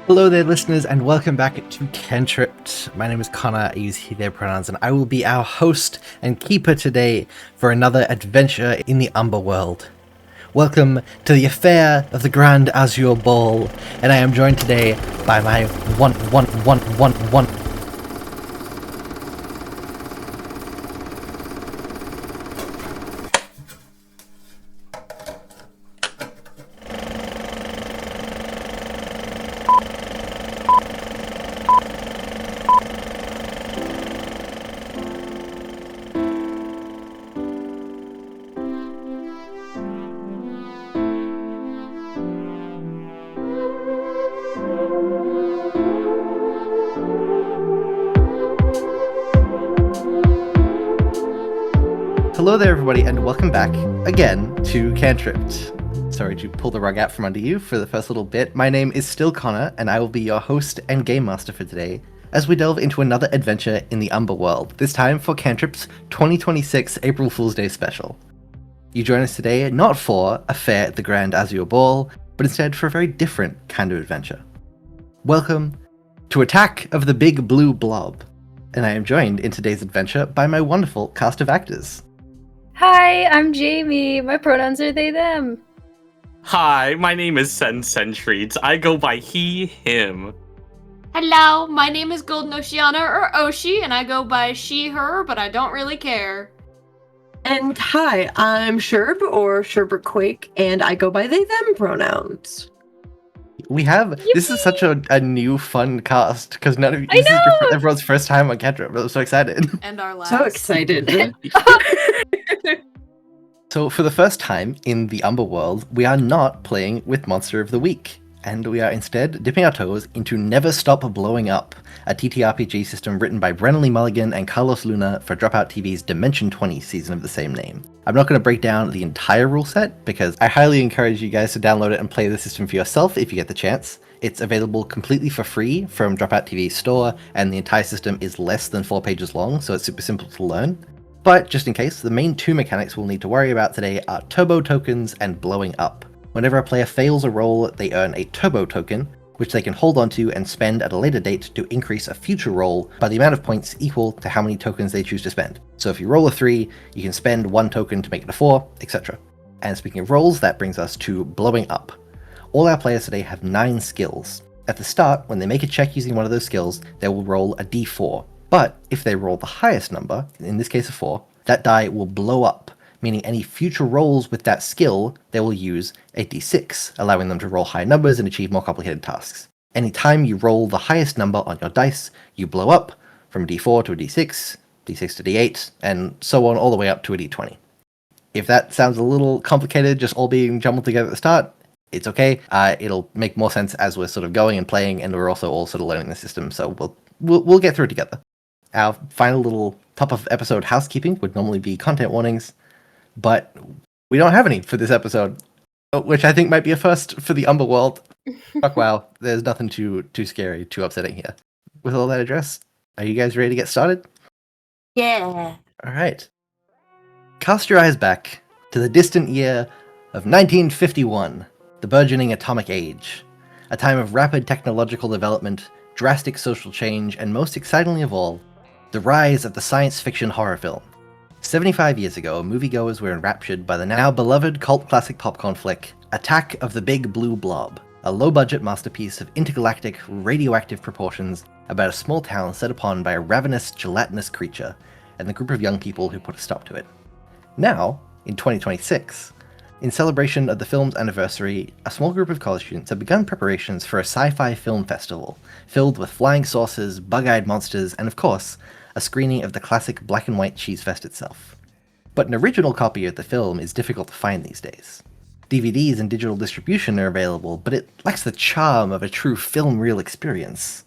Hello there, listeners, and welcome back to Cantripped. My name is Connor, I use he, their pronouns, and I will be our host and keeper today for another adventure in the Umber world. Welcome to the affair of the Grand Azure Ball, and I am joined today by my one. Hello there, everybody, and welcome back again to Cantripped. Sorry to pull the rug out from under you for the first little bit. My name is still Connor, and I will be your host and game master for today as we delve into another adventure in the Umber world, this time for Cantripp's 2026 April Fool's Day special. You join us today not for a fair at the Grand Azure Ball, but instead for a very different kind of adventure. Welcome to Attack of the Big Blue Blob, and I am joined in today's adventure by my wonderful cast of actors. Hi, I'm Jamie. My pronouns are they, them. Hi, my name is Sen Sentries. I go by he, him. Hello, my name is Golden Oceana, or Oshi, and I go by she, her, but I don't really care. And hi, I'm Sherb, or Sherbert Quake, and I go by they, them pronouns. We have this is such a new fun cast because none of you, I this is know! everyone's first time on Cantrip. I'm so excited. And our last. So excited. So for the first time in the Umber world, we are not playing with Monster of the Week, and we are instead dipping our toes into Never Stop Blowing Up, a TTRPG system written by Brennan Lee Mulligan and Carlos Luna for Dropout TV's Dimension 20 season of the same name. I'm not going to break down the entire rule set because I highly encourage you guys to download it and play the system for yourself if you get the chance. It's available completely for free from Dropout TV's store, and the entire system is less than 4 pages long, so it's super simple to learn. But just in case, the main two mechanics we'll need to worry about today are turbo tokens and blowing up. Whenever a player fails a roll, they earn a turbo token, which they can hold onto and spend at a later date to increase a future roll by the amount of points equal to how many tokens they choose to spend. So if you roll a 3, you can spend 1 token to make it a 4, etc. And speaking of rolls, that brings us to blowing up. All our players today have 9 skills. At the start, when they make a check using one of those skills, they will roll a d4. But if they roll the highest number, in this case a 4, that die will blow up, meaning any future rolls with that skill, they will use a d6, allowing them to roll higher numbers and achieve more complicated tasks. Anytime you roll the highest number on your dice, you blow up from a d4 to a d6, d6 to d8, and so on all the way up to a d20. If that sounds a little complicated, just all being jumbled together at the start, it's okay. It'll make more sense as we're sort of going and playing, and we're also all sort of learning the system, so we'll get through it together. Our final little top of episode housekeeping would normally be content warnings, but we don't have any for this episode, which I think might be a first for the Umber world. Fuck wow, there's nothing too scary, too upsetting here. With all that addressed, are you guys ready to get started? Yeah. Alright. Cast your eyes back to the distant year of 1951, the burgeoning atomic age, a time of rapid technological development, drastic social change, and most excitingly of all, the rise of the science fiction horror film. 75 years ago, moviegoers were enraptured by the now beloved cult classic popcorn flick, Attack of the Big Blue Blob, a low-budget masterpiece of intergalactic, radioactive proportions about a small town set upon by a ravenous, gelatinous creature, and the group of young people who put a stop to it. Now, in 2026, in celebration of the film's anniversary, a small group of college students have begun preparations for a sci-fi film festival, filled with flying saucers, bug-eyed monsters, and of course, a screening of the classic black and white cheese fest itself. But an original copy of the film is difficult to find these days. DVDs and digital distribution are available, but it lacks the charm of a true film reel experience.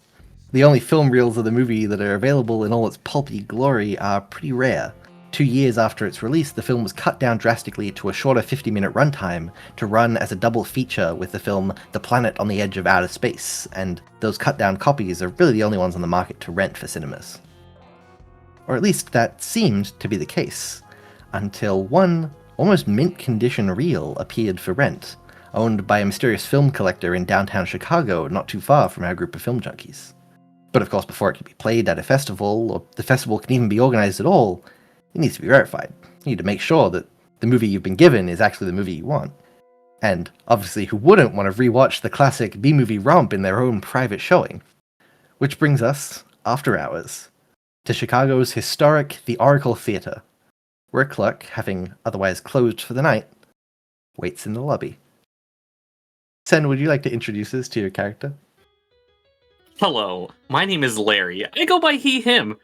The only film reels of the movie that are available in all its pulpy glory are pretty rare. 2 years after its release, the film was cut down drastically to a shorter 50-minute runtime to run as a double feature with the film The Planet on the Edge of Outer Space, and those cut-down copies are really the only ones on the market to rent for cinemas. Or at least that seemed to be the case, until one almost mint condition reel appeared for rent owned by a mysterious film collector in downtown Chicago, not too far from our group of film junkies. But of course, before it can be played at a festival, or the festival can even be organized at all, it needs to be verified. You need to make sure that the movie you've been given is actually the movie you want. And obviously, who wouldn't want to rewatch the classic B-movie romp in their own private showing? Which brings us, after hours, to Chicago's historic The Oracle Theatre, where a clerk, having otherwise closed for the night, waits in the lobby. Sen, would you like to introduce us to your character? Hello, my name is Larry. I go by he, him.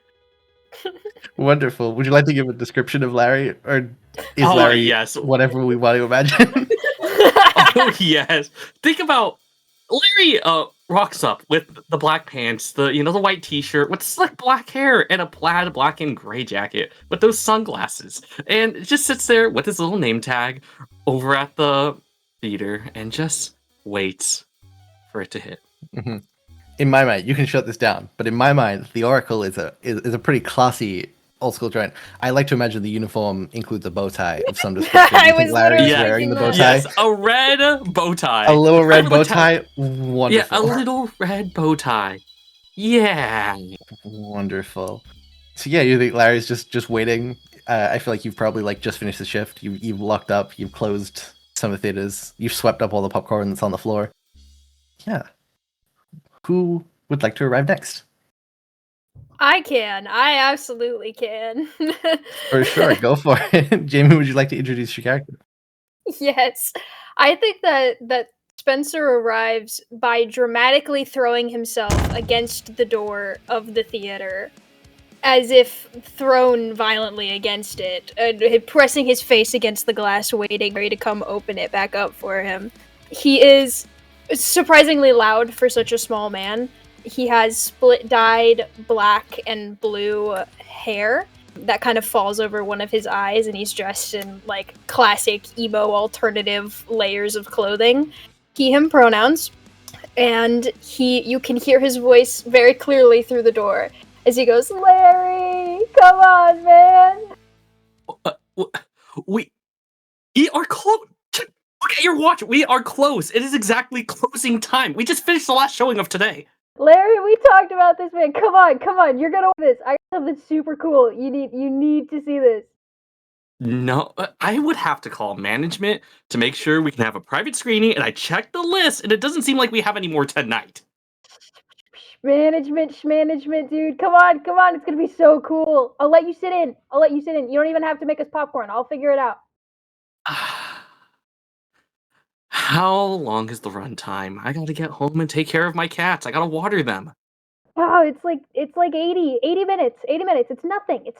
Wonderful. Would you like to give a description of Larry? Or is Oh, Larry yes. whatever we want to imagine? Oh, yes. Think about Larry rocks up with the black pants, the white t-shirt with slick black hair and a plaid black and gray jacket with those sunglasses. And just sits there with his little name tag over at the theater and just waits for it to hit. Mm-hmm. In my mind, you can shut this down, but in my mind, the Oracle is a pretty classy old school joint. I like to imagine the uniform includes a bow tie of some description. I You think was Larry's literally wearing the bow thinking tie? Yes, a red bow tie. A little red I bow would tie? Wonderful. Yeah, a little red bow tie. Yeah. Wonderful. So yeah, you think Larry's just waiting? I feel like you've probably just finished the shift. You've locked up. You've closed some of the theaters. You've swept up all the popcorn that's on the floor. Yeah. Who would like to arrive next? I can. I absolutely can. For sure, go for it. Jamie, would you like to introduce your character? Yes. I think that Spencer arrives by dramatically throwing himself against the door of the theater, as if thrown violently against it, pressing his face against the glass, waiting ready to come open it back up for him. He is surprisingly loud for such a small man. He has split-dyed black and blue hair that kind of falls over one of his eyes, and he's dressed in classic emo alternative layers of clothing. He, him pronouns, and you can hear his voice very clearly through the door as he goes, "Larry, come on, man." We are close. Look at your watch. We are close. It is exactly closing time. We just finished the last showing of today. Larry, we talked about this, man. Come on. You're gonna win this. I got something super cool. You need to see this. No, I would have to call management to make sure we can have a private screening, and I checked the list, and it doesn't seem like we have any more tonight. Management, dude. Come on. It's gonna be so cool. I'll let you sit in. You don't even have to make us popcorn. I'll figure it out. How long is the runtime? I gotta get home and take care of my cats. I gotta water them. Wow, it's like 80 minutes. 80 minutes. It's nothing.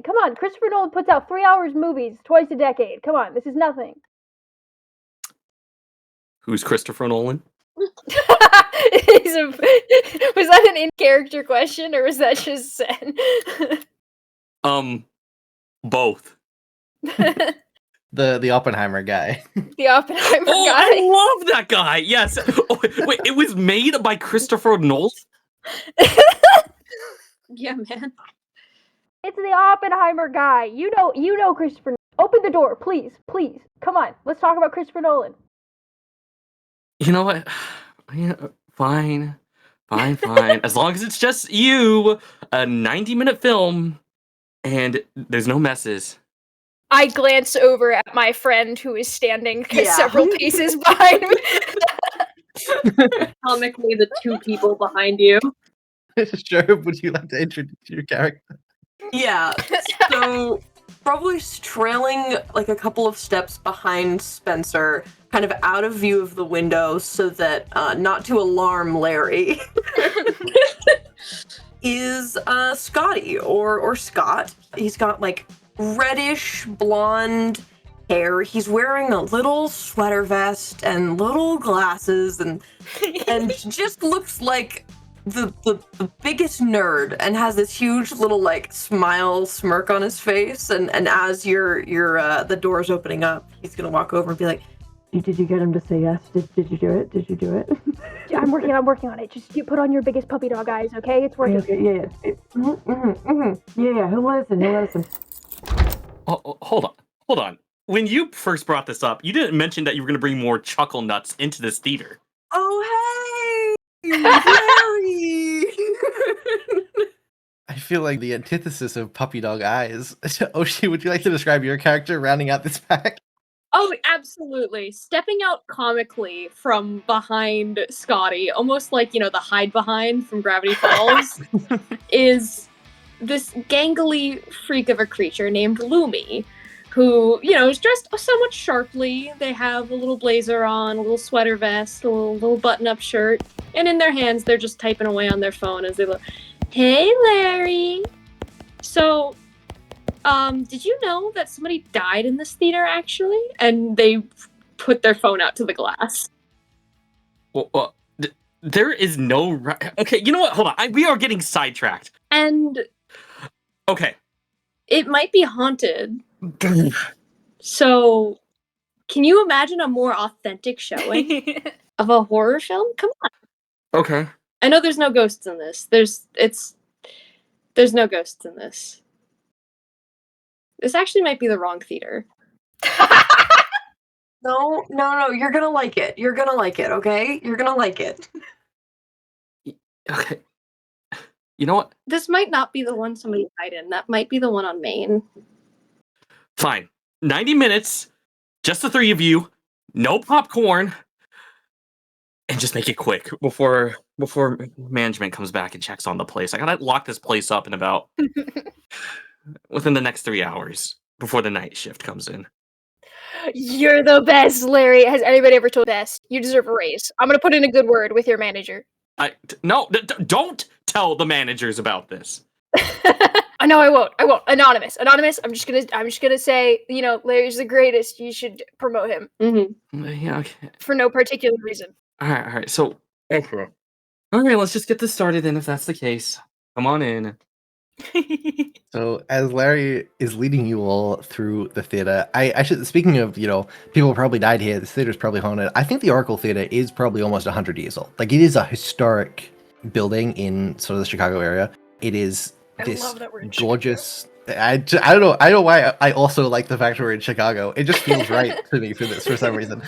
Come on. Christopher Nolan puts out 3 hours movies twice a decade. Come on. This is nothing. Who's Christopher Nolan? Was that an in-character question, or was that just said? Both. The Oppenheimer guy. The Oppenheimer guy. I love that guy. Yes. Oh, wait, it was made by Christopher Nolan? Yeah, man. It's the Oppenheimer guy. You know Christopher Nolan. Open the door, please. Come on. Let's talk about Christopher Nolan. You know what? Yeah, fine. As long as it's just you, a 90-minute film, and there's no messes. I glance over at my friend who is standing Yeah. several paces behind me. Comically, the two people behind you. Sure, would you like to introduce your character? Yeah, so probably trailing a couple of steps behind Spencer, kind of out of view of the window so that not to alarm Larry, is Scotty or Scott. He's got reddish blonde hair. He's wearing a little sweater vest and little glasses and just looks like the biggest nerd, and has this huge little smile smirk on his face, and as your the door's opening up, he's gonna walk over and be like, did you get him to say yes? Did you do it? I'm working on it. Just you put on your biggest puppy dog eyes, okay? It's working. Okay, yeah. He'll listen. Oh, hold on. when you first brought this up, you didn't mention that you were going to bring more chuckle nuts into this theater. Oh, hey! Larry! I feel like the antithesis of puppy dog eyes. Oshi, would you like to describe your character rounding out this pack? Oh, absolutely. Stepping out comically from behind Scotty, almost like, the hide behind from Gravity Falls, is this gangly freak of a creature named Lumi, who, is dressed somewhat sharply. They have a little blazer on, a little sweater vest, a little button-up shirt, and in their hands, they're just typing away on their phone as they look. Hey, Larry! So, did you know that somebody died in this theater, actually? And they put their phone out to the glass. Well, there is no... Okay, you know what? Hold on. We are getting sidetracked. And... Okay. It might be haunted. So, can you imagine a more authentic showing of a horror film? Come on. Okay. I know there's no ghosts in this. There's no ghosts in this. This actually might be the wrong theater. No, you're gonna like it. You're gonna like it, okay? You're gonna like it. Okay. You know what? This might not be the one somebody died in. That might be the one on Maine. Fine. 90 minutes, just the three of you, no popcorn, and just make it quick before management comes back and checks on the place. I gotta lock this place up in about within the next 3 hours before the night shift comes in. You're the best, Larry. Has anybody ever told best? You deserve a raise. I'm gonna put in a good word with your manager. Don't tell the managers about this. No, I won't. Anonymous. I'm just gonna say, Larry's the greatest. You should promote him. Mm-hmm. Yeah, okay. For no particular reason. All right. So, okay. All right, let's just get this started then if that's the case. Come on in. So as Larry is leading you all through the theater, I should, speaking of, people probably died here, this theater is probably haunted. I think the Oracle Theater is probably almost 100 years old. Like, it is a historic building in sort of the Chicago area. It is this love that we're in gorgeous... I don't know why I also like the fact we're in Chicago. It just feels right to me for this for some reason.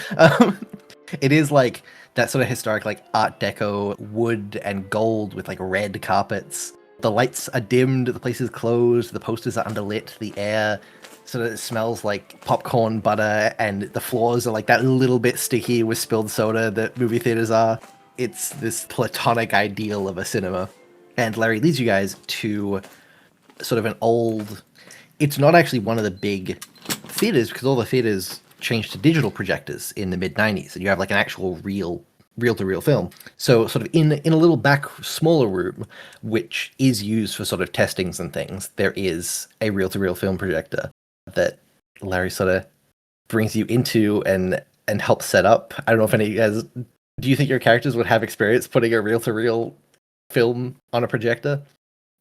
It is like that sort of historic, like Art Deco wood and gold with like red carpets. The lights are dimmed, the place is closed, the posters are underlit, the air sort of smells like popcorn butter, and the floors are like that little bit sticky with spilled soda that movie theaters are. It's this platonic ideal of a cinema. And Larry leads you guys to sort of an old... It's not actually one of the big theaters, because all the theaters changed to digital projectors in the mid-90s, and you have like an actual reel-to-reel film. So sort of in a little back, smaller room, which is used for sort of testings and things, there is a reel-to-reel film projector that Larry sort of brings you into and helps set up. I don't know if any of you guys... Do you think your characters would have experience putting a reel-to-reel film on a projector?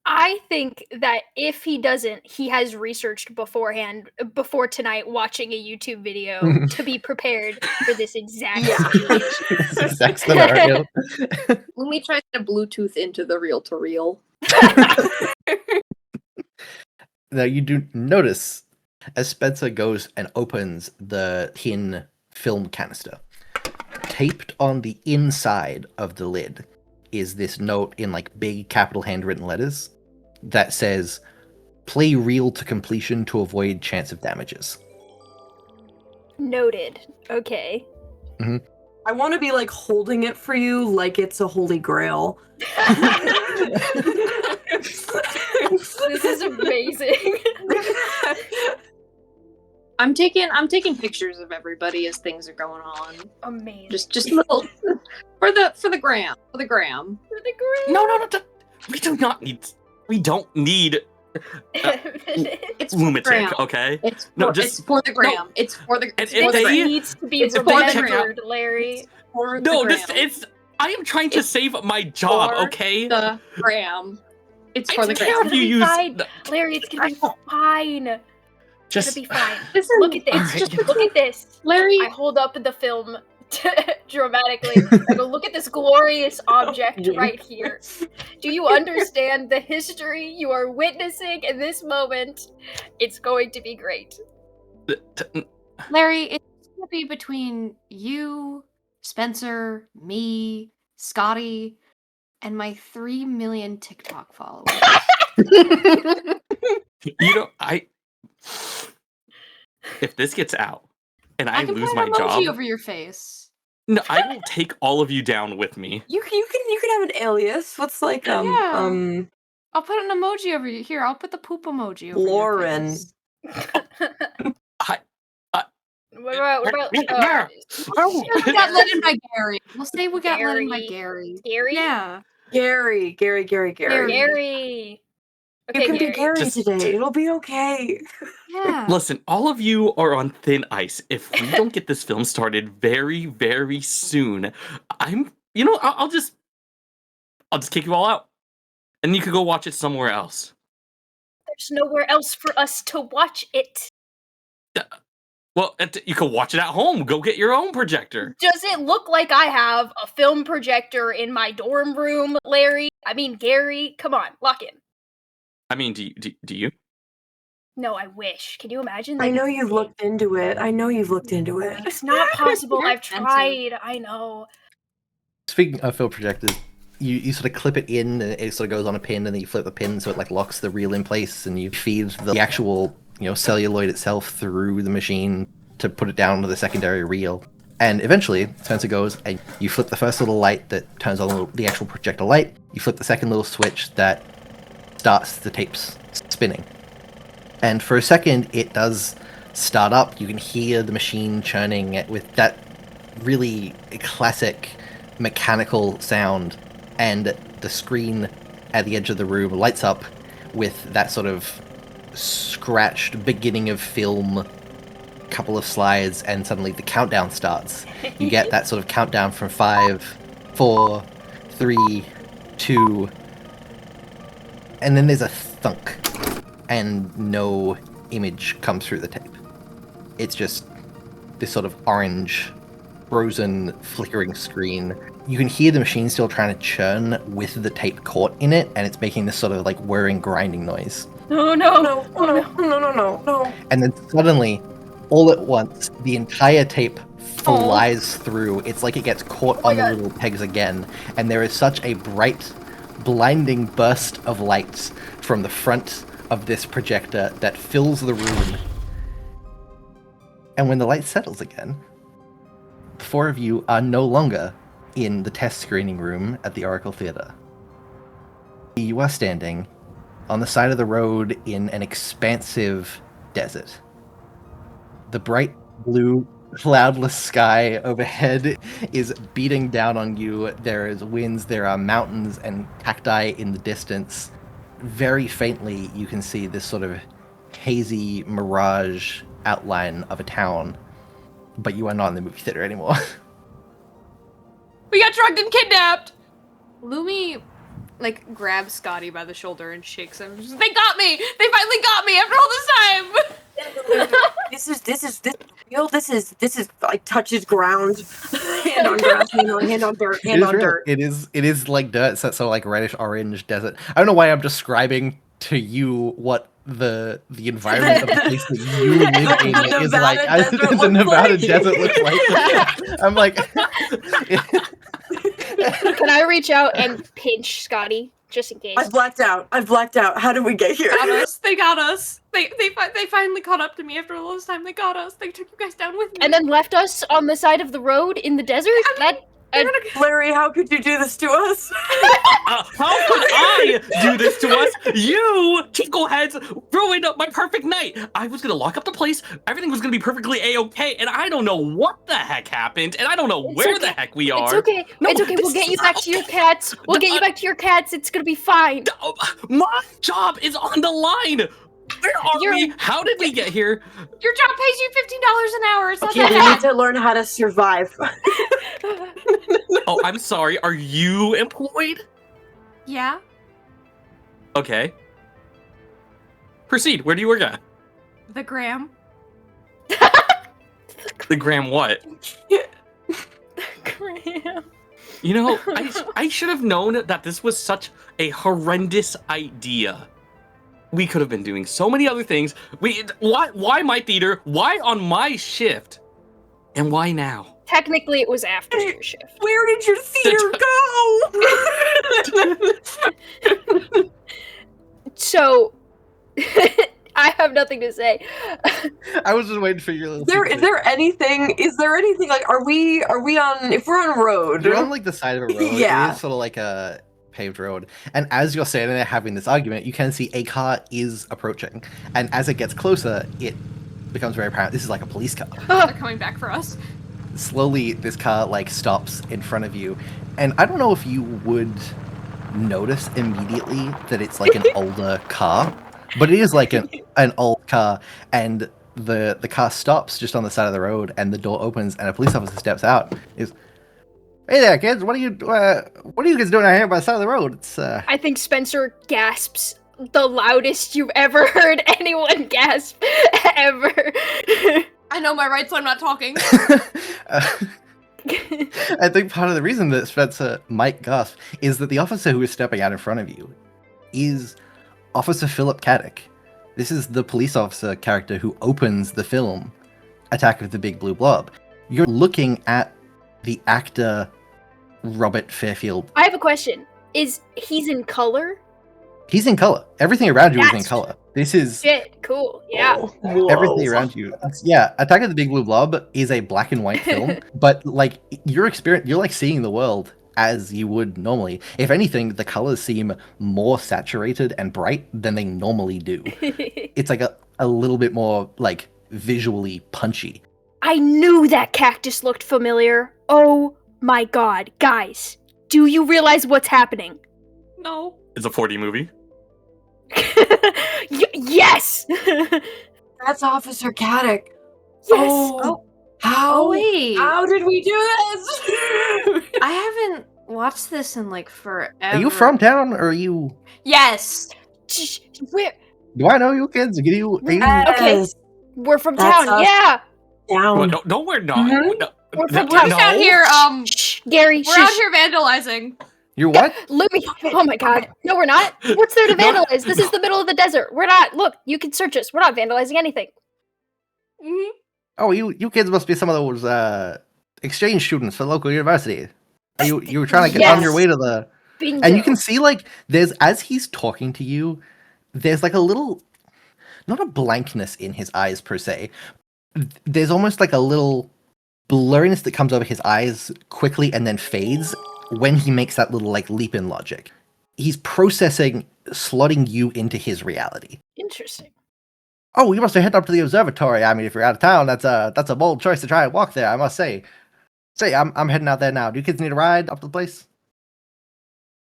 I think that if he doesn't, he has researched beforehand, before tonight, watching a YouTube video to be prepared for this exact This exact scenario. When we try to Bluetooth into the reel-to-reel. Now you do notice as Spencer goes and opens the tin film canister, taped on the inside of the lid is this note in like big capital handwritten letters that says, "Play reel to completion to avoid chance of damages." Noted. Okay. Mm-hmm. I want to be like holding it for you like it's a holy grail. This is amazing. I'm taking pictures of everybody as things are going on. Amazing. Just a little for the gram. For the gram. No. We don't need It's lunatic, gram. okay? It's No. for the gram. It's for the And This they- needs to be it's for the remembered, Larry. for No, the gram. I am trying to save my job, for okay? The gram. It's I for the don't care gram. if you It'll be use fine. Larry, it's gonna be fine. It's just gonna be fine. This is Look at this. Alright. Just look at this. Larry. I hold up the film dramatically. I go, look at this glorious object right here. Do you understand the history you are witnessing in this moment? It's going to be great. Larry, it's gonna be between you, Spencer, me, Scotty, and my 3 million TikTok followers. You know, if this gets out and I can lose put my an emoji job, over your face. no, I will take all of you down with me. You can have an alias. What's like Yeah. I'll put an emoji over you. Here, I'll put the poop emoji over Lauren. your face. What about We got let in by Gary. We'll say we got let in by Gary. Gary? Yeah. Gary. Gary. You Okay, can Gary. be Gary Just- today. It'll be okay. Yeah. Listen, all of you are on thin ice. If we don't get this film started very, very soon, I'll just kick you all out, and you could go watch it somewhere else. There's nowhere else for us to watch it. Well, you can watch it at home. Go get your own projector. Does it look like I have a film projector in my dorm room, Larry? I mean, Gary, come on, lock in. I mean, do you? No, I wish. Can you imagine? I like, know you've looked into it. It's not possible. You're I've expensive. tried. I know. Speaking of film projectors, you sort of clip it in, and it sort of goes on a pin, and then you flip the pin so it like locks the reel in place, and you feed the actual celluloid itself through the machine to put it down to the secondary reel. And eventually, Spencer goes, and you flip the first little light that turns on the actual projector light. You flip the second little switch that starts the tapes spinning. And for a second, it does start up. You can hear the machine churning with that really classic mechanical sound. And the screen at the edge of the room lights up with that sort of scratched beginning of film, couple of slides, and suddenly the countdown starts. You get that sort of countdown from 5, 4, 3, 2, and then there's a thunk, and no image comes through the tape. It's just this sort of orange, frozen, flickering screen. You can hear the machine still trying to churn with the tape caught in it, and it's making this sort of like whirring, grinding noise. No. No. And then suddenly, all at once, the entire tape flies through. It's like it gets caught on the little pegs again, and there is such a bright, blinding burst of light from the front of this projector that fills the room. And when the light settles again, the four of you are no longer in the test screening room at the Oracle Theatre. You are standing on the side of the road in an expansive desert. The bright blue, cloudless sky overhead is beating down on you. There is winds, there are mountains and cacti in the distance. Very faintly, you can see this sort of hazy mirage outline of a town, but you are not in the movie theater anymore. We got drugged and kidnapped! Lumi, grabs Scotty by the shoulder and shakes him. She's, they got me! They finally got me after all this time! This is real. This is like touches ground. Hand on grass, hand on dirt, hand on dirt. It is like dirt, so like reddish orange desert. I don't know why I'm describing to you what the environment of the place that you live in is like. The Nevada desert looks like. I'm like. Can I reach out and pinch Scotty just in case? I've blacked out. How did we get here? They got us. They finally caught up to me after all this time. They got us. They took you guys down with me. And then left us on the side of the road in the desert? Larry, how could you do this to us? How could I do this to us? You tickleheads ruined up my perfect night. I was gonna lock up the place. Everything was gonna be perfectly a-okay, and I don't know what the heck happened, and I don't know where the heck we are. It's okay. No, it's okay. We'll get you back to your cats. It's gonna be fine. My job is on the line. Where are we? How did we get here? Your job pays you $15 an hour. It's not Okay, that we bad. need to learn how to survive. Oh, I'm sorry. Are you employed? Yeah. Okay. Proceed. Where do you work at? The Gram. The Gram what? Graham. You know, I should have known that this was such a horrendous idea. We could have been doing so many other things. Why my theater? Why on my shift? And why now? Technically, it was after your shift. Where did your theater go? So, I have nothing to say. I was just waiting for your little. Is there anything like are we on if we're on a road? You're on like the side of a road. Yeah. It is sort of like a paved road. And as you're standing there having this argument, you can see a car is approaching. And as it gets closer, it becomes very apparent this is like a police car. They're coming back for us. Slowly, this car like stops in front of you. And I don't know if you would notice immediately that it's like an older car, but it is like an old car. And the car stops just on the side of the road, and the door opens, and a police officer steps out. Hey there, kids! What are you guys doing out here by the side of the road? It's I think Spencer gasps the loudest you've ever heard anyone gasp ever. I know my rights, so I'm not talking. I think part of the reason that Spencer might gasp is that the officer who is stepping out in front of you is Officer Philip Caddick. This is the police officer character who opens the film Attack of the Big Blue Blob. You're looking at the actor Robert Fairfield. I have a question. He's in color? He's in color. Everything around you is in That's color. This is shit. Cool. Yeah. Whoa. everything around you. Yeah, Attack of the Big Blue Blob is a black and white film, but like you're like seeing the world as you would normally. If anything, the colors seem more saturated and bright than they normally do. It's like a little bit more like visually punchy. I knew that cactus looked familiar. Oh my god. Guys, do you realize what's happening? No. It's a 4D movie. Yes! That's Officer Caddick. Yes! Oh, how wait. How did we do this? I haven't watched this in like forever. Are you from town, or are you? Yes. Shh, where? Do I know you kids? Are you? Okay. Yes. We're from That's town, us. yeah! Down. No, we're not. Mhm. No, We're from We're town. out here. Shh, Gary, We're out shush. here vandalizing. You're what? Louis, oh my god. No, we're not. What's there to No. vandalize? This is the middle of the desert. We're not. Look, you can search us. We're not vandalizing anything. Mhm. Oh, you kids must be some of those exchange students for the local university. Are you were trying to get on your Yes. way to the? Bingo. And you can see like there's as he's talking to you, there's like a little, not a blankness in his eyes per se. There's almost like a little blurriness that comes over his eyes quickly and then fades when he makes that little like leap in logic. He's processing, slotting you into his reality. Interesting. Oh, you must have headed up to the observatory. I mean, if you're out of town, that's a bold choice to try and walk there, I must say. Say, I'm heading out there now. Do you kids need a ride up to the place?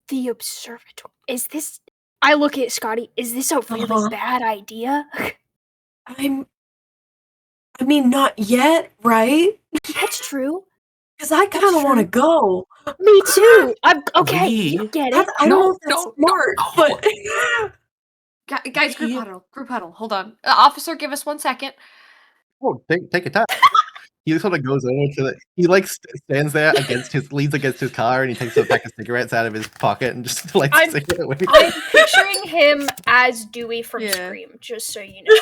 The observatory. Is this... I look at Scotty. Is this a really Uh-huh. bad idea? I mean, not yet, right? That's true. Because I kind of true. want to go. Me too. I'm okay. We- You get it. I don't know if that's No, smart, but Guys, group huddle. Hold on. Officer, give us 1 second. Oh, take your time. He sort of goes over to he like stands there leans against his car, and he takes a pack of cigarettes out of his pocket and just lights I'm- a cigarette with it. I'm picturing him as Dewey from Yeah. Scream, just so you know.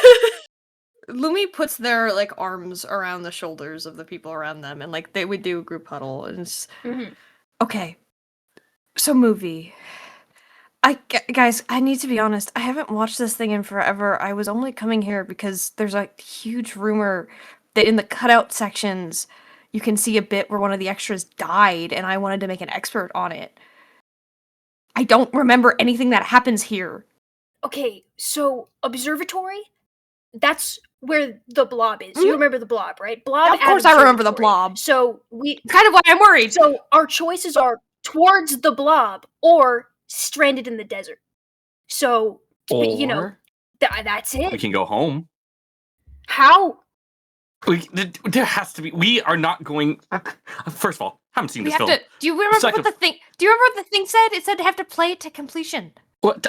Lumi puts their like arms around the shoulders of the people around them, and like they would do a group huddle. And it's Mhm. okay. So movie. Guys, I need to be honest. I haven't watched this thing in forever. I was only coming here because there's a huge rumor that in the cutout sections you can see a bit where one of the extras died, and I wanted to make an expert on it. I don't remember anything that happens here. Okay, so observatory? That's where the blob is. Mhm. You remember the blob, right? Blob. Of at course I remember the observatory. blob. So we Kind of why I'm worried. so our choices are towards the blob or stranded in the desert. So you know, Or that's we it. can go home. How? There has to be. We are not going. First of all, haven't seen We this have film. to. Do you remember Second- what the thing? Do you remember what the thing said? It said to have to play it to completion. What?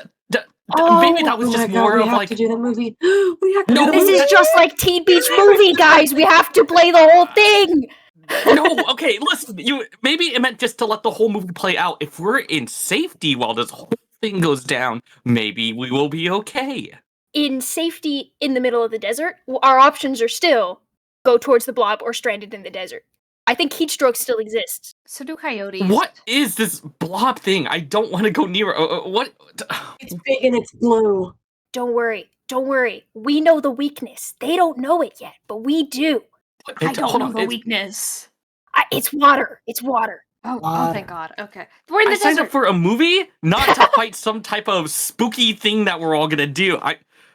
Oh, Maybe that was oh just my God, more we of have like. to do that movie. We have to No, do that This movie. is just like Teen Beach Movie, guys. We have to play the whole thing. No, okay, listen. Maybe it meant just to let the whole movie play out. If we're in safety while this whole thing goes down, maybe we will be okay. In safety in the middle of the desert, our options are still go towards the blob or stranded in the desert. I think heat stroke still exists. So do coyotes. What is this blob thing? I don't want to go near it. What? It's big and it's blue. Don't worry. We know the weakness. They don't know it yet, but we do. I don't hold know on, the weakness. It's water. It's water. Oh, thank God. Okay. We're in I the signed up desert. for a movie, not to fight some type of spooky thing that we're all gonna do.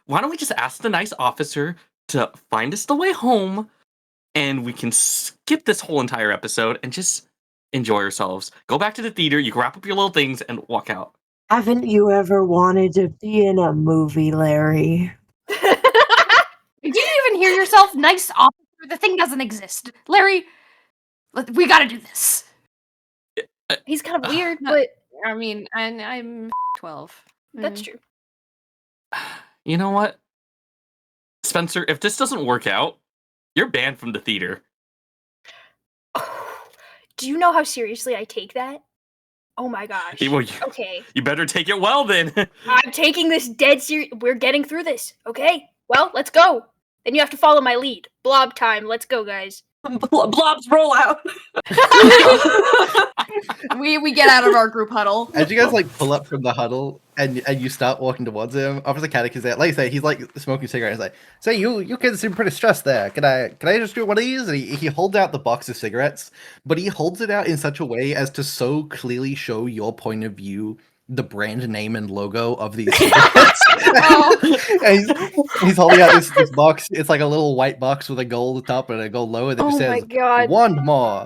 Why don't we just ask the nice officer to find us the way home, and we can skip this whole entire episode and just enjoy ourselves. Go back to the theater, you can wrap up your little things, and walk out. Haven't you ever wanted to be in a movie, Larry? Did you even hear yourself? Nice officer. The thing doesn't exist. Larry, we gotta do this. He's kind of weird, no. but I mean, I'm 12. that's true. You know what? Spencer, if this doesn't work out, you're banned from the theater. Do you know how seriously I take that? Oh my gosh. Okay. You better take it well then. I'm taking this dead serious. We're getting through this. Okay. Well, let's go. Then you have to follow my lead. Blob time. Let's go, guys. Blobs roll out. we get out of our group huddle. As you guys like pull up from the huddle and you start walking towards him, Officer Caddick is there. Like I say, he's like smoking a cigarette. He's like, "Say, you kids seem pretty stressed there. Can I just do one of these?" And he holds out the box of cigarettes, but he holds it out in such a way as to so clearly show your point of view the brand name and logo of these cigarettes. And he's holding out this box. It's like a little white box with a gold top and a gold logo that just Oh my says God. "One more."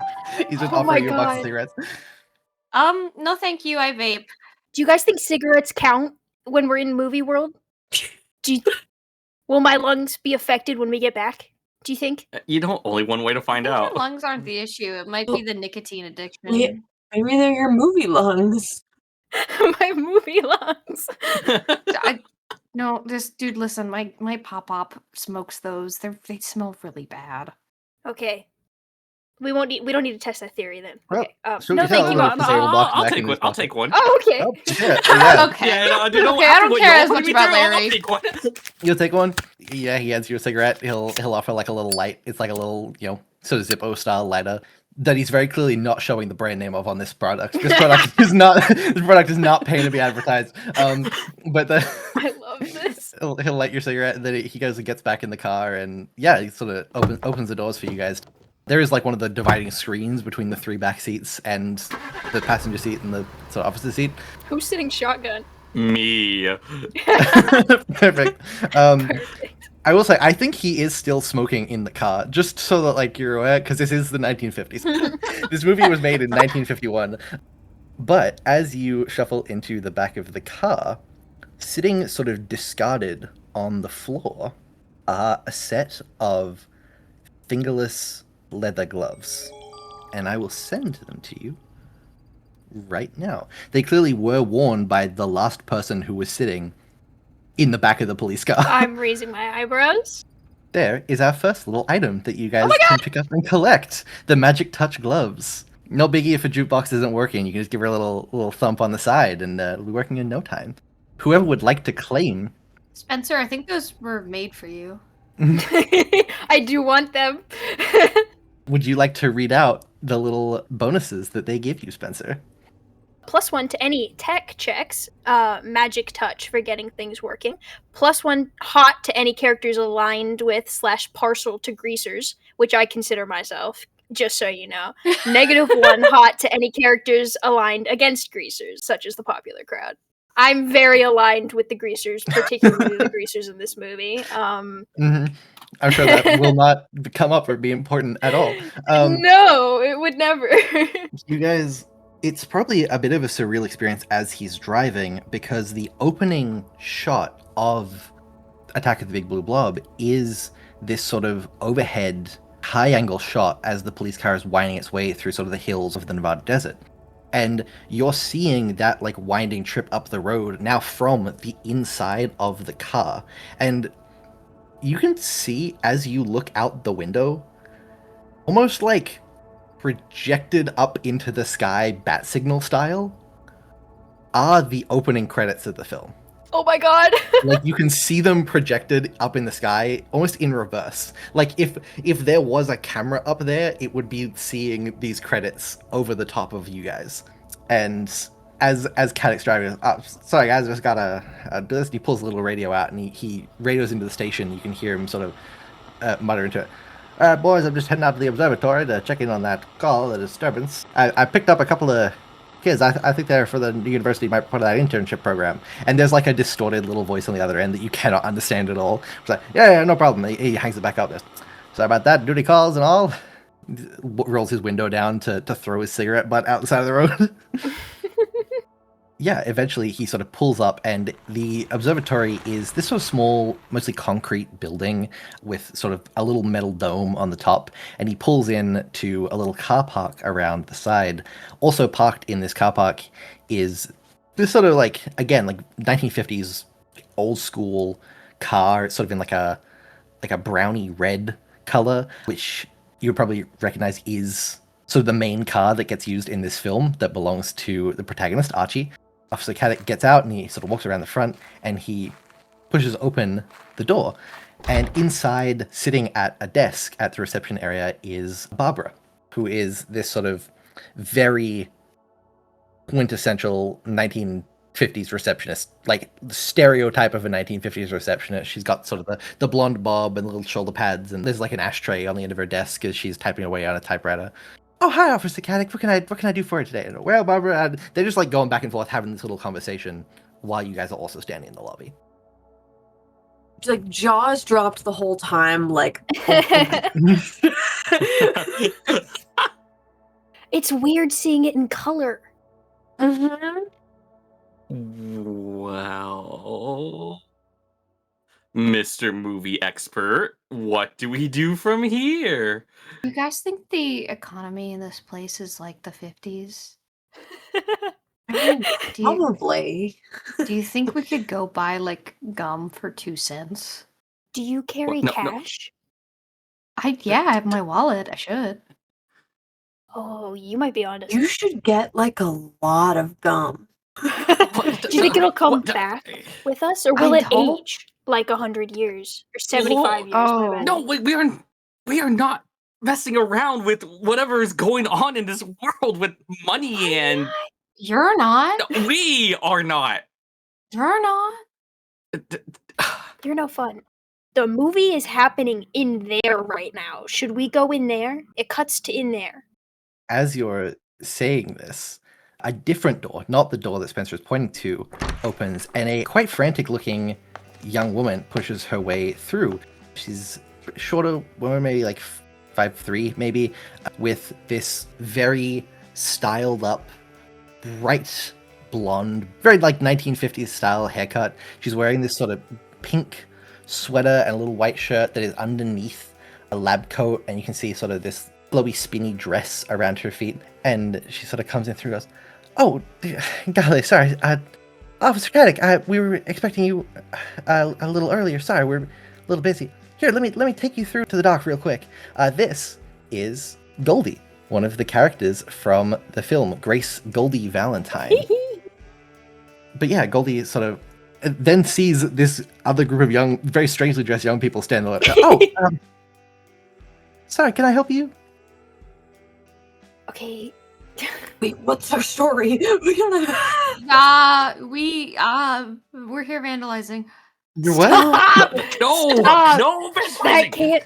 He's just Oh my offering you a box of God. cigarettes. No thank you, I vape. Do you guys think cigarettes count when we're in movie world? Will my lungs be affected when we get back? Do you think? You know, only one way to find Your out. lungs aren't the issue. It might be the nicotine addiction. Maybe they're your movie lungs. My movie lungs. No, this dude. Listen, my pop smokes those. They smell really bad. Okay. We don't need to test that theory then. Well, Okay. so No, you thank tell you. them if they will walk I'll back take in one. this I'll pocket. take one. Oh, okay. Oh, yeah. Okay. Yeah, no, dude, Okay, I don't what care you as want much me about to do, I'll Larry. take one. You'll take one? Yeah, he hands you a cigarette. He'll offer like a little light. It's like a little, sort of Zippo style lighter that he's very clearly not showing the brand name of on this product. This product is not paying to be advertised. But I love this. he'll light your cigarette, and then he goes and gets back in the car, and yeah, he sort of opens the doors for you guys. There is like one of the dividing screens between the 3 back seats and the passenger seat and the sort of opposite seat. Who's sitting shotgun? Me. Perfect. Perfect. I will say, I think he is still smoking in the car, just so that like you're aware, because this is the 1950s. This movie was made in 1951. But as you shuffle into the back of the car, sitting sort of discarded on the floor are a set of fingerless leather gloves. And I will send them to you right now. They clearly were worn by the last person who was sitting in the back of the police car. I'm raising my eyebrows. There is our first little item that you guys can pick up and collect. The Magic Touch gloves. No biggie if a jukebox isn't working. You can just give her a little thump on the side and it'll be working in no time. Whoever would like to claim. Spencer, I think those were made for you. I do want them. Would you like to read out the little bonuses that they give you, Spencer? +1 to any tech checks, magic touch for getting things working. +1 hot to any characters aligned with / partial to greasers, which I consider myself, just so you know. -1 hot to any characters aligned against greasers, such as the popular crowd. I'm very aligned with the greasers, particularly the greasers in this movie. I'm sure that will not come up or be important at all. No, it would never. You guys, it's probably a bit of a surreal experience as he's driving, because the opening shot of Attack of the Big Blue Blob is this sort of overhead high angle shot as the police car is winding its way through sort of the hills of the Nevada desert. And you're seeing that like winding trip up the road now from the inside of the car. And you can see as you look out the window, almost like projected up into the sky bat signal style, are the opening credits of the film. Oh my god. Like, you can see them projected up in the sky, almost in reverse. Like, if there was a camera up there, it would be seeing these credits over the top of you guys. And as Cat Extravagant, sorry guys, I just got a he pulls a little radio out and he radios into the station. You can hear him sort of mutter into it. Boys, I'm just heading out to the observatory to check in on that call, the disturbance. I picked up a couple of kids. I think they're for the university, might part of that internship program. And there's like a distorted little voice on the other end that you cannot understand at all. It's like, yeah, no problem. He hangs it back up there. Sorry about that. Duty calls and all. Rolls his window down to throw his cigarette butt out the side of the road. Yeah, eventually he sort of pulls up, and the observatory is this sort of small, mostly concrete building with sort of a little metal dome on the top, and he pulls in to a little car park around the side. Also parked in this car park is this sort of like, again, like 1950s old school car. It's sort of in like a browny red color, which you would probably recognize is sort of the main car that gets used in this film that belongs to the protagonist, Archie. Officer Caddick gets out and he sort of walks around the front and he pushes open the door. And inside, sitting at a desk at the reception area, is Barbara, who is this sort of very quintessential 1950s receptionist, like the stereotype of a 1950s receptionist. She's got sort of the blonde bob and little shoulder pads, and there's like an ashtray on the end of her desk as she's typing away on a typewriter. Oh, hi, Officer Caddick. What can I do for you today? Well, Barbara, they're just like going back and forth, having this little conversation while you guys are also standing in the lobby. Like, jaws dropped the whole time, like... It's weird seeing it in color. Mm-hmm. Well, Mr. Movie Expert, what do we do from here? You guys think the economy in this place is like the 50s? Probably. Do you think we could go buy like gum for 2 cents? Do you carry No. cash? I have my wallet. I should. Oh, you might be onto You should get, like, a lot of gum. Do you think it'll come back with us, or will I it hope- age like 100 years or 75 years? Oh. my bad. No, we are not messing around with whatever is going on in this world with money and You're not. No, we are not. You're not. You're no fun. The movie is happening in there right now. Should we go in there? It cuts to in there. As you're saying this, a different door, not the door that Spencer is pointing to, opens, and a quite frantic-looking young woman pushes her way through. She's a shorter woman, maybe like 5'3", maybe, with this very styled-up, bright blonde, very like 1950s style haircut. She's wearing this sort of pink sweater and a little white shirt that is underneath a lab coat, and you can see sort of this flowy, spinny dress around her feet. And she sort of comes in through and goes, "Oh, golly, sorry, Officer Caddick, we were expecting you a little earlier. Sorry, we're a little busy. Here, let me take you through to the dock real quick. This is Goldie, one of the characters from the film, Grace Goldie Valentine." But yeah, Goldie sort of then sees this other group of young, very strangely dressed young people standing there. "Oh, sorry, can I help you?" Okay. Wait, what's our story? We gotta... We're here vandalizing. You're what? No, Stop. no, That can't.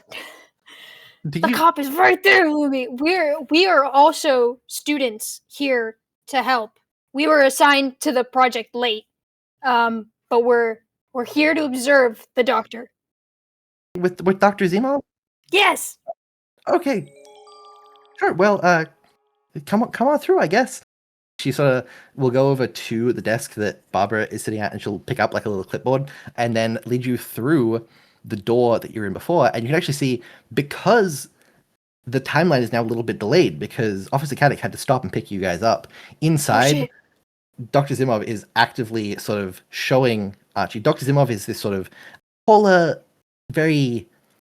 Do The you- cop is right there, Lumi. We are also students here to help. We were assigned to the project late, but we're here to observe the doctor. with Dr. Zemo? Yes. Okay. Sure. Well, come on through, I guess. She sort of will go over to the desk that Barbara is sitting at, and she'll pick up like a little clipboard and then lead you through the door that you were in before. And you can actually see, because the timeline is now a little bit delayed because Officer Caddick had to stop and pick you guys up. Inside, shit. Dr. Zimov is actively sort of showing Archie. Dr. Zimov is this sort of taller, very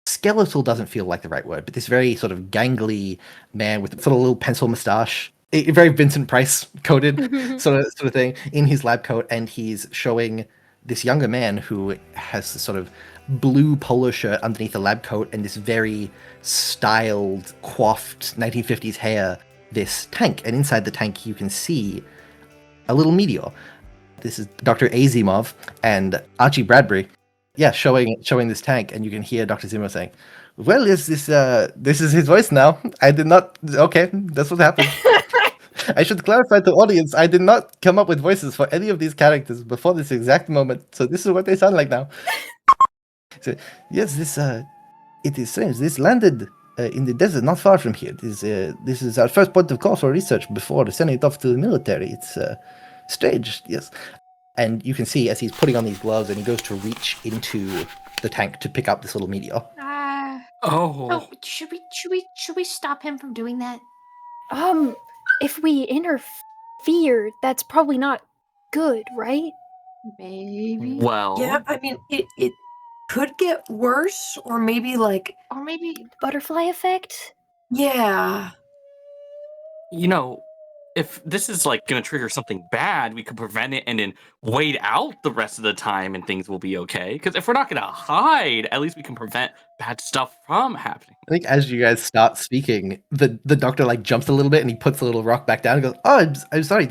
skeletal, doesn't feel like the right word, but this very sort of gangly man with sort of a little pencil mustache. a very Vincent Price coded sort of thing in his lab coat, and he's showing this younger man who has this sort of blue polo shirt underneath a lab coat and this very styled, coiffed 1950s hair, this tank. And inside the tank, you can see a little meteor. This is Dr. Azimov and Archie Bradbury, showing this tank, and you can hear Dr. Zimmer saying, "Well, this is his voice now. I did not. Okay, that's what happened. I should clarify to the audience, I did not come up with voices for any of these characters before this exact moment, so this is what they sound like now." So, yes, it is strange. This landed in the desert not far from here. This is our first point of call for research before sending it off to the military. It's strange, yes. And you can see as he's putting on these gloves and he goes to reach into the tank to pick up this little meteor. Oh. Should we stop him from doing that? If we interfere, that's probably not good, right? Maybe. Well. Yeah, I mean, it could get worse, or maybe like... Or maybe... Butterfly effect? Yeah. You know, if this is like going to trigger something bad, we could prevent it and then wait out the rest of the time and things will be okay. Because if we're not going to hide, at least we can prevent bad stuff from happening. I think as you guys start speaking, the doctor like jumps a little bit and he puts the little rock back down and goes, "Oh, I'm sorry.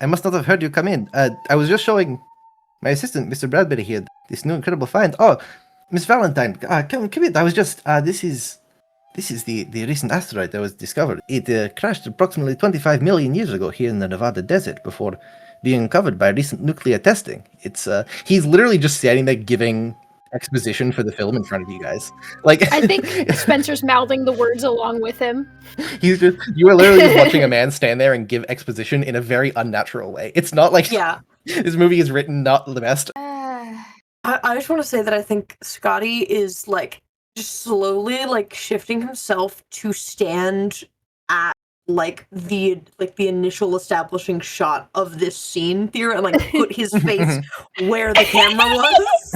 I must not have heard you come in. I was just showing my assistant, Mr. Bradbury here, this new incredible find. Oh, Miss Valentine, come in. I was just, this is the recent asteroid that was discovered. It crashed approximately 25 million years ago here in the Nevada desert before being uncovered by recent nuclear testing. It's, he's literally just standing there giving exposition for the film in front of you guys. Like, I think Spencer's mouthing the words along with him. You are literally just watching a man stand there and give exposition in a very unnatural way. It's not like, this movie is written not the best. I just want to say that I think Scotty is like just slowly like shifting himself to stand at like the initial establishing shot of this scene here and like put his face where the camera was.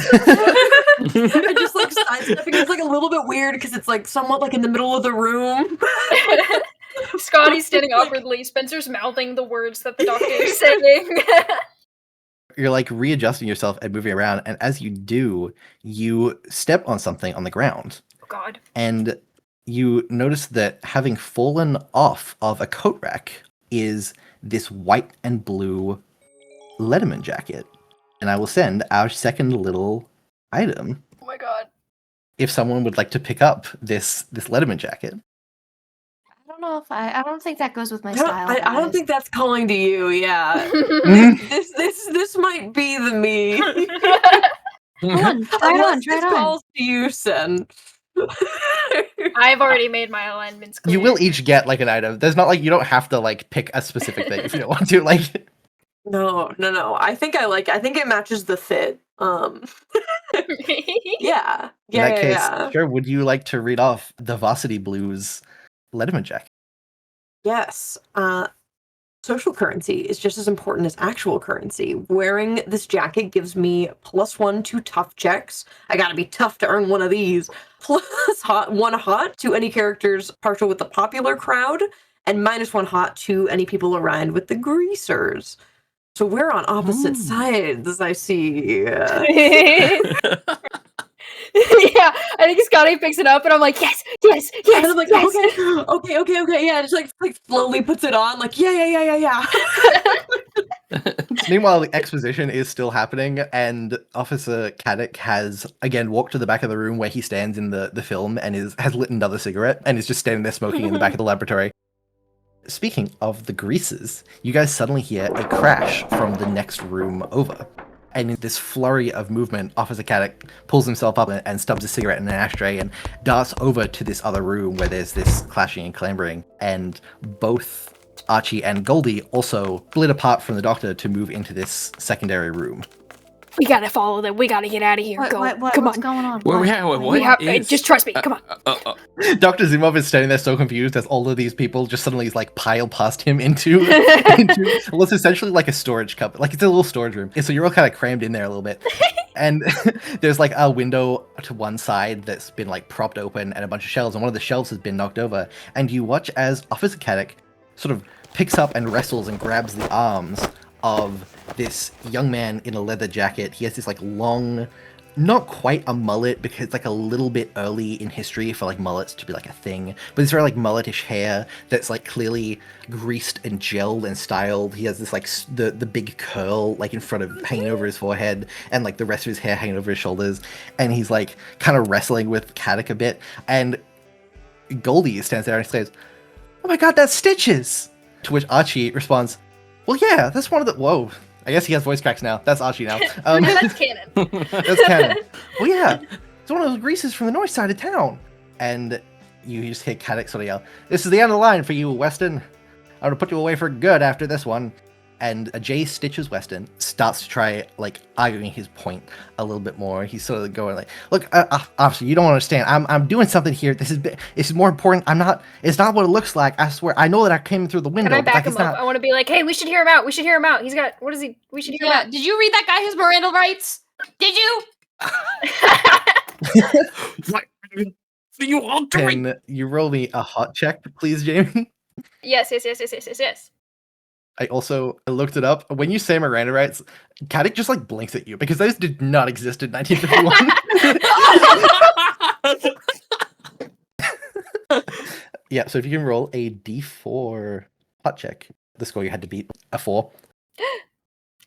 And just like sidestepping is like a little bit weird because it's like somewhat like in the middle of the room. Scotty's standing awkwardly. Spencer's mouthing the words that the doctor is saying. You're like readjusting yourself and moving around, and as you do, you step on something on the ground. Oh God. And you notice that having fallen off of a coat rack is this white and blue Letterman jacket. And I will send our second little item. Oh my God. If someone would like to pick up this Letterman jacket. I don't know if I don't think that goes with my style. I don't think that's calling to you. Yeah, this might be the me. Try it on. Calls to you, Sen. I've already made my alignments clear. You will each get like an item. There's not like you don't have to like pick a specific thing if you don't want to. Like, no. I think it matches the fit. Yeah. In that case, sure. Would you like to read off the Varsity Blues Letterman jacket? Yes. Social currency is just as important as actual currency. Wearing this jacket gives me +1 to tough checks. I gotta be tough to earn one of these. +1 hot to any characters partial with the popular crowd, and -1 hot to any people around with the greasers. So we're on opposite sides, I see. Yeah, I think Scotty picks it up, and I'm like, yes. And I'm like, okay, yeah, just like slowly puts it on, like, yeah. Meanwhile, the exposition is still happening, and Officer Caddick has again walked to the back of the room where he stands in the film and has lit another cigarette and is just standing there smoking in the back of the laboratory. Speaking of the greasers, you guys suddenly hear a crash from the next room over. And in this flurry of movement, Officer Caddick pulls himself up and stubs a cigarette in an ashtray and darts over to this other room where there's this clashing and clambering. And both Archie and Goldie also split apart from the doctor to move into this secondary room. We gotta follow them. We gotta get out of here. Come What's on. going on? Just trust me. Come on. Dr. Zimov is standing there so confused as all of these people just suddenly like pile past him into what's essentially like a storage cupboard. Like it's a little storage room. And so you're all kind of crammed in there a little bit. And there's like a window to one side that's been like propped open and a bunch of shelves, and one of the shelves has been knocked over. And you watch as Officer Caddick sort of picks up and wrestles and grabs the arms of this young man in a leather jacket. He has this like long, not quite a mullet because it's like a little bit early in history for like mullets to be like a thing, but it's very like mulletish hair that's like clearly greased and gelled and styled. He has this like the big curl like in front of hanging over his forehead, and like the rest of his hair hanging over his shoulders, and he's like kind of wrestling with Caddick a bit, and Goldie stands there and says, "Oh my god, that's Stitches!" To which Archie responds, "Well, yeah, that's one of the..." Whoa, I guess he has voice cracks now. That's Archie now. That's canon. That's canon. Well, yeah, it's one of those greases from the north side of town. And you just hear Caddick sort of yell, "This is the end of the line for you, Weston. I'm going to put you away for good after this one." And Jay Stitches Weston starts to try, like, arguing his point a little bit more. He's sort of going like, "Look, officer, you don't understand. I'm doing something here. This is more important. It's not what it looks like. I swear. I know that I came through the window." Can I back like, him up? I want to be like, "Hey, we should hear him out. We should hear him out. He's got, what is he? We should hear him out." Did you read that guy his Miranda rights? Did you? What are you all doing? Can you roll me a hot check, please, Jamie? Yes. I also looked it up. When you say Miranda rights, Caddick just like blinks at you because those did not exist in 1951. Yeah, so if you can roll a d4 hot check, the score you had to beat, a 4.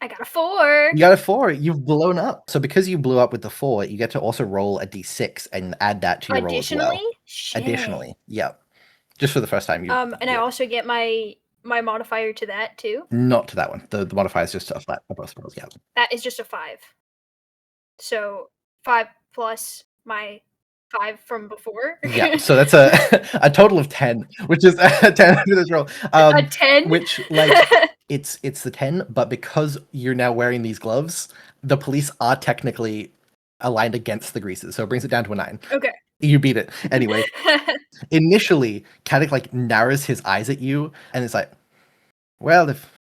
I got a 4. You got a 4. You've blown up. So because you blew up with the 4, you get to also roll a d6 and add that to your roll as well. Shit. Additionally, yeah. Just for the first time. And I also get my modifier to that too. Not to that one. The modifier is just a flat for both rolls. Yeah. That is just a 5. So 5 plus my 5 from before. Yeah. So that's a total of 10, which is a 10 for this roll. A 10. Which like it's the 10, but because you're now wearing these gloves, the police are technically aligned against the greases, so it brings it down to a 9. Okay. You beat it. Anyway, initially, Caddick like narrows his eyes at you, and it's like, "Well, if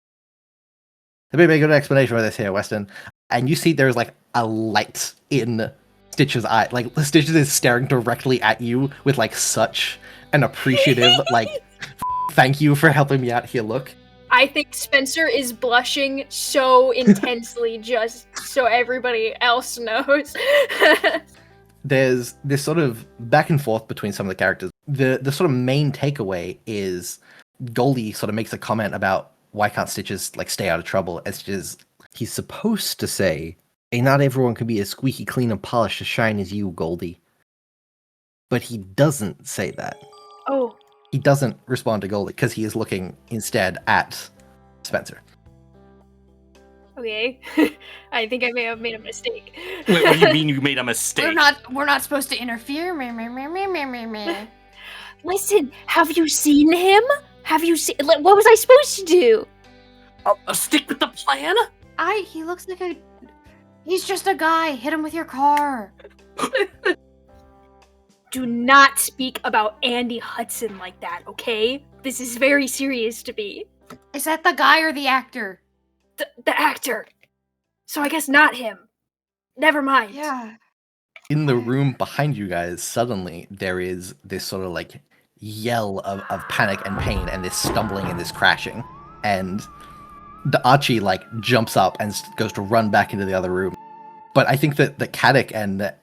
there may be a good explanation for this here, Weston." And you see there's like a light in Stitch's eye. Like Stitches is staring directly at you with like such an appreciative like, "Thank you for helping me out here." Look. I think Spencer is blushing so intensely just so everybody else knows. There's this sort of back and forth between some of the characters. The sort of main takeaway is Goldie sort of makes a comment about why can't Stitches like stay out of trouble, as he's supposed to say, "Hey, not everyone can be as squeaky clean and polished as shine as you, Goldie." But he doesn't say that. Oh. He doesn't respond to Goldie because he is looking instead at Spencer. Okay. I think I may have made a mistake. Wait, what do you mean you made a mistake? We're not supposed to interfere. Meh, meh, meh, meh, meh, meh, meh. Listen, have you seen him? Have you seen? What was I supposed to do? Stick with the plan? He looks like he's just a guy. Hit him with your car. Do not speak about Andy Hudson like that, okay? This is very serious to me. Is that the guy or the actor? The actor. So I guess not him. Never mind. Yeah. In the room behind you guys, suddenly there is this sort of like yell of panic and pain, and this stumbling and this crashing. And the Archie like jumps up and goes to run back into the other room. But I think that Caddick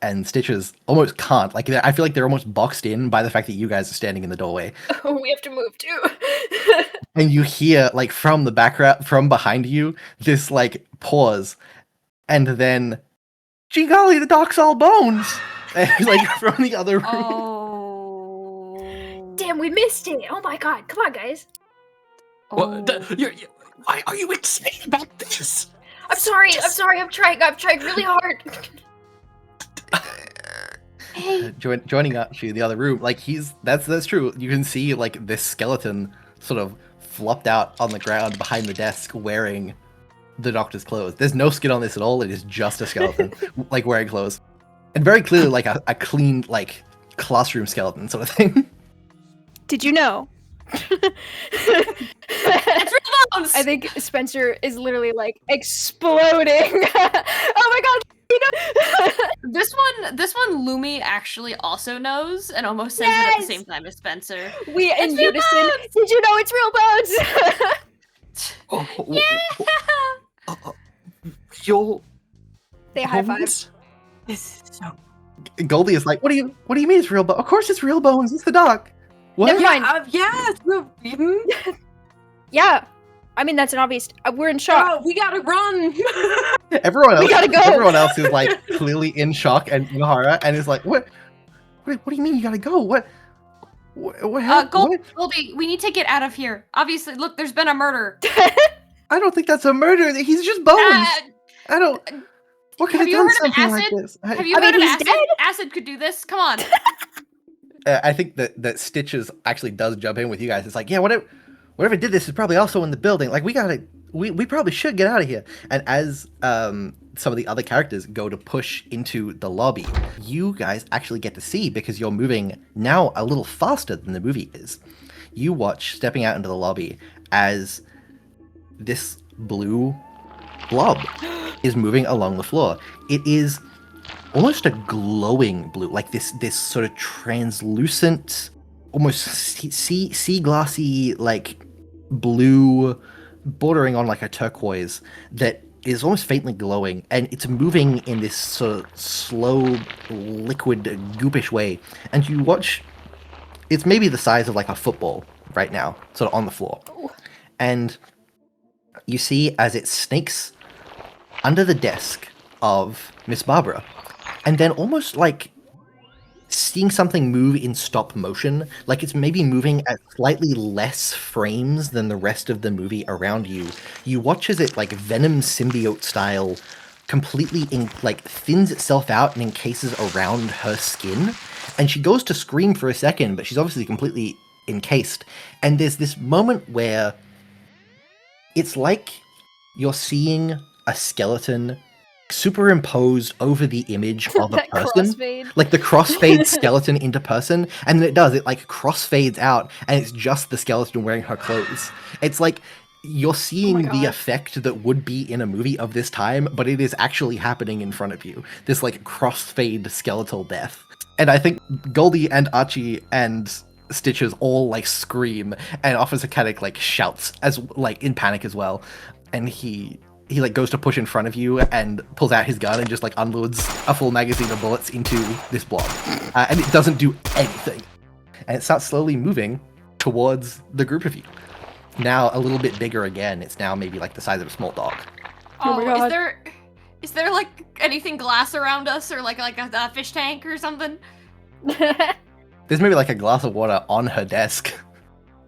and Stitches almost can't. Like, I feel like they're almost boxed in by the fact that you guys are standing in the doorway. Oh, we have to move too. And you hear, like, from the background, from behind you, this, like, pause. And then, "Gee golly, the doc's all bones!" And, like, from the other room. Oh. Damn, we missed it. Oh my god. Come on, guys. Well, why are you excited about this? I'm sorry. I'm trying really hard. Hey. Joining Archie in the other room, like, that's true. You can see, like, this skeleton sort of flopped out on the ground behind the desk wearing the doctor's clothes. There's no skin on this at all. It is just a skeleton, like, wearing clothes. And very clearly, like, a clean, like, classroom skeleton sort of thing. Did you know? It's real bones! I think Spencer is literally, like, exploding. Oh my god, This one, Lumi actually also knows and almost says it at the same time as Spencer. We in real unison. bones! Did you know it's real bones? Yeah. Your They high five. bones? This is so. Goldie is like, what do you mean it's real bones? Of course it's real bones. It's the dog. What? Never mind. Yeah, it's real. Yeah. I mean, that's an obvious. We're in shock. Oh, we gotta run. Everyone else, We gotta go. Everyone else is like clearly in shock and in horror, and is like, what do you mean you gotta go? What happened? Goldie, we need to get out of here. Obviously, look, there's been a murder. I don't think that's a murder. He's just bones. I don't. What could Have have you done heard of something like acid? this? Have you I mean, heard of he's acid? dead. Acid could do this. Come on. I think that Stitches actually does jump in with you guys. It's like, yeah, whatever did this is probably also in the building. Like, we probably should get out of here. And as some of the other characters go to push into the lobby, you guys actually get to see, because you're moving now a little faster than the movie is. You watch stepping out into the lobby as this blue blob is moving along the floor. It is almost a glowing blue, like this sort of translucent, almost sea glassy, like blue, bordering on like a turquoise, that is almost faintly glowing, and it's moving in this sort of slow, liquid, goopish way. And you watch, it's maybe the size of like a football right now, sort of on the floor. And you see as it snakes under the desk of Miss Barbara, and then almost like seeing something move in stop motion, like it's maybe moving at slightly less frames than the rest of the movie around you. You watch as it, like Venom symbiote style, completely thins itself out and encases around her skin. And she goes to scream for a second, but she's obviously completely encased. And there's this moment where it's like you're seeing a skeleton superimposed over the image of a That person, crossfade. like the crossfade skeleton into person, and then it like crossfades out, and it's just the skeleton wearing her clothes. It's like you're seeing the effect that would be in a movie of this time, but it is actually happening in front of you. This like crossfade skeletal death. And I think Goldie and Archie and Stitches all like scream, and Officer Caddick like shouts as like in panic as well, and he like goes to push in front of you and pulls out his gun and just like unloads a full magazine of bullets into this blob, and it doesn't do anything, and it starts slowly moving towards the group of you. Now a little bit bigger again. It's now maybe like the size of a small dog. Oh my God. Is there like anything glass around us, or like a fish tank or something? There's maybe like a glass of water on her desk.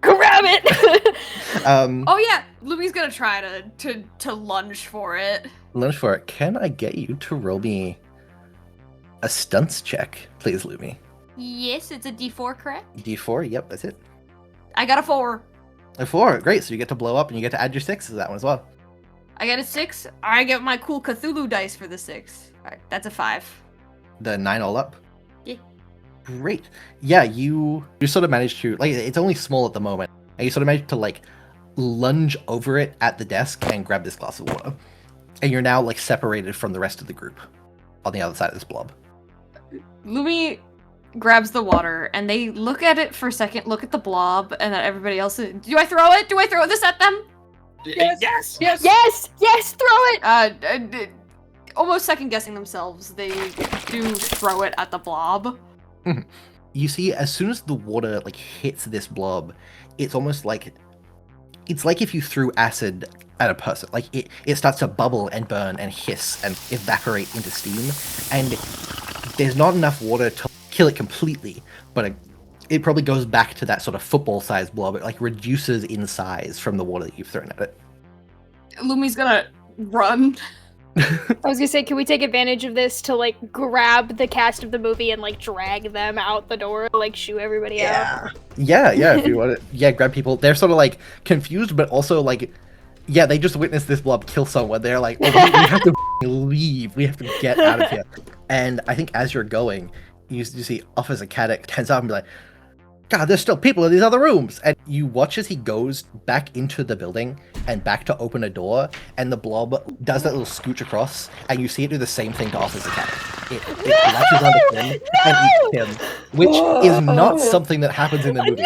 Grab it! Oh yeah, Lumi's gonna try to lunge for it. Lunge for it. Can I get you to roll me a stunts check, please, Lumi? Yes, it's a D4, correct? D4, yep, that's it. I got a 4. A 4, great, so you get to blow up and you get to add your 6 to that one as well. I got a 6. I get my cool Cthulhu dice for the 6. Alright, that's a 5. The 9 all up? Yeah. Great. Yeah, you sort of managed to, like, it's only small at the moment, and you sort of managed to, like, lunge over it at the desk and grab this glass of water. And you're now, like, separated from the rest of the group on the other side of this blob. Lumi grabs the water, and they look at it for a second, look at the blob, and then everybody else. Do I throw it? Do I throw this at them? Yes. Yes, throw it! Almost second guessing themselves, they do throw it at the blob. You see, as soon as the water like hits this blob, it's almost like if you threw acid at a person. Like it starts to bubble and burn and hiss and evaporate into steam, and there's not enough water to kill it completely, but it probably goes back to that sort of football-sized blob. It like reduces in size from the water that you've thrown at it. Lumi's gonna run. I was gonna say, can we take advantage of this to like grab the cast of the movie and like drag them out the door, like shoo everybody out? Yeah, if you want to, grab people. They're sort of like confused, but also like, yeah, they just witnessed this blob kill someone. They're like, oh, we have to leave. We have to get out of here. And I think as you're going, you see Officer Caddick turns up and be like, God, there's still people in these other rooms. And you watch as he goes back into the building and back to open a door, and the blob does that little scooch across, and you see it do the same thing to Officer Cat. It latches onto him and eats him, which is not something that happens in the movie.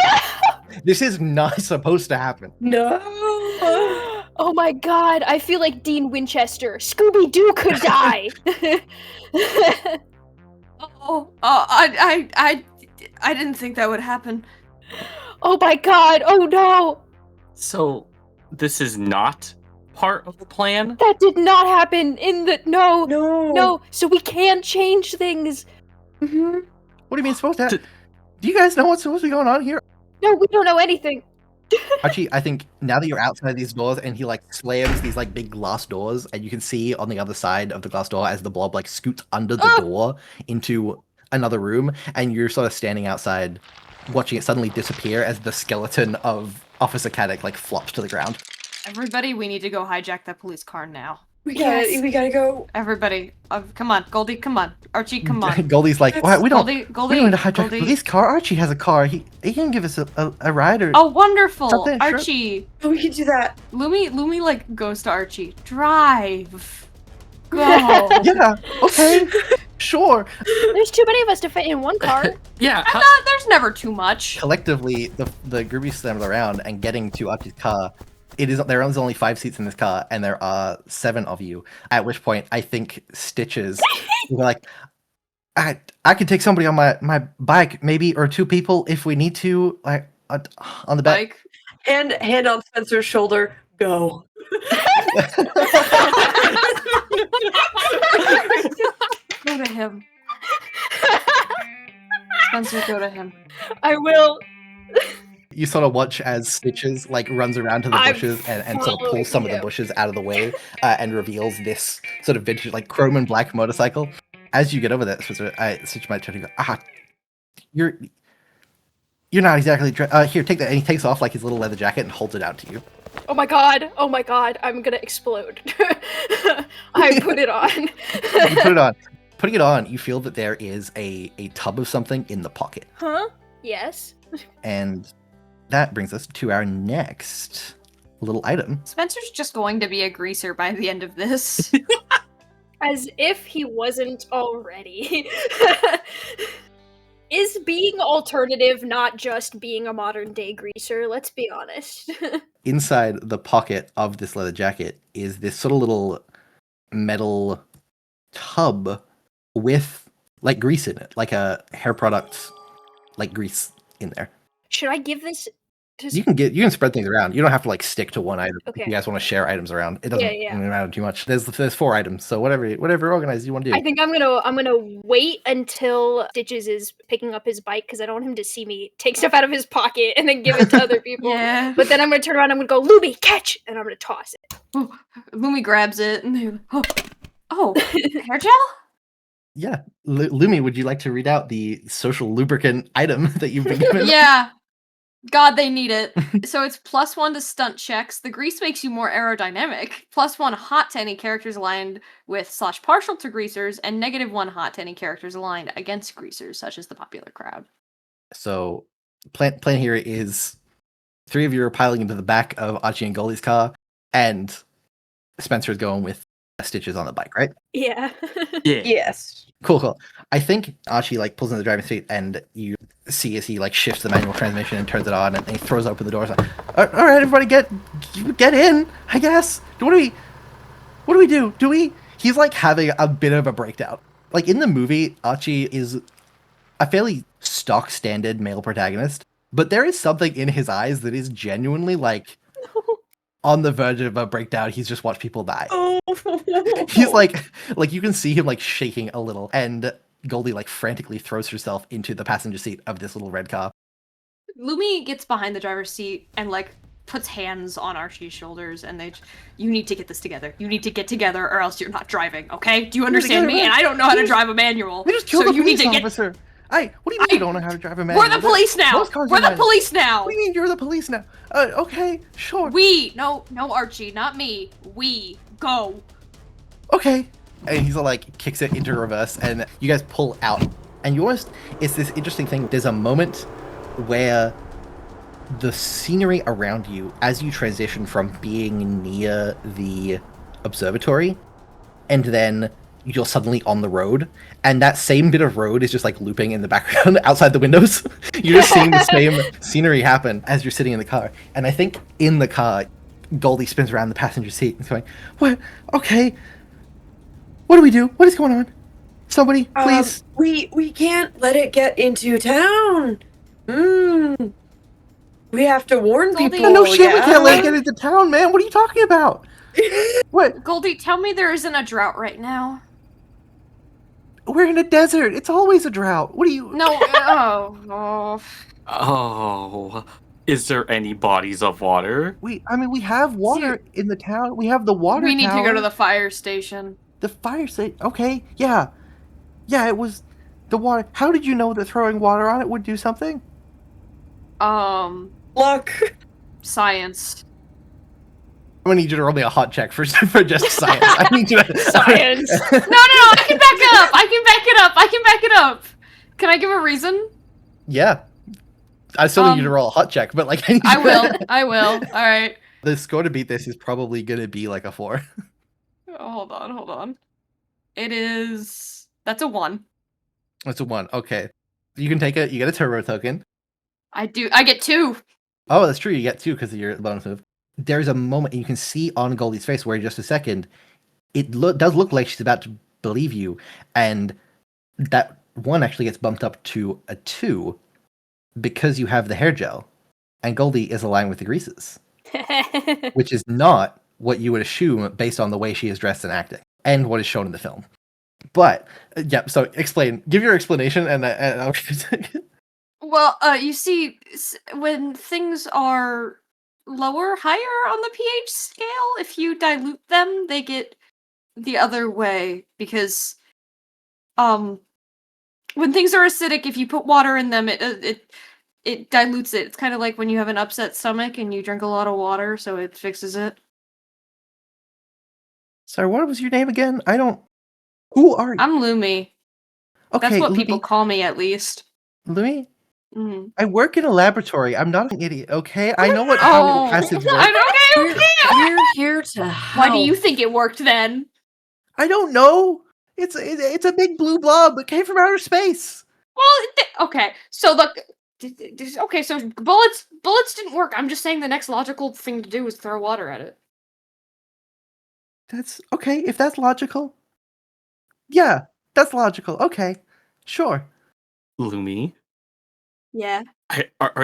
This is not supposed to happen. No. Oh my god, I feel like Dean Winchester. Scooby-Doo could die. I didn't think that would happen. Oh my god, oh no. So, this is not part of the plan? That did not happen in the... No. No. So we can change things. Mm-hmm. What do you mean supposed to? Do you guys know what's supposed to be going on here? No, we don't know anything. Archie, I think now that you're outside these doors and he like slams these like big glass doors, and you can see on the other side of the glass door as the blob like scoots under the door into another room, and you're sort of standing outside watching it suddenly disappear as the skeleton of Officer Caddick like flops to the ground. Everybody, we need to go hijack that police car now. We gotta go. Everybody, come on. Goldie, come on. Archie, come on. Goldie's like, "What? We don't Goldie, we don't need to hijack Goldie. the police car. Archie has a car. He can give us a ride or Oh, wonderful. something, sure. Archie. Oh, we can do that. Lumi like goes to Archie. Drive. Go. Yeah, okay, sure. There's too many of us to fit in one car. Yeah. There's never too much. Collectively, the group slams around and getting to Archie's car. There is only 5 seats in this car, and there are 7 of you. At which point, I think Stitches will be like, I can take somebody on my bike, maybe, or 2 people if we need to, like on the back. Hand on Spencer's shoulder. Go. Go to him. Spencer, go to him. I will. You sort of watch as Stitches like runs around to the I'm bushes and sort of following pulls some of the him. bushes out of the way and reveals this sort of vintage like chrome and black motorcycle. As you get over that, Stitch might turn to go, you're not exactly here, take that. And he takes off like his little leather jacket and holds it out to you. Oh my god, I'm gonna explode. I put it on. You put it on. Putting it on, you feel that there is a tub of something in the pocket. Huh? Yes. And that brings us to our next little item. Spencer's just going to be a greaser by the end of this. As if he wasn't already. Is being alternative not just being a modern day greaser? Let's be honest. Inside the pocket of this leather jacket is this sort of little metal tub with like grease in it, like a hair product, like grease in there. Should I give this to You can spread things around. You don't have to like stick to one item. Okay. If you guys want to share items around, it doesn't Yeah. matter too much. There's 4 items, so whatever organized you want to do. I think I'm gonna wait until Stitches is picking up his bike because I don't want him to see me take stuff out of his pocket and then give it to other people. Yeah. But then I'm gonna turn around, I'm gonna go, Luby, catch! And I'm gonna toss it. Lumi grabs it and oh, hair gel? Yeah, Lumi, would you like to read out the social lubricant item that you've been given? Yeah. God, they need it. So it's +1 to stunt checks. The grease makes you more aerodynamic. +1 hot to any characters aligned with / partial to greasers, and -1 hot to any characters aligned against greasers, such as the popular crowd. So, plan here is 3 of you are piling into the back of Archie and Goldie's car, and Spencer's going with Stitches on the bike, right? Yeah. Yeah. Yes. Cool. I think Archie like pulls in the driving seat, and you see as he like shifts the manual transmission and turns it on, and he throws open the door. Like, all right, everybody, get in. I guess. What do we do? Do we? He's like having a bit of a breakdown. Like in the movie, Archie is a fairly stock standard male protagonist, but there is something in his eyes that is genuinely like on the verge of a breakdown. He's just watched people die. Oh. He's like you can see him like shaking a little, and Goldie like frantically throws herself into the passenger seat of this little red car. Lumi gets behind the driver's seat and like puts hands on Archie's shoulders, and you need to get this together. You need to get together, or else you're not driving. Okay? Do you understand me? And I don't know how to drive a manual. We just killed so a you need police to get. officer. What do you mean you don't know how to drive a manual? We're the police now. Most cars We're are the manual. police now. What do you mean you're the police now? Okay, sure. No, Archie, not me. We go. Okay. And he's like kicks it into reverse, and you guys pull out. And it's this interesting thing. There's a moment where the scenery around you, as you transition from being near the observatory, and then you're suddenly on the road, and that same bit of road is just like looping in the background outside the windows. You're just seeing the same scenery happen as you're sitting in the car. And I think in the car, Goldie spins around the passenger seat and is going, "What? Okay. What do we do? What is going on? Somebody, please." We can't let it get into town. We have to warn Goldie- people. No shit, we yeah? can't let it get into town, man. What are you talking about? What? Goldie, tell me there isn't a drought right now. We're in a desert. It's always a drought. What are you? No, oh. Oh, is there any bodies of water? We have water in the town. We have the water We need to go tower. to the fire station. The fire station. Okay, yeah. Yeah, it was the water. How did you know that throwing water on it would do something? Luck. Science. I'm gonna need you to roll me a hot check for just science. I need you to... Science. No, I can back it up. I can back it up. Can I give a reason? Yeah. I still need you to roll a hot check, but like... I will. All right. The score to beat this is probably gonna be like a 4. Hold on. That's a 1. That's a 1. Okay. You can take you get a turbo token. I get 2. Oh, that's true. You get 2 because of your bonus move. There's a moment you can see on Goldie's face where, just a second, it does look like she's about to believe you, and that 1 actually gets bumped up to a 2 because you have the hair gel, and Goldie is aligned with the greases, which is not what you would assume based on the way she is dressed and acting, and what is shown in the film. But yeah, so give your explanation, and I'll... Well, you see, when things are higher on the pH scale, if you dilute them, they get the other way, because when things are acidic, if you put water in them, it dilutes it. It's kind of like when you have an upset stomach and you drink a lot of water, so it fixes it. Sorry, what was your name again? Who are you? I'm Lumi. Okay, That's what Lumi. people call me, at least. Lumi? Mm. I work in a laboratory. I'm not an idiot, okay? I know what Oh, acids work. okay. We're here to help. Why do you think it worked then? I don't know. It's a big blue blob that came from outer space. Well, okay. So look, so bullets didn't work. I'm just saying the next logical thing to do is throw water at it. That's okay. If that's logical. Yeah, that's logical. Okay, sure. Lumi? Yeah.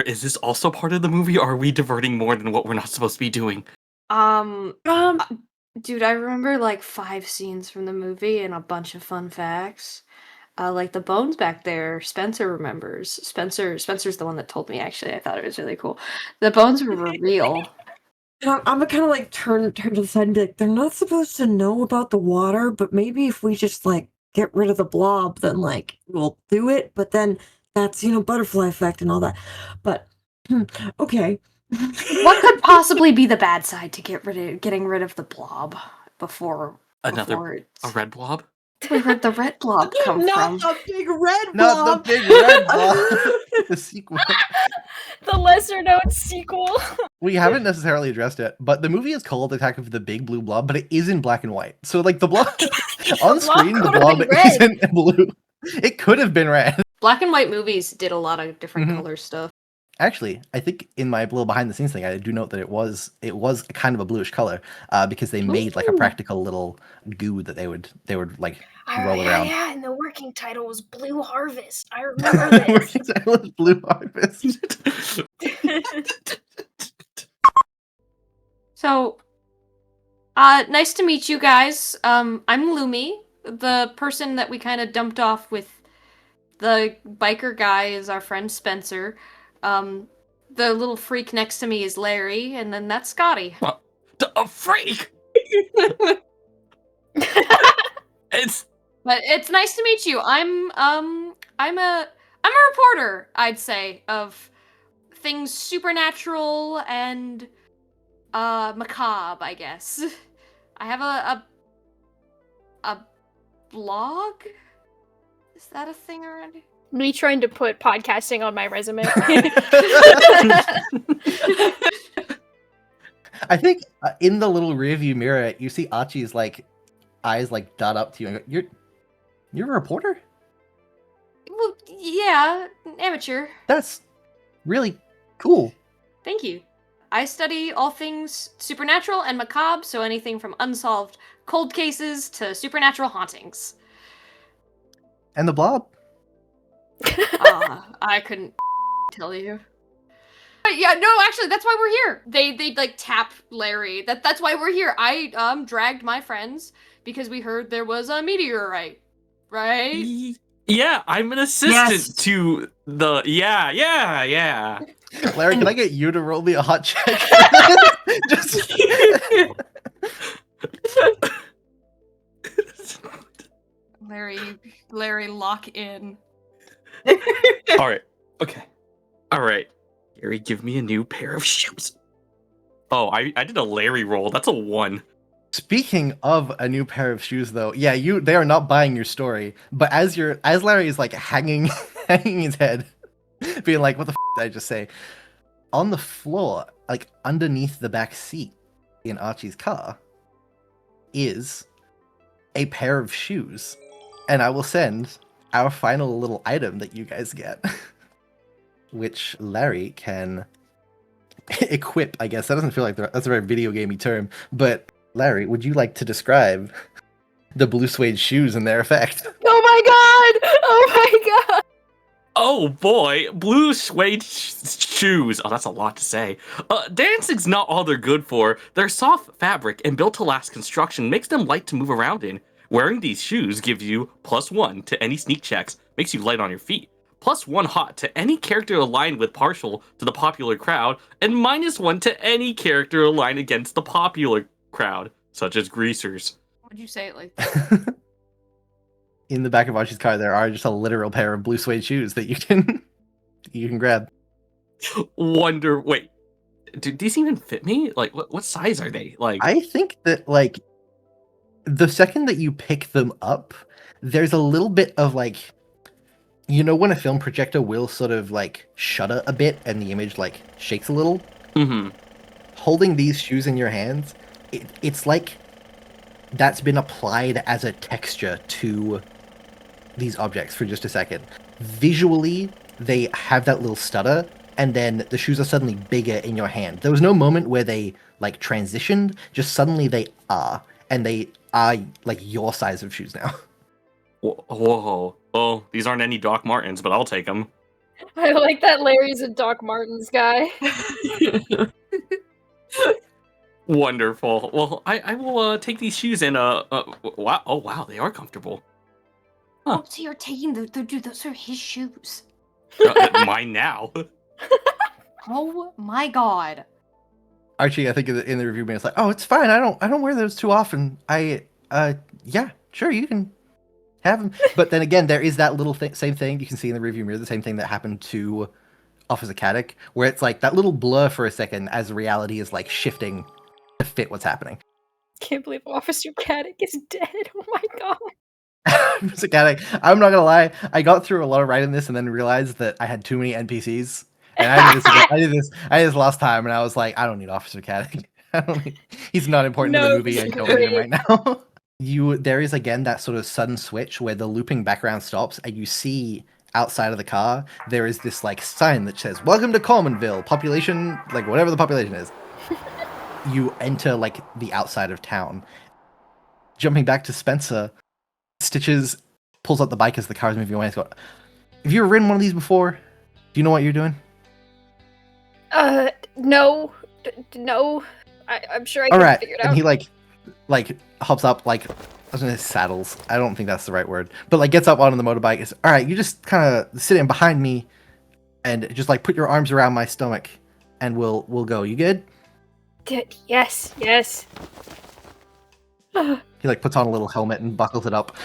Is this also part of the movie, or are we diverting more than what we're not supposed to be doing? Dude, I remember like 5 scenes from the movie and a bunch of fun facts. Like the bones back there, Spencer remembers. Spencer's the one that told me, actually. I thought it was really cool. The bones were real. I'm gonna kind of like turn to the side and be like, they're not supposed to know about the water, but maybe if we just like get rid of the blob, then like we'll do it. But then that's butterfly effect and all that. But okay. What could possibly be the bad side to getting rid of the blob before A it's... red blob? Where'd the red blob come from? Not the big red blob. Not the big red blob. The sequel. The lesser known sequel. We haven't necessarily addressed it, but the movie is called Attack of the Big Blue Blob, but it is in black and white. So like the blob on screen, the could've blob been red. isn't blue. It could have been red. Black and white movies did a lot of different Mhm. color stuff. Actually, I think in my little behind the scenes thing, I do note that it was kind of a bluish color because they made like a Ooh. practical little goo that they would like roll around. Yeah, and the working title was Blue Harvest. I remember this. It was Blue Harvest. So, nice to meet you guys. I'm Lumi. The person that we kind of dumped off with the biker guy is our friend Spencer. The little freak next to me is Larry, and then that's Scotty. A freak! But it's nice to meet you. I'm a reporter, I'd say, of things supernatural and macabre, I guess. I have a blog? Is that a thing already? Me trying to put podcasting on my resume. I think in the little rearview mirror, you see Archie's like eyes like dart up to you and go, you're a reporter? Well, yeah, amateur. That's really cool. Thank you. I study all things supernatural and macabre, so anything from unsolved cold cases to supernatural hauntings. And the blob? I couldn't tell you. But yeah, no, actually, that's why we're here. They like tap Larry. That's why we're here. I dragged my friends because we heard there was a meteorite, right? Yeah, I'm an assistant Yes. to the. Yeah. Larry, can I get you to roll me a hot check? Just Larry, lock in. All right. Okay. All right. Gary, give me a new pair of shoes. Oh, I did a Larry roll. That's a 1. speaking of a new pair of shoes, though, yeah, they are not buying your story. But as Larry is like hanging his head, being like, "What the did I just say?" On the floor, like underneath the back seat in Archie's car, is a pair of shoes, and I will send our final little item that you guys get, which Larry can equip. I guess that doesn't feel like that's a very video gamey term, but Larry, would you like to describe the blue suede shoes and their effect? Oh my god! Oh my god! Oh boy, blue suede shoes. Oh, that's a lot to say. Dancing's not all they're good for. Their soft fabric and built to last construction makes them light to move around in. Wearing these shoes gives you +1 to any sneak checks, makes you light on your feet. +1 hot to any character aligned with partial to the popular crowd, and -1 to any character aligned against the popular crowd, such as greasers. Why'd you say it like that? In the back of Archie's car, there are just a literal pair of blue suede shoes that you can grab. Wait, do these even fit me? Like, what size are they? Like, I think that like the second that you pick them up, there's a little bit of like, you know, when a film projector will sort of like shudder a bit and the image like shakes a little. mm-hmm. Holding these shoes in your hands, it's like that's been applied as a texture to these objects for just a second. Visually, they have that little stutter, and then the shoes are suddenly bigger in your hand. There was no moment where they like transitioned, just suddenly they are, and they are like your size of shoes now. Whoa. Oh, these aren't any Doc Martens, but I'll take them. I like that Larry's a Doc Martens guy. Wonderful. Well, I will take these shoes and wow. Oh wow, they are comfortable. Oh, so you're taking dude, those are his shoes. Mine now. Oh my god. Archie, I think in the review, it's like, "Oh, it's fine. I don't wear those too often. Yeah, sure, you can have them." But then again, there is that little same thing you can see in the review mirror, the same thing that happened to Officer Caddick, where it's like that little blur for a second as reality is like shifting to fit what's happening. Can't believe Officer Caddick is dead. Oh my god. Officer Caddick, I'm not gonna lie, I got through a lot of writing this and then realized that I had too many NPCs. And I did this last time, and I was like, I don't need Officer Caddick. He's not important to the No, movie. I he's don't need him great. right now. There is again that sort of sudden switch where the looping background stops, and you see outside of the car there is this like sign that says "Welcome to Cormanville, population like whatever the population is." You enter like the outside of town. Jumping back to Spencer, Stitches pulls up the bike as the car is moving away. He's going, "Have you ever ridden one of these before? Do you know what you're doing?" No. No. I'm sure I All can right, figure it and out. he like hops up, like I was gonna say saddles. I don't think that's the right word, but like gets up onto the motorbike. Is all right. You just kind of sit in behind me, and just like put your arms around my stomach, and we'll go. You good? Yes. He like puts on a little helmet and buckles it up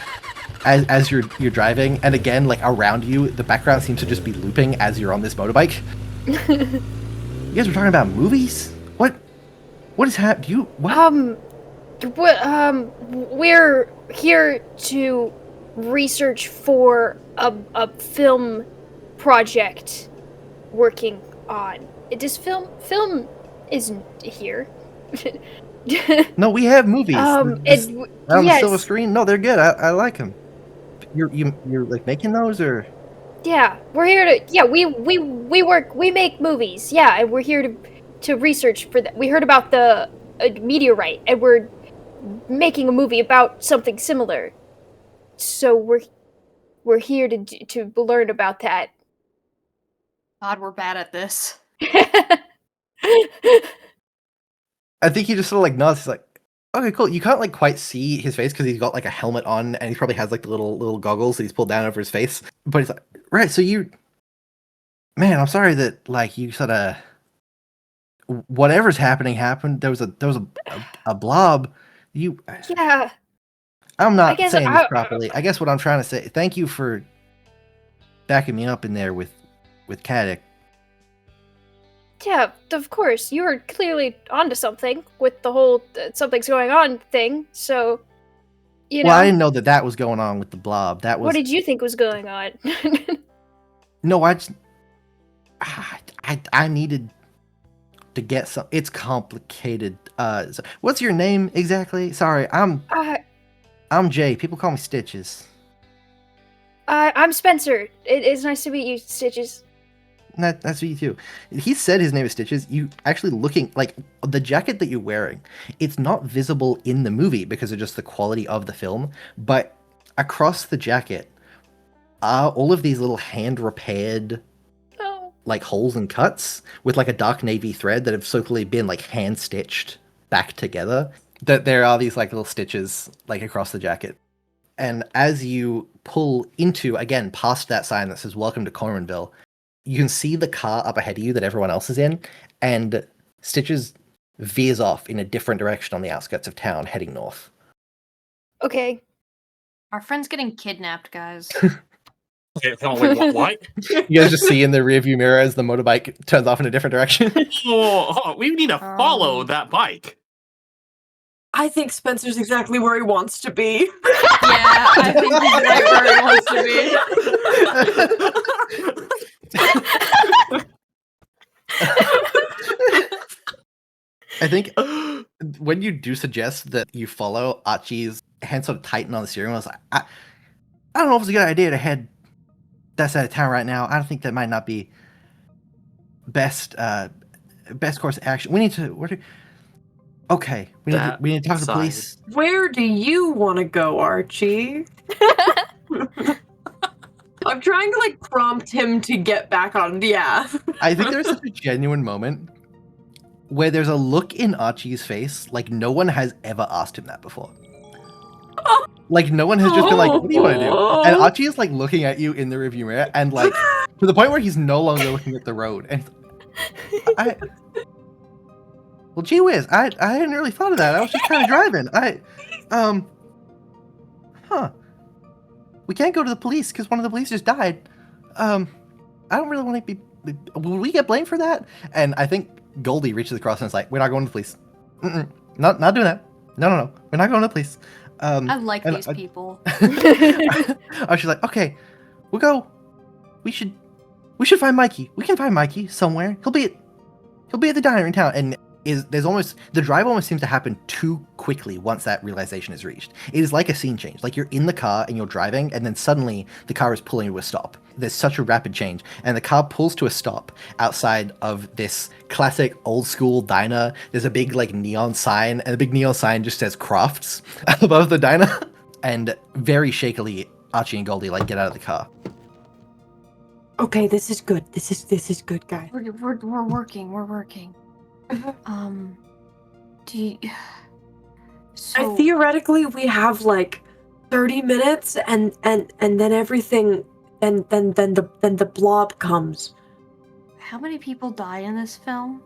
as you're driving, and again like around you, the background seems to just be looping as you're on this motorbike. You guys were talking about movies? What is happening? We're here to research for a film project working on. Film isn't here. No, we have movies. On the yes. silver screen. No, they're good. I like them. You're like making those, or Yeah, we're here to. Yeah, we make movies. Yeah, and we're here to research for that. We heard about the meteorite, and we're making a movie about something similar. So we're here to learn about that. God, we're bad at this. I think he just sort of like nods. He's like, okay, cool. You can't like quite see his face because he's got like a helmet on, and he probably has like the little goggles that he's pulled down over his face. But he's like, right. So man, I'm sorry that like you sort of whatever's happened. There was a blob. Yeah. I'm not saying this properly. I guess what I'm trying to say. Thank you for backing me up in there with Caddick. Yeah, of course. You were clearly onto something with the whole something's going on thing. So, you know. Well, I didn't know that was going on with the blob. That was. What did you think was going on? No, I needed to get some. It's complicated. What's your name exactly? Sorry, I'm Jay. People call me Stitches. I'm Spencer. It's nice to meet you, Stitches. That's me too. He said his name is Stitches. You actually looking like the jacket that you're wearing. It's not visible in the movie because of just the quality of the film. But across the jacket are all of these little hand repaired like holes and cuts with like a dark navy thread that have subtly been like hand stitched back together. That there are these like little stitches like across the jacket. And as you pull into again past that sign that says "Welcome to Cormanville," you can see the car up ahead of you that everyone else is in, and Stitches veers off in a different direction on the outskirts of town, heading north. Okay. Our friend's getting kidnapped, guys. Okay, wait, what? You guys just see in the rearview mirror as the motorbike turns off in a different direction. We need to follow that bike. I think Spencer's exactly where he wants to be. Yeah, I think he's right where he wants to be. I think when you do suggest that you follow, Archie's hands sort of tighten on the steering wheel. It's like, I don't know if it's a good idea to head that side of town right now. I don't think that might not be best course of action. We need to. Okay, we need to talk to the police. Where do you want to go, Archie? I'm trying to like prompt him to get back on. Yeah. I think there's such a genuine moment where there's a look in Archie's face like no one has ever asked him that before. Like no one has just been like, "What do you want to do?" And Archie is like looking at you in the rearview mirror, and like to the point where he's no longer looking at the road. And well, gee whiz, I hadn't really thought of that. I was just kind of driving. We can't go to the police because one of the police just died. I don't really want to be. Will we get blamed for that? And I think Goldie reaches across and is like, "We're not going to the police. Not doing that. No. We're not going to the police." I like these people. She's like, "Okay, we'll go. We should find Mikey. We can find Mikey somewhere. He'll be at the diner in town." And the drive almost seems to happen too quickly once that realization is reached. It is like a scene change. Like you're in the car and you're driving, and then suddenly the car is pulling to a stop. There's such a rapid change, and the car pulls to a stop outside of this classic old school diner. There's a big like neon sign, and the big neon sign just says Crafts above the diner. And very shakily, Archie and Goldie like get out of the car. Okay, this is good. This is good, guys. We're working. We're working. Do you... So Theoretically, we have like 30 minutes, and then everything, and then the blob comes. how many people die in this film?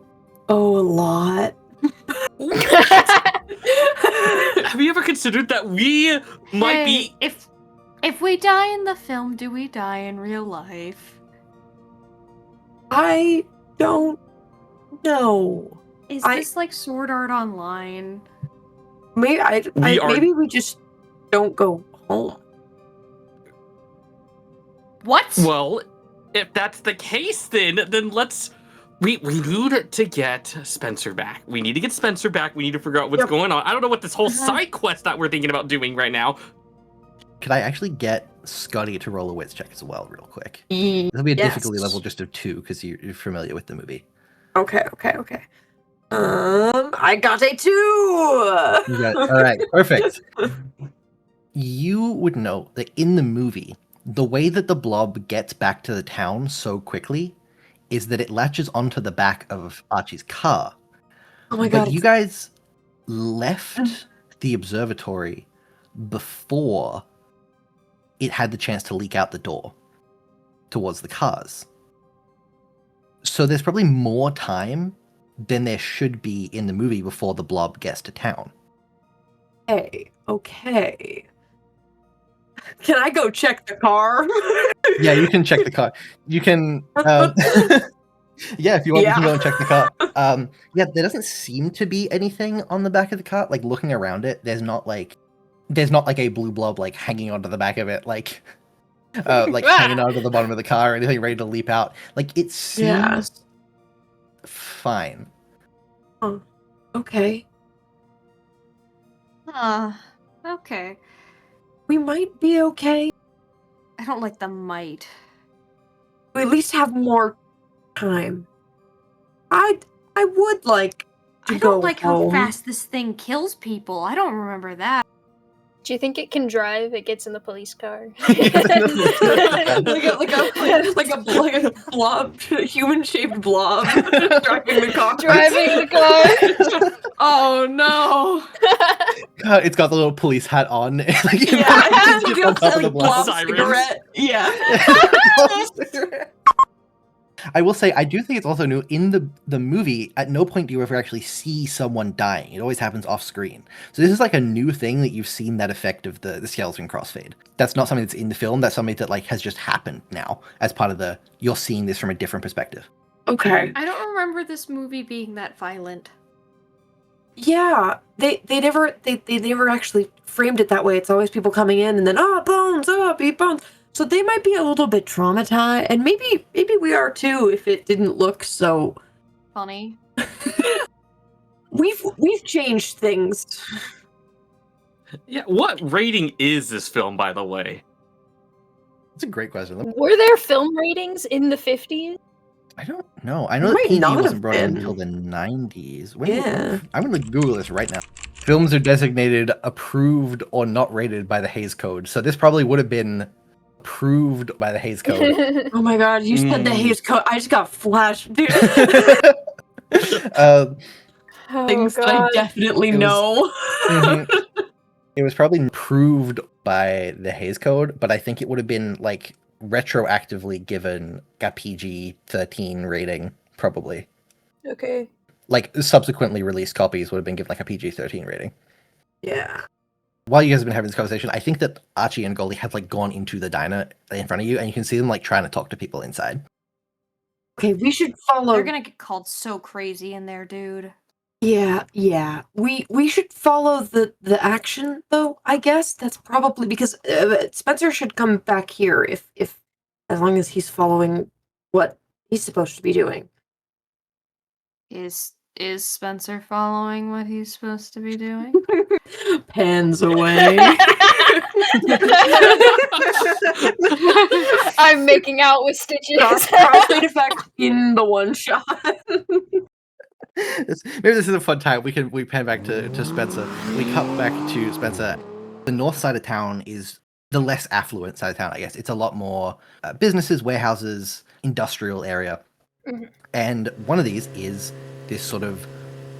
Oh, a lot. Have you ever considered that we might be? If we die in the film, do we die in real life? I don't know. Is this like Sword Art Online? Maybe maybe we just don't go home. What? Well, if that's the case, then let's. We need to get Spencer back. We need to get Spencer back. We need to figure out what's going on. I don't know what this whole side quest that we're thinking about doing right now. Could I actually get Scotty to roll a wits check as well, real quick? It'll be a difficulty level just of 2 because you're familiar with the movie. Okay. I got a 2. All right, perfect. You would know that in the movie, the way that the blob gets back to the town so quickly is that it latches onto the back of Archie's car. Oh my god! But you guys left the observatory before it had the chance to leak out the door towards the cars. So there's probably more time than there should be in the movie before the blob gets to town. Okay. Can I go check the car? Yeah, you can check the car. You can... yeah, if you want, you can go and check the car. Yeah, there doesn't seem to be anything on the back of the car. Like, looking around it, there's not like a blue blob, like, hanging onto the back of it, like hanging onto the bottom of the car or anything ready to leap out. Like, it seems fine. Oh, okay. Okay. We might be okay. I don't like the might. We at least have more time. I would like to I go don't like home. how fast this thing kills people. I don't remember that. Do you think it can drive? It gets in the police car. like a blob, human-shaped blob driving the car. Driving the car. Oh no! It's got the little police hat on. Like, It on top of the blob. blob cigarette. Yeah. I will say, I do think it's also new in the movie. At no point do you ever actually see someone dying. It always happens off screen. So this is like a new thing that you've seen that effect of the skeleton crossfade. That's not something that's in the film. That's something that like has just happened now as part of you're seeing this from a different perspective. Okay. I don't remember this movie being that violent. Yeah, they never actually framed it that way. It's always people coming in and then bones, eat bones. So they might be a little bit traumatized, and maybe we are too if it didn't look so Funny. We've changed things. Yeah, what rating is this film, by the way? That's a great question. Were there film ratings in the 50s? I don't know. I know that PG wasn't brought in until the 90s. I'm going to Google this right now. Films are designated approved or not rated by the Hays Code. So this probably would have been approved by the Hays Code. Oh my god, you said the Hays Code. I just got flashed, dude. Things that I definitely know. It was probably approved by the Hays Code, but I think it would have been like retroactively given a PG-13 rating, probably. Okay. Like subsequently released copies would have been given like a PG-13 rating. Yeah. While you guys have been having this conversation, I think that Archie and Goldie have like gone into the diner in front of you, and you can see them like trying to talk to people inside. Okay, we should follow. They're gonna get called so crazy in there, dude. Yeah. We should follow the action though. I guess that's probably because Spencer should come back here if as long as he's following what he's supposed to be doing. Is Spencer following what he's supposed to be doing? Pans away. I'm making out with Stitches. Crossfade effect in the one shot. Maybe this is a fun time. We pan back to Spencer. We cut back to Spencer. The north side of town is the less affluent side of town, I guess. It's a lot more businesses, warehouses, industrial area. Mm-hmm. And one of these is this sort of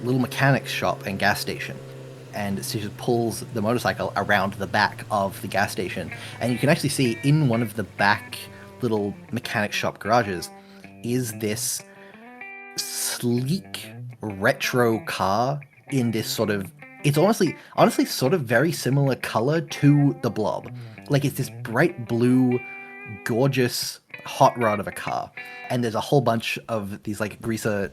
little mechanics shop and gas station. And Stitches pulls the motorcycle around the back of the gas station. And you can actually see in one of the back little mechanics shop garages is this sleek retro car in this sort of, it's honestly sort of very similar color to the Blob. Like it's this bright blue, gorgeous hot rod of a car. And there's a whole bunch of these like greaser,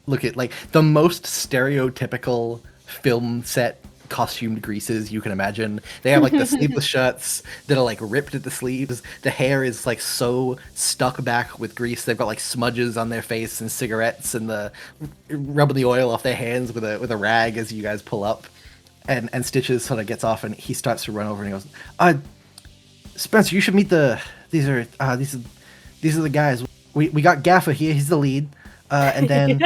look at like the most stereotypical film set costumed greases you can imagine. They have like the sleeveless shirts that are like ripped at the sleeves. The hair is like so stuck back with grease. They've got like smudges on their face and cigarettes, and the rubbing the oil off their hands with a rag as you guys pull up. And Stitches sort of gets off and he starts to run over and he goes, Spencer, you should meet these are the guys. We got Gaffer here, he's the lead. And then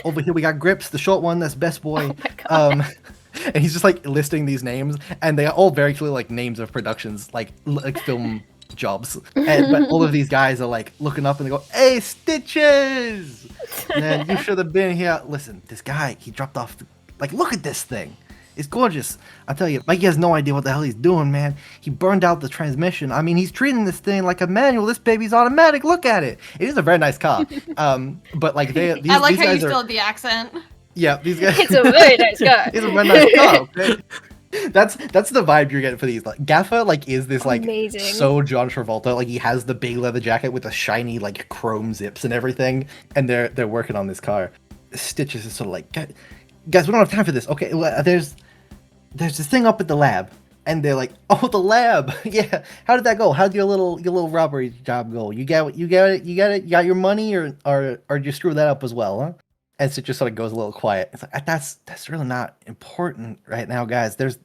over here we got Grips, the short one, that's best boy. And he's just like listing these names, and they are all very clearly like names of productions, like film jobs. But all of these guys are like looking up and they go, "Hey, Stitches! Man, you should have been here." Listen, this guy, he dropped off. Like, look at this thing. It's gorgeous. I tell you, Mikey has no idea what the hell he's doing, man. He burned out the transmission. I mean, he's treating this thing like a manual. This baby's automatic. Look at it. It is a very nice car. But like these I like these how you guys are, still have the accent. Yeah, these guys. It's a very nice car. It's a very nice car. Okay? That's the vibe you're getting for these. Like Gaffer, like is this like Amazing. So John Travolta. Like he has the big leather jacket with the shiny like chrome zips and everything, and they're working on this car. Stitches is sort of like, guys, we don't have time for this. Okay, well, there's this thing up at the lab, and they're like, "Oh, the lab, yeah. How did that go? How did your little robbery job go? You got it? You got your money, or did you screw that up as well, huh?" And so it just sort of goes a little quiet. It's like that's really not important right now, guys. There's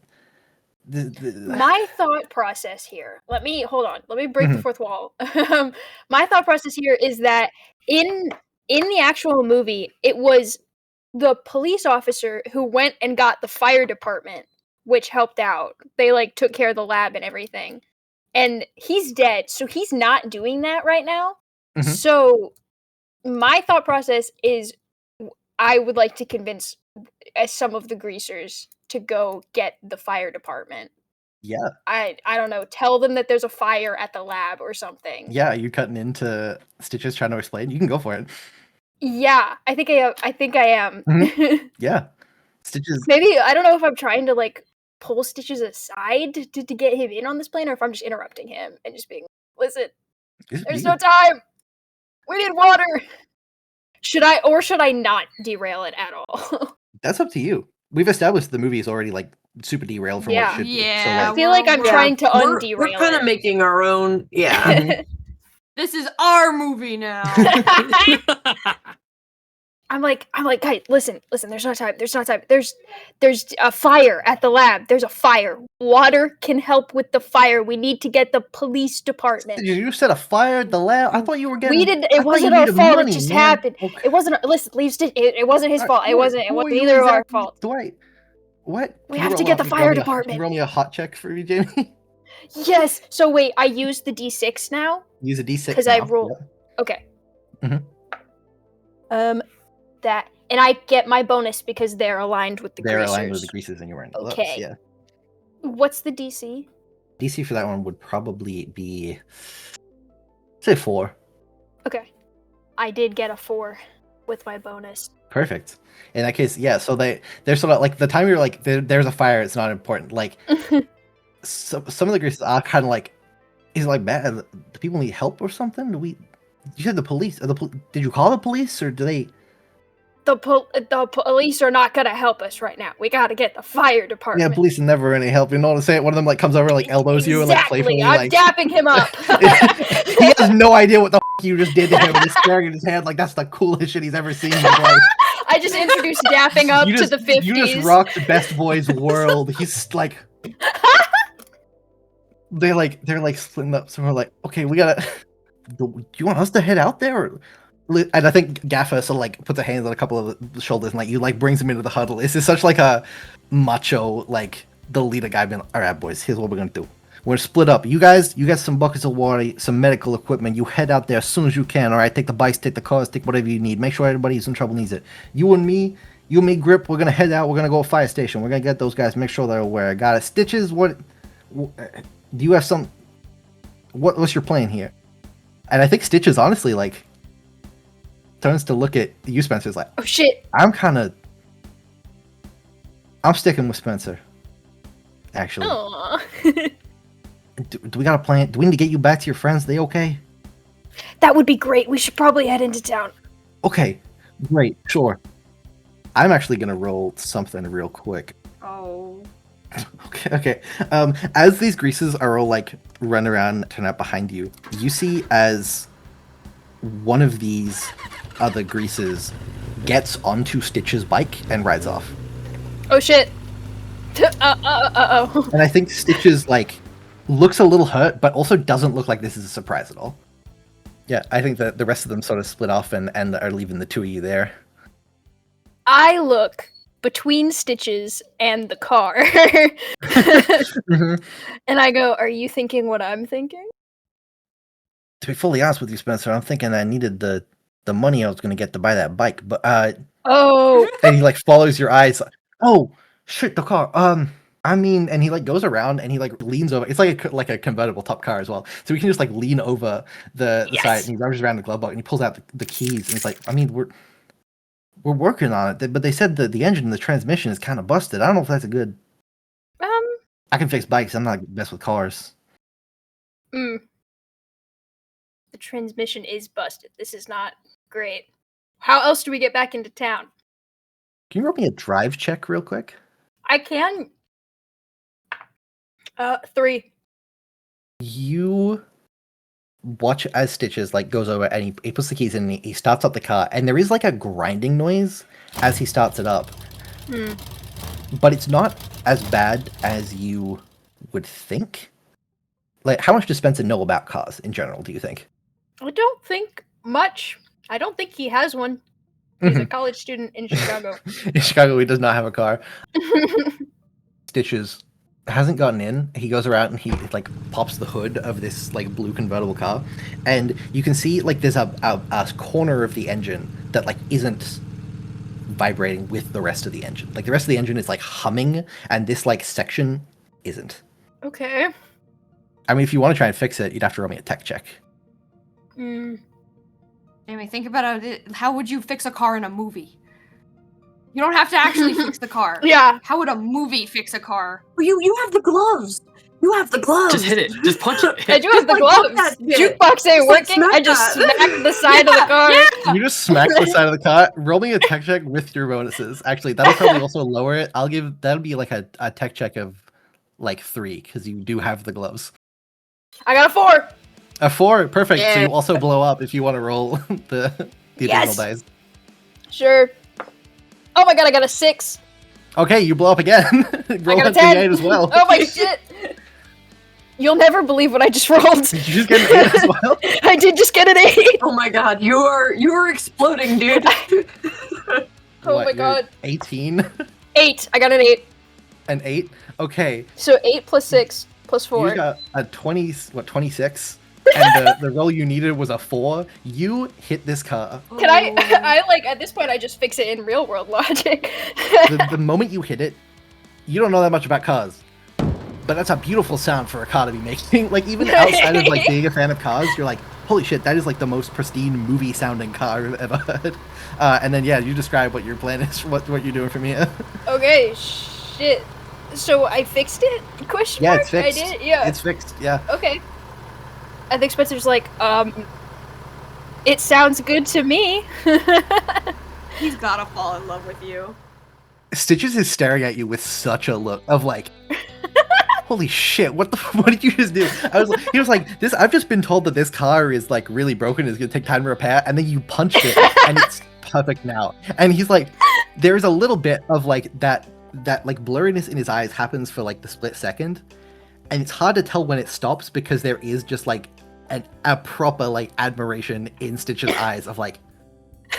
My thought process here. Let me break the fourth wall. My thought process here is that in the actual movie, it was the police officer who went and got the fire department, which helped out. They like took care of the lab and everything. And he's dead, so he's not doing that right now. So my thought process is I would like to convince some of the greasers to go get the fire department. Yeah. I don't know. Tell them that there's a fire at the lab or something. Yeah, you cutting into Stitches trying to explain? You can go for it. Yeah, I think I am. Yeah. Stitches. Maybe I don't know if I'm trying to like pull Stitches aside to get him in on this plan, or if I'm just interrupting him and just being, listen, there's no time. We need water. Should I not derail it at all? That's up to you. We've established the movie is already like super derailed from what it should be. Yeah. So, I feel like I'm trying to underail We're kind of making our own. Yeah. This is our movie now. I'm like, guys, listen, there's no time. There's a fire at the lab. There's a fire. Water can help with the fire. We need to get the police department. you set a fire at the lab? I thought you were getting. We didn't. It wasn't our fault. It just happened. Okay. It wasn't. Listen, leave Stitch. It wasn't his fault. It wasn't either of our fault. Dwight, what? We have to get the fire department. You roll me a hot check for me, Jamie? Yes. So wait, I use the D6 now. Use a D6 because I roll. Okay. That, and I get my bonus because they're aligned with the greasers. They're aligned with the greases, and you're wearing gloves. Okay. Yeah. What's the DC? DC for that one would probably be, say 4. Okay. I did get a 4 with my bonus. Perfect. In that case, yeah. So they're sort of like the time you're like there's a fire. It's not important. Like some of the greasers are kind of like, is like bad. Do people need help or something? You said the police. Did you call the police or do they? The police are not gonna help us right now. We gotta get the fire department. Yeah, police are never any help. You know what I'm saying? One of them like comes over and like elbows you and like playfully I'm like dapping him up. he has no idea what the you just did to him, and he's staring at his hand like that's the coolest shit he's ever seen in his life. I just introduced dapping up to the 50s. You just rocked the best boy's world. He's like they're like splitting up. So we're like, okay, we gotta. Do you want us to head out there? Or... And I think Gaffer sort of like puts a hand on a couple of the shoulders and like you like brings him into the huddle. This is such like a macho like the leader guy being, all right, boys, here's what we're gonna do. We're gonna split up. You guys, you got some buckets of water, some medical equipment. You head out there as soon as you can. All right, take the bikes, take the cars, take whatever you need. Make sure everybody who's in trouble needs it. You and me, Grip. We're gonna head out. We're gonna go to a fire station. We're gonna get those guys. Make sure they're aware. Got it. Stitches. What? Do you have some? What's your plan here? And I think Stitches honestly like turns to look at you, Spencer's like, oh shit. I'm sticking with Spencer. Actually. Do we got a plan? Do we need to get you back to your friends? They okay? That would be great. We should probably head into town. Okay, great, sure. I'm actually gonna roll something real quick. Oh. Okay. As these greases are all like run around, turn out behind you, you see as one of these other greases gets onto Stitch's bike and rides off. Oh shit. Uh-oh. And I think Stitch's like looks a little hurt, but also doesn't look like this is a surprise at all. Yeah, I think that the rest of them sort of split off and are leaving the two of you there. I look between Stitches and the car. Mm-hmm. And I go, are you thinking what I'm thinking? To be fully honest with you, Spencer, I'm thinking I needed the money I was going to get to buy that bike, but Oh. and he like follows your eyes. Oh shit, the car. I mean, and he like goes around and he like leans over. It's like a convertible top car as well, so he can just like lean over the side and he rushes around the glove box and he pulls out the keys and he's like, I mean, we're working on it, but they said that the engine and the transmission is kind of busted. I don't know if that's a good. I can fix bikes. I'm not best with cars. The transmission is busted. This is not great. How else do we get back into town? Can you roll me a drive check real quick? I can. 3. You watch as Stitches like goes over and he puts the keys in and he starts up the car, and there is like a grinding noise as he starts it up. But it's not as bad as you would think. Like, how much does Spencer know about cars in general, do you think? I don't think much. I don't think he has one. He's a college student in Chicago. In Chicago, he does not have a car. Stitches hasn't gotten in. He goes around and he like pops the hood of this like blue convertible car, and you can see like there's a corner of the engine that like isn't vibrating with the rest of the engine. Like the rest of the engine is like humming, and this like section isn't. Okay. I mean, if you want to try and fix it, you'd have to roll me a tech check. Jamie, think about it. How would you fix a car in a movie? You don't have to actually fix the car. Yeah. How would a movie fix a car? You have the gloves. You have the gloves. Just hit it. Just punch it. I do have the like, gloves. that shit. Jukebox ain't Just, like, working. smack I just that. smacked the side of the car. Yeah. You just smack the side of the car. Roll me a tech check with your bonuses. Actually, that'll probably also lower it. That'll be like a tech check of like 3 because you do have the gloves. I got a 4. A 4, perfect. So Yeah. you also blow up if you want to roll the additional dice. Sure. Oh my god, I got a 6. Okay, you blow up again. Roll got a a 10. D8 as well. Oh my shit. You'll never believe what I just rolled. Did you just get an 8 as well? I did just get an 8. Oh my god, you are exploding, dude. Oh What, my you're god. 18? 8. I got an 8. An 8? Okay. So 8 plus 6 plus 4. You got a 26? And the roll you needed was a 4. You hit this car. Can I like at this point I just fix it in real world logic. The moment you hit it, you don't know that much about cars. But that's a beautiful sound for a car to be making. Like, even outside of like being a fan of cars, you're like, holy shit, that is like the most pristine movie sounding car I've ever heard. And then yeah, you describe what your plan is, what you're doing from here. Okay, shit. So I fixed it? Question Yeah, mark? it's fixed. I did? Yeah. It's fixed, yeah. Okay. I think Spencer's like, it sounds good to me. He's gotta fall in love with you. Stitches is staring at you with such a look of like, holy shit, what did you just do? He was like, this, I've just been told that this car is like really broken, it's gonna take time to repair, and then you punched it and it's perfect now. And he's like, there's a little bit of like that like blurriness in his eyes happens for like the split second, and it's hard to tell when it stops because there is just like a proper like admiration in Stitch's eyes of like,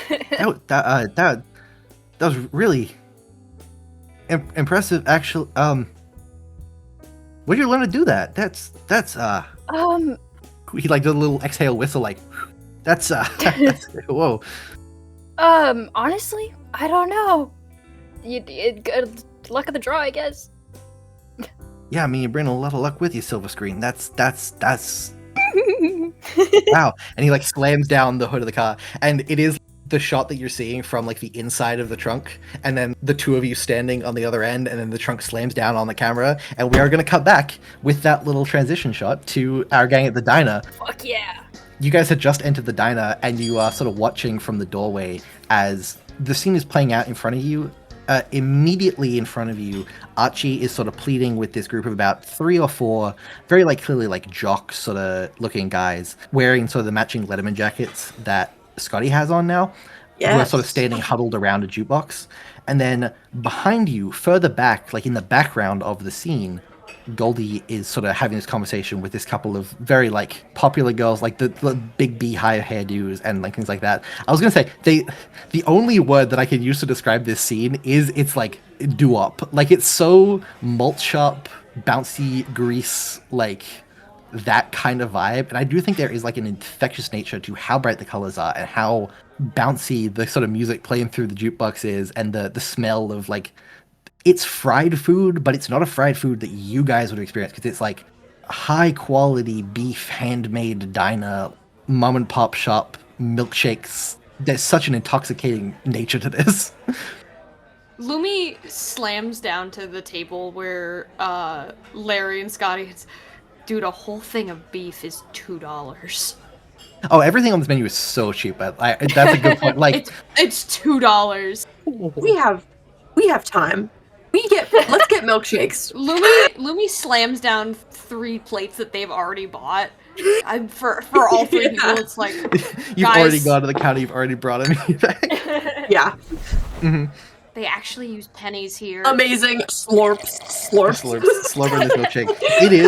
that was really impressive. Actually, where did you learn to do that? That's he like did a little exhale whistle like, that's whoa. Honestly, I don't know. Good luck of the draw, I guess. Yeah, I mean, you bring a lot of luck with you, Silver Screen. That's wow. And he like slams down the hood of the car, and it is the shot that you're seeing from like the inside of the trunk, and then the two of you standing on the other end, and then the trunk slams down on the camera, and we are going to cut back with that little transition shot to our gang at the diner. Fuck yeah. You guys had just entered the diner, and you are sort of watching from the doorway as the scene is playing out in front of you. immediately in front of you, Archie is sort of pleading with this group of about 3 or 4 very clearly jock sort of looking guys wearing sort of the matching Letterman jackets that Scotty has on now. Who are sort of standing huddled around a jukebox. And then behind you, further back, in the background of the scene, Goldie is sort of having this conversation with this couple of very popular girls, the big beehive hairdos and things like that. I was gonna say the only word that I can use to describe this scene is it's doo-wop. It's so malt shop, bouncy grease, that kind of vibe. And I do think there is an infectious nature to how bright the colors are and how bouncy the sort of music playing through the jukebox is, and the smell of it's fried food, but it's not a fried food that you guys would experience because it's high quality beef, handmade diner, mom and pop shop milkshakes. There's such an intoxicating nature to this. Lumi slams down to the table where Larry and Scotty. Dude, a whole thing of beef is $2. Oh, everything on this menu is so cheap. That's a good point. It's $2. We have time. Let's get milkshakes. Lumi slams down 3 plates that they've already bought. For all 3 people, it's you've guys, already gone to the counter. You've already brought them back. Yeah. Mm-hmm. They actually use pennies here. Amazing. Slurping this milkshake. It is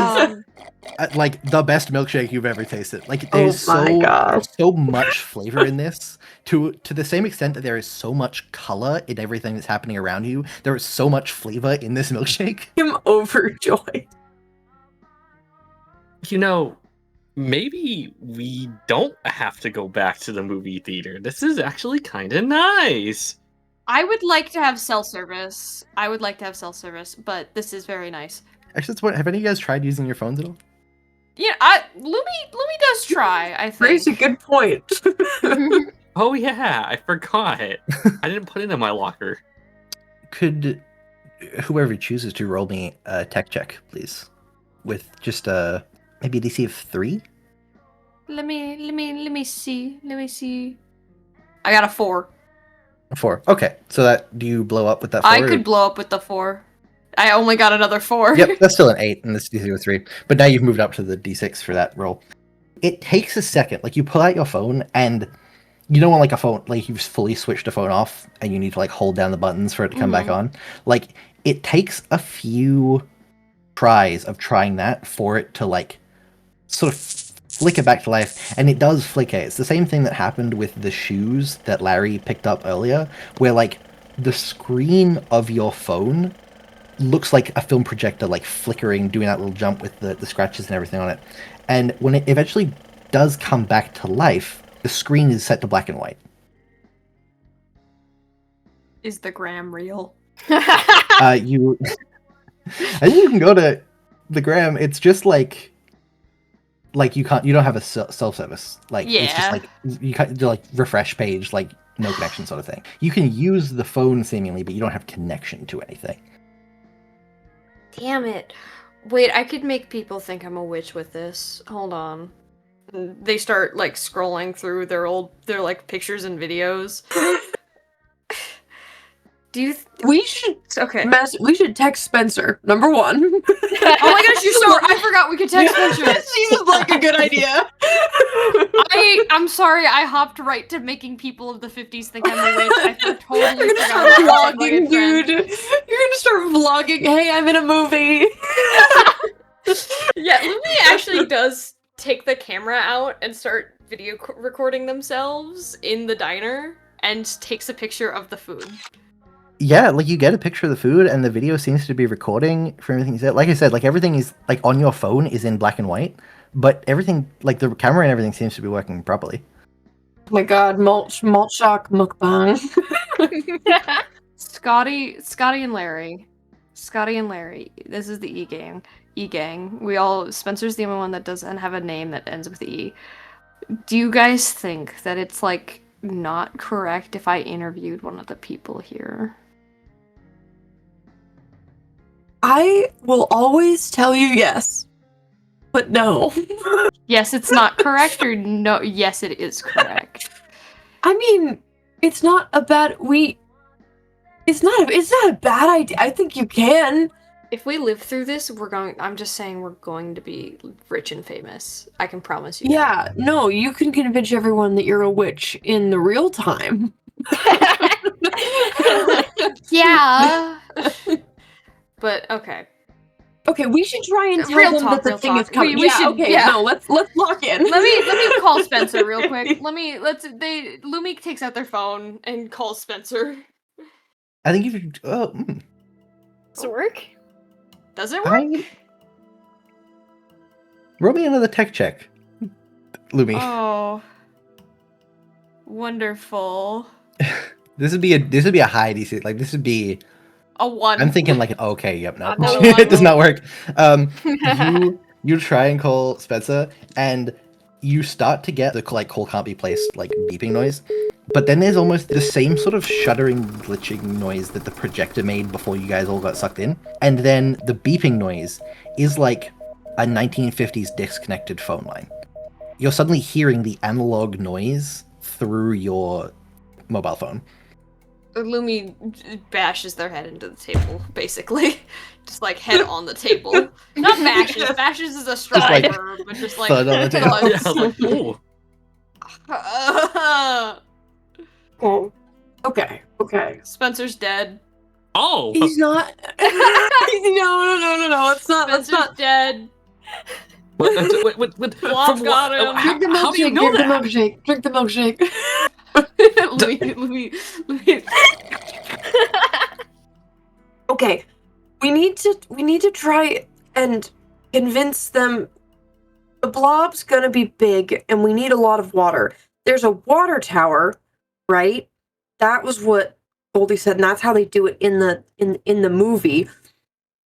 the best milkshake you've ever tasted. There's so much flavor in this. To the same extent that there is so much color in everything that's happening around you, there is so much flavor in this milkshake. I'm overjoyed. Maybe we don't have to go back to the movie theater. This is actually kind of nice. I would like to have cell service. But this is very nice. Actually, that's what. Have any of you guys tried using your phones at all? Yeah, Lumi does try, I think. Raise a good point. Oh yeah, I forgot. I didn't put it in my locker. Could whoever chooses to roll me a tech check, please, with just maybe a DC of 3? Let me see. I got a 4. 4. Okay, so do you blow up with that 4? I could blow up with the 4. I only got another 4. Yep, that's still an 8, and this DC was 3. But now you've moved up to the D6 for that roll. It takes a second. You pull out your phone, and you know when a phone, you've fully switched a phone off, and you need to hold down the buttons for it to come back on? It takes a few tries of trying that for it to sort of flicker back to life, and it does flicker. It's the same thing that happened with the shoes that Larry picked up earlier, where the screen of your phone looks like a film projector flickering, doing that little jump with the scratches and everything on it. And when it eventually does come back to life, the screen is set to black and white. Is the gram real? I think you can go to the gram. It's just you don't have a self-service. It's just you can't do refresh page, no connection sort of thing. You can use the phone seemingly, but you don't have connection to anything. Damn it. Wait, I could make people think I'm a witch with this. Hold on. They start scrolling through their pictures and videos. We should text Spencer, number 1. Oh my gosh, I forgot we could text Spencer. Seems like a good idea. I'm sorry, I hopped right to making people of the 50s think I'm a witch. I totally You're gonna forgot start about vlogging, dude. You're gonna start vlogging. Hey, I'm in a movie. Yeah, Lumi actually does take the camera out and start video recording themselves in the diner and takes a picture of the food. Yeah, you get a picture of the food, and the video seems to be recording for everything you said. Like I said, everything is on your phone is in black and white, but everything the camera and everything seems to be working properly. Oh my god, malt shock mukbang. Scotty and Larry. This is the E-gang. Spencer's the only one that doesn't have a name that ends with E. Do you guys think that it's not correct if I interviewed one of the people here? I will always tell you yes, but no. Yes, it's not correct, or no? Yes, it is correct. I mean, it's not a bad. It's not a bad idea. I think you can. If we live through this, I'm just saying we're going to be rich and famous. I can promise you. Yeah, no, you can convince everyone that you're a witch in the real time. Yeah. But okay. Okay, we should try and tell Real them talk, that the real thing is talk. coming. We should- Okay, yeah. no, let's lock in. Let me call Spencer real quick. Lumi takes out their phone and calls Spencer. I think if you Does it work? Does it work? roll me another tech check, Lumi. Oh. Wonderful. This would be a high DC. Like this would be. A 1. I'm thinking like okay, yep, no, Another it does one. not work. You try and call Spencer, and you start to get the like call can't be placed like beeping noise, but then there's almost the same sort of shuddering, glitching noise that the projector made before you guys all got sucked in, and then the beeping noise is like a 1950s disconnected phone line. You're suddenly hearing the analog noise through your mobile phone. Lumi bashes their head into the table, basically. Just like head on the table. Not bashes. Bashes is a strong like, verb, but just like thud on the table. Yeah, I was like, ooh. Oh, okay. Spencer's dead. Oh! He's not. No. It's not. That's Spencer's not. dead. What, Blob got him. How, Drink the how do you milkshake. know Drink the that? milkshake. Drink the milkshake. Lumi. Okay, we need to try and convince them. The blob's gonna be big, and we need a lot of water. There's a water tower, right? That was what Goldie said, and that's how they do it in the movie.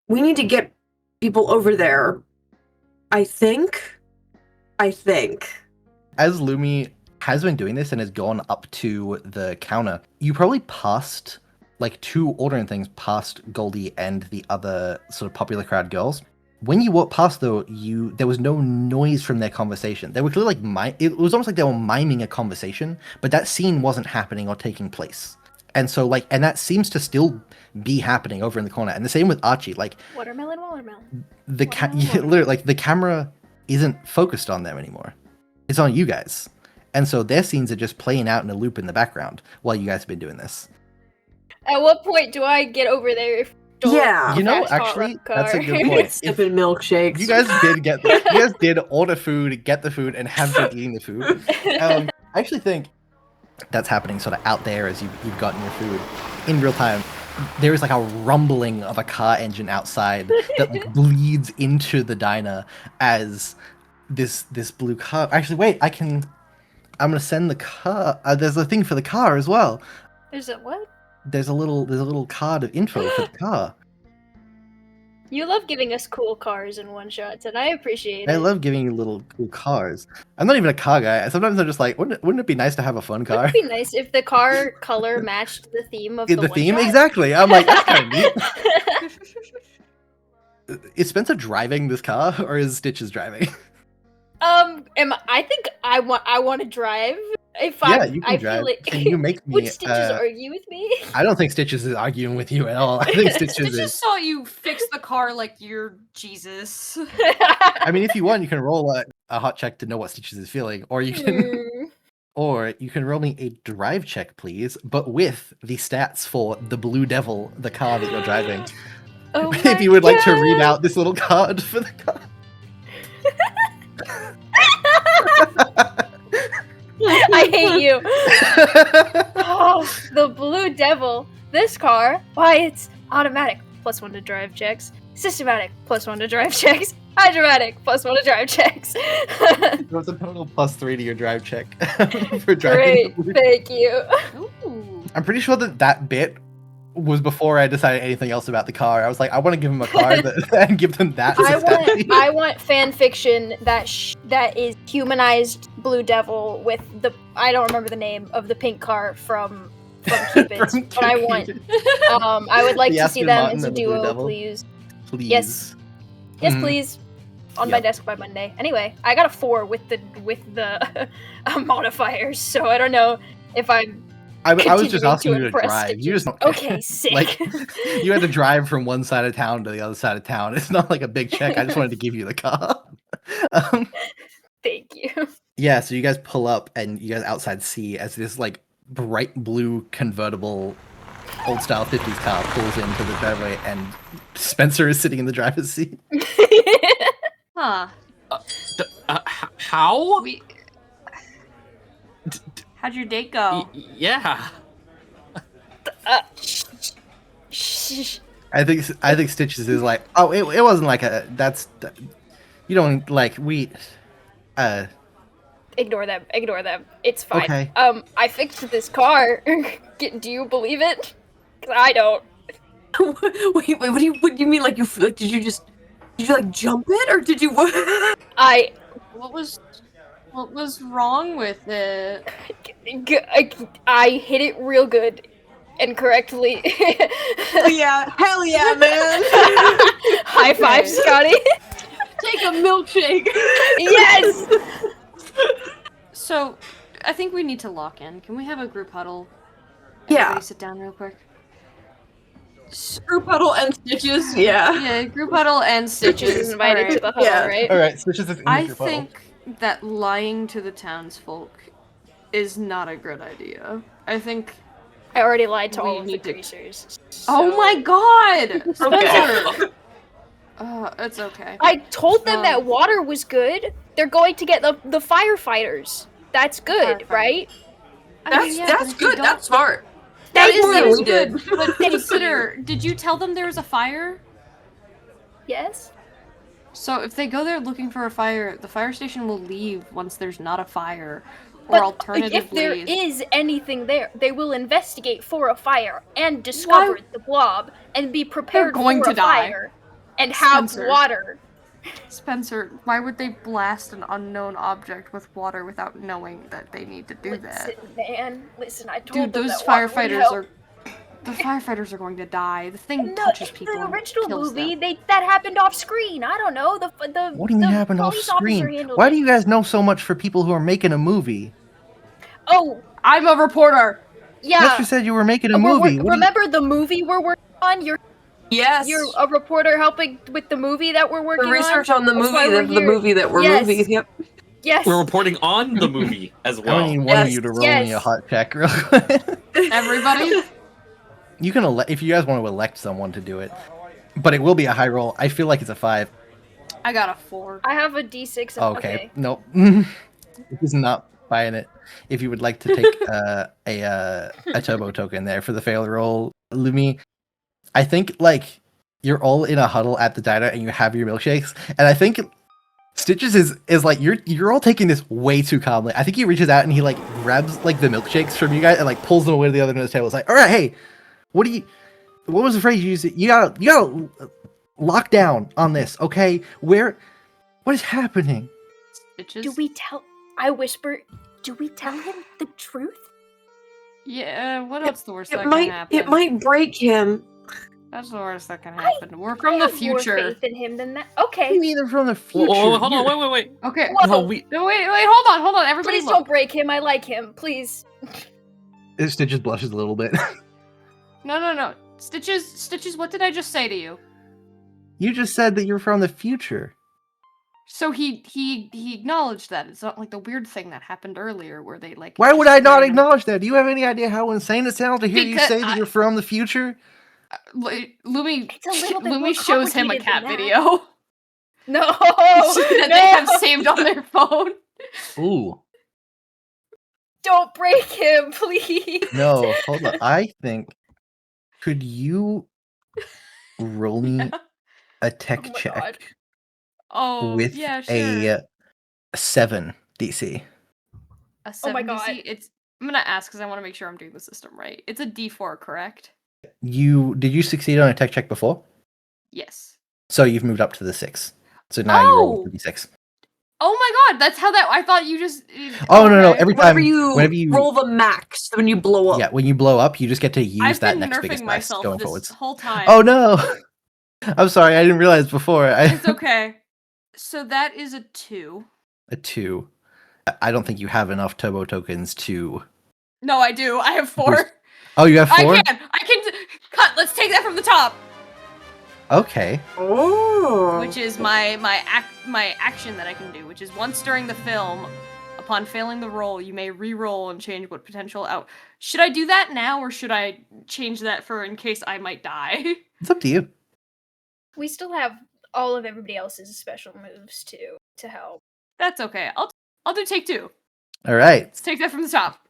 We need to get people over there. I think. As Lumi has been doing this and has gone up to the counter, you probably passed like 2 ordering things past Goldie and the other sort of popular crowd girls. When you walked past though, there was no noise from their conversation. They were clearly like it was almost like they were miming a conversation, but that scene wasn't happening or taking place. And so and that seems to still be happening over in the corner. And the same with Archie. Like Watermelon. literally, like the camera isn't focused on them anymore. It's on you guys. And so their scenes are just playing out in a loop in the background while you guys have been doing this. At what point do I get over there? If Yeah. You know, fast car actually, car? that's a good point. If Sipping milkshakes. you guys did order food, get the food, and have been eating the food. I actually think that's happening sort of out there as you've gotten your food in real time. There is like a rumbling of a car engine outside that like bleeds into the diner as this blue car. Actually, wait, I'm gonna send the car. There's a thing for the car as well. There's a what? There's a little card of info for the car. You love giving us cool cars in one shots, and I appreciate it. I love giving you little cool cars. I'm not even a car guy. Sometimes I'm just like, wouldn't it be nice to have a fun car? It'd be nice if the car color matched the theme of the theme, one-shot. exactly. I'm like, that's kind of neat. Is Spencer driving this car, or is Stitches driving? I think I want to drive. If Yeah, I, you can I drive. feel like Can you make me? would Stitches argue with me? I don't think Stitches is arguing with you at all. I think Stitches Stitches is. saw you fix the car like you're Jesus. I mean, if you want, you can roll a hot check to know what Stitches is feeling, or you can, Hmm. or you can roll me a drive check, please, but with the stats for the Blue Devil, the car that you're driving. Oh If my you would like to read God. out this little card for the car. I hate you. Oh, the Blue Devil. This car, why, it's automatic, +1 to drive checks. Systematic, +1 to drive checks. Hydromatic, +1 to drive checks. There's a total +3 to your drive check for driving. Great, thank you. Ooh. I'm pretty sure that bit was before I decided anything else about the car. I was like, I want to give him a car and give them that. as a stat sheet. I want fan fiction that is humanized Blue Devil with the, I don't remember the name of the pink car from Cupid's, From but I want. Cupid. I would like The to see Aston them Martin as a and the Blue duo, Devil. please. Please. Yes. Yes, Mhm. please. On my Yep. desk by Monday. Anyway, I got a 4 with the modifiers, so I don't know if I'm I was just Continuing asking to you to impress drive. You Stitches. just Okay, sick. like you had to drive from one side of town to the other side of town. It's not like a big check. I just wanted to give you the car. um, Thank you. yeah, so you guys pull up and you guys outside see as this like bright blue convertible old style 50s car pulls into the driveway and Spencer is sitting in the driver's seat. Huh. How? We. How'd your date go? Yeah. Shh. I think Stitches is like, oh, it wasn't like you don't like we Ignore them. It's fine. Okay. I fixed this car. Do you believe it? 'Cause I don't. Wait, what do you mean? Like did you like jump it or did you? What was wrong with it? I hit it real good and correctly. Yeah, hell yeah, man! High five, Okay. Scotty. Take a milkshake. Yes. So, I think we need to lock in. Can we have a group huddle? Yeah. Everybody sit down real quick. Screw puddle and Stitches. Yeah. Yeah, group huddle and Stitches Stitches. is invited to the huddle, Yeah. right? all right. Stitches is in I your puddle. think that lying to the townsfolk is not a good idea. I think. I already lied to We all of the need to- greasers. Oh so- my god! Okay. Spencer! It's okay. I told them Um, that water was good. They're going to get the firefighters. That's good, Firefighters. right? I mean, yeah, but That's if you good. don't- That's smart. That Thank is That you. is good. But consider, did you tell them there was a fire? Yes. So if they go there looking for a fire, the fire station will leave once there's not a fire. But Or alternatively, if there is anything there, they will investigate for a fire and discover the blob and be prepared going for to a die. fire and have Spencer. water. Spencer, why would they blast an unknown object with water without knowing that they need to do that? Listen, man. Listen, I told Dude, them those that water would firefighters help. are. The firefighters are going to die. The thing No, touches in people. the and original kills movie, them. that happened off screen. I don't know. The What do you mean the happened off police officer screen? handled Why it. do you guys know so much for people who are making a movie? Oh, I'm a reporter. yeah. Mister said you were making a We're- movie. What do you- remember the movie we're working on? You're Yes. a reporter helping with the movie that we're working the research on the That's why movie, we're the here. movie that we're Yes. moving. Yep. Yes. We're reporting on the movie as I well. need one of Yes, you to roll yes. me a hot check real quick. Everybody? You can elect if you guys want to elect someone to do it, but it will be a high roll. I feel like it's a 5. I got a 4. I have a D6. Okay, nope. This is not buying it. If you would like to take a turbo token there for the fail roll, Lumi, I think like you're all in a huddle at the diner and you have your milkshakes, and I think Stitches is like you're all taking this way too calmly. I think he reaches out and he like grabs like the milkshakes from you guys and like pulls them away to the other end of the table. It's like, all right, hey, what was the phrase you used? You gotta lock down on this, okay? What is happening? Bitches. Do we tell? I whisper. Do we tell him the truth? Yeah, what else the worst that It can might. happen? It might break him. That's the worst that can happen. We're from I the have more future. faith in him than that. What do Okay. you mean they're from the future? Whoa, hold on, wait. Okay. Whoa. No, we. No, wait, hold on. Everybody Please look. don't break him. I like him. Please. Stitches blushes a little bit. No. Stitches, what did I just say to you? You just said that you're from the future. So he acknowledged that. It's not like the weird thing that happened earlier where they like Why would just I not random- acknowledge that? Do you have any idea how insane it sounds to hear you Because say that you're from the future? Lumi It's a little bit more Lumi shows him a complicated cat than that. video No. that no. they have saved on their phone. Ooh. Don't break him, please. No, hold on. I think could you roll me a tech Oh my check God. Oh, with yeah, sure. a 7 DC? A Oh my 7 God. DC? I'm gonna ask because I want to make sure I'm doing the system right. It's a D4, correct? Did you succeed on a tech check before? Yes. So you've moved up to the 6. So now you roll Oh! the D6. Oh my god, that's how that. I thought you just. Oh no, okay. every time Whenever you roll the max, when you blow up. yeah, when you blow up, you just get to use I've that been next nerfing biggest dice myself going this forwards. whole time. Oh no! I'm sorry, I didn't realize before. It's okay. So that is a 2. A 2. I don't think you have enough turbo tokens to No, I do. I have 4. Oh, you have 4? I can cut. Let's take that from the top. Okay. Oh. Which is my action that I can do, which is once during the film, upon failing the roll, you may re-roll and change what potential out. Should I do that now, or should I change that for in case I might die? It's up to you. We still have all of everybody else's special moves too to help. That's okay. I'll do take 2. All right. Let's take that from the top.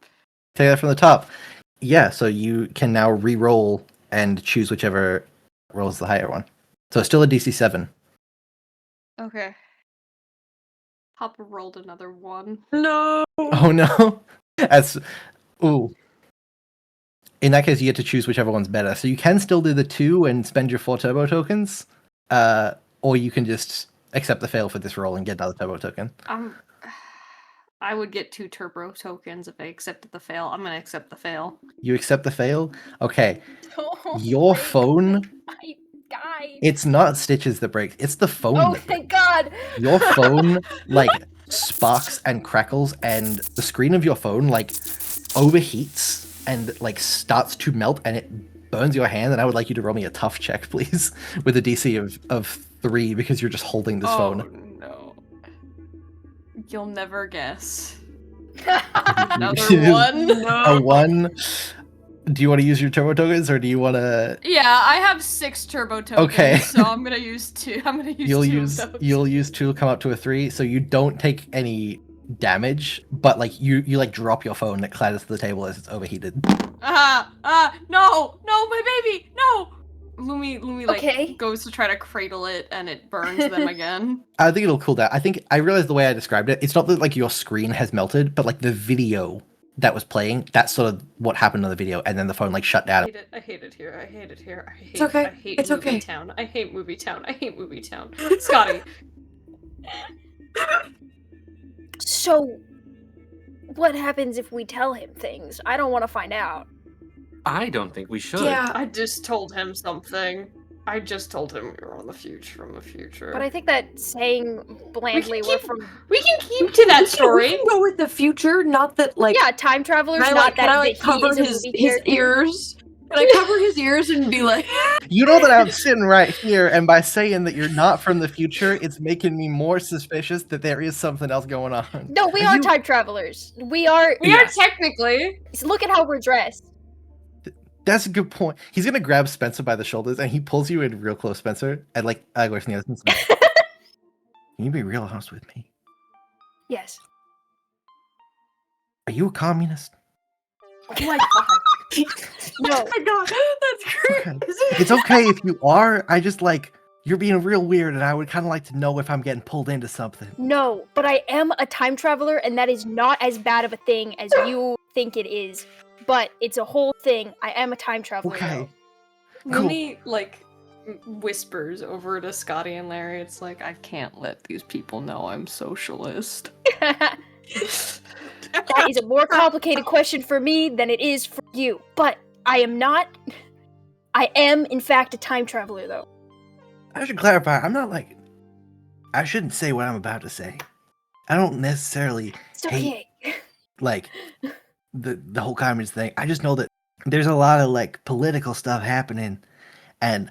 Take that from the top. Yeah, so you can now re-roll and choose whichever rolls the higher one. So it's still a DC 7. Okay. Papa rolled another 1. No. Oh no. That's ooh. In that case, you get to choose whichever one's better. So you can still do the 2 and spend your 4 turbo tokens, or you can just accept the fail for this roll and get another turbo token. I would get 2 turbo tokens if I accepted the fail. I'm gonna accept the fail. You accept the fail? Okay. Oh, Your thank phone, God. I died. it's not stitches that breaks, it's the phone Oh, that breaks. thank God. Your phone, like, sparks and crackles, and the screen of your phone, like, overheats and, like, starts to melt, and it burns your hand, and I would like you to roll me a tough check, please, with a DC of 3, because you're just holding this phone. Oh no. You'll never guess. Another Another 1. A 1. Do you want to use your turbo tokens, or do you want to... Yeah, I have 6 turbo tokens. Okay. So I'm gonna use 2. I'm gonna use 2 of those. You'll use 2, come up to a 3, so you don't take any damage, but like you like drop your phone, it clatters to the table as it's overheated. No, my baby, no. Lumi like Okay. goes to try to cradle it and it burns them again. I think it'll cool down. I realized the way I described it, it's not that like your screen has melted, but like the video that was playing, that's sort of what happened on the video, and then the phone like shut down. I hate it here. I hate it here. It's okay. I hate It's movie okay. town. I hate movie town. I hate movie town. Scotty. So, what happens if we tell him things? I don't want to find out. I don't think we should. Yeah. I just told him something. I just told him we were on the future from the future. But I think that saying blandly we're from we can keep to that story. We can go with the future, not that like. yeah, time travelers. Can I, Not like, that, can I, that like, he cover is a his movie character. ears? Can I cover his ears and be like, You know that I'm sitting right here, and by saying that you're not from the future, it's making me more suspicious that there is something else going on. No, we are time travelers. We are. We are technically. Look at how we're dressed. That's a good point. He's gonna grab Spencer by the shoulders, and he pulls you in real close, Spencer, and like goes near Can you be real honest with me? Yes. Are you a communist? Oh my God. No. oh my god, that's great. Okay. It's okay if you are. I just like you're being real weird, and I would kind of like to know if I'm getting pulled into something. No, but I am a time traveler, and that is not as bad of a thing as you think it is. But it's a whole thing. I am a time traveler. Okay. though. Cool. Lumi like whispers over to Scotty and Larry. It's like, I can't let these people know I'm socialist. That is a more complicated question for me than it is for you. But I am not. I am, in fact, a time traveler, though. I should clarify. I'm not like. I shouldn't say what I'm about to say. I don't necessarily It's okay. like the whole communist thing. I just know that there's a lot of like political stuff happening, and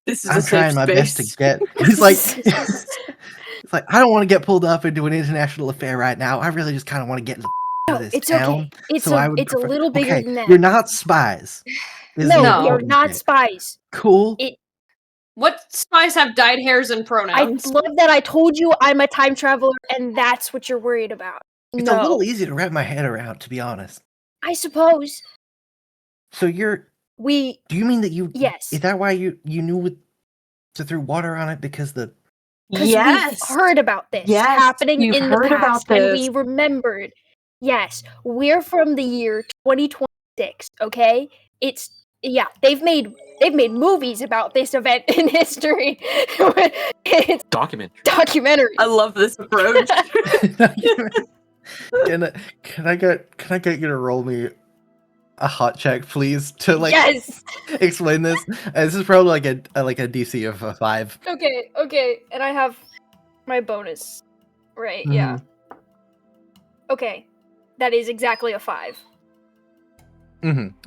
This is I'm a safe trying my best to get. He's like, it's like I don't want to get pulled up into an international affair right now. I really just kind of want to get into No, this it's town. okay. It's so I would it's a prefer- little bigger okay, than that. You're not spies. is No, the we are important not thing. spies. Cool. What spies have dyed hairs and I pronouns? love that I told you I'm a time traveler, and that's what you're worried about. It's no, a little easy to wrap my head around, to be honest. I suppose So you're. we. Do you mean that you? Yes. Is that why you knew to throw water on it because the? Because Yes. we've heard about this Yes, happening you've in the heard about past, and we this. remembered. Yes, we're from the year 2026. Okay, it's they've made movies about this event in history. It's Documentary. documentary. I love this approach. Can I get you to roll me a hot check, please, to like Yes. explain this? This is probably like a DC of a 5. Okay, and I have my bonus. Right. Yeah. Okay, that is exactly a 5.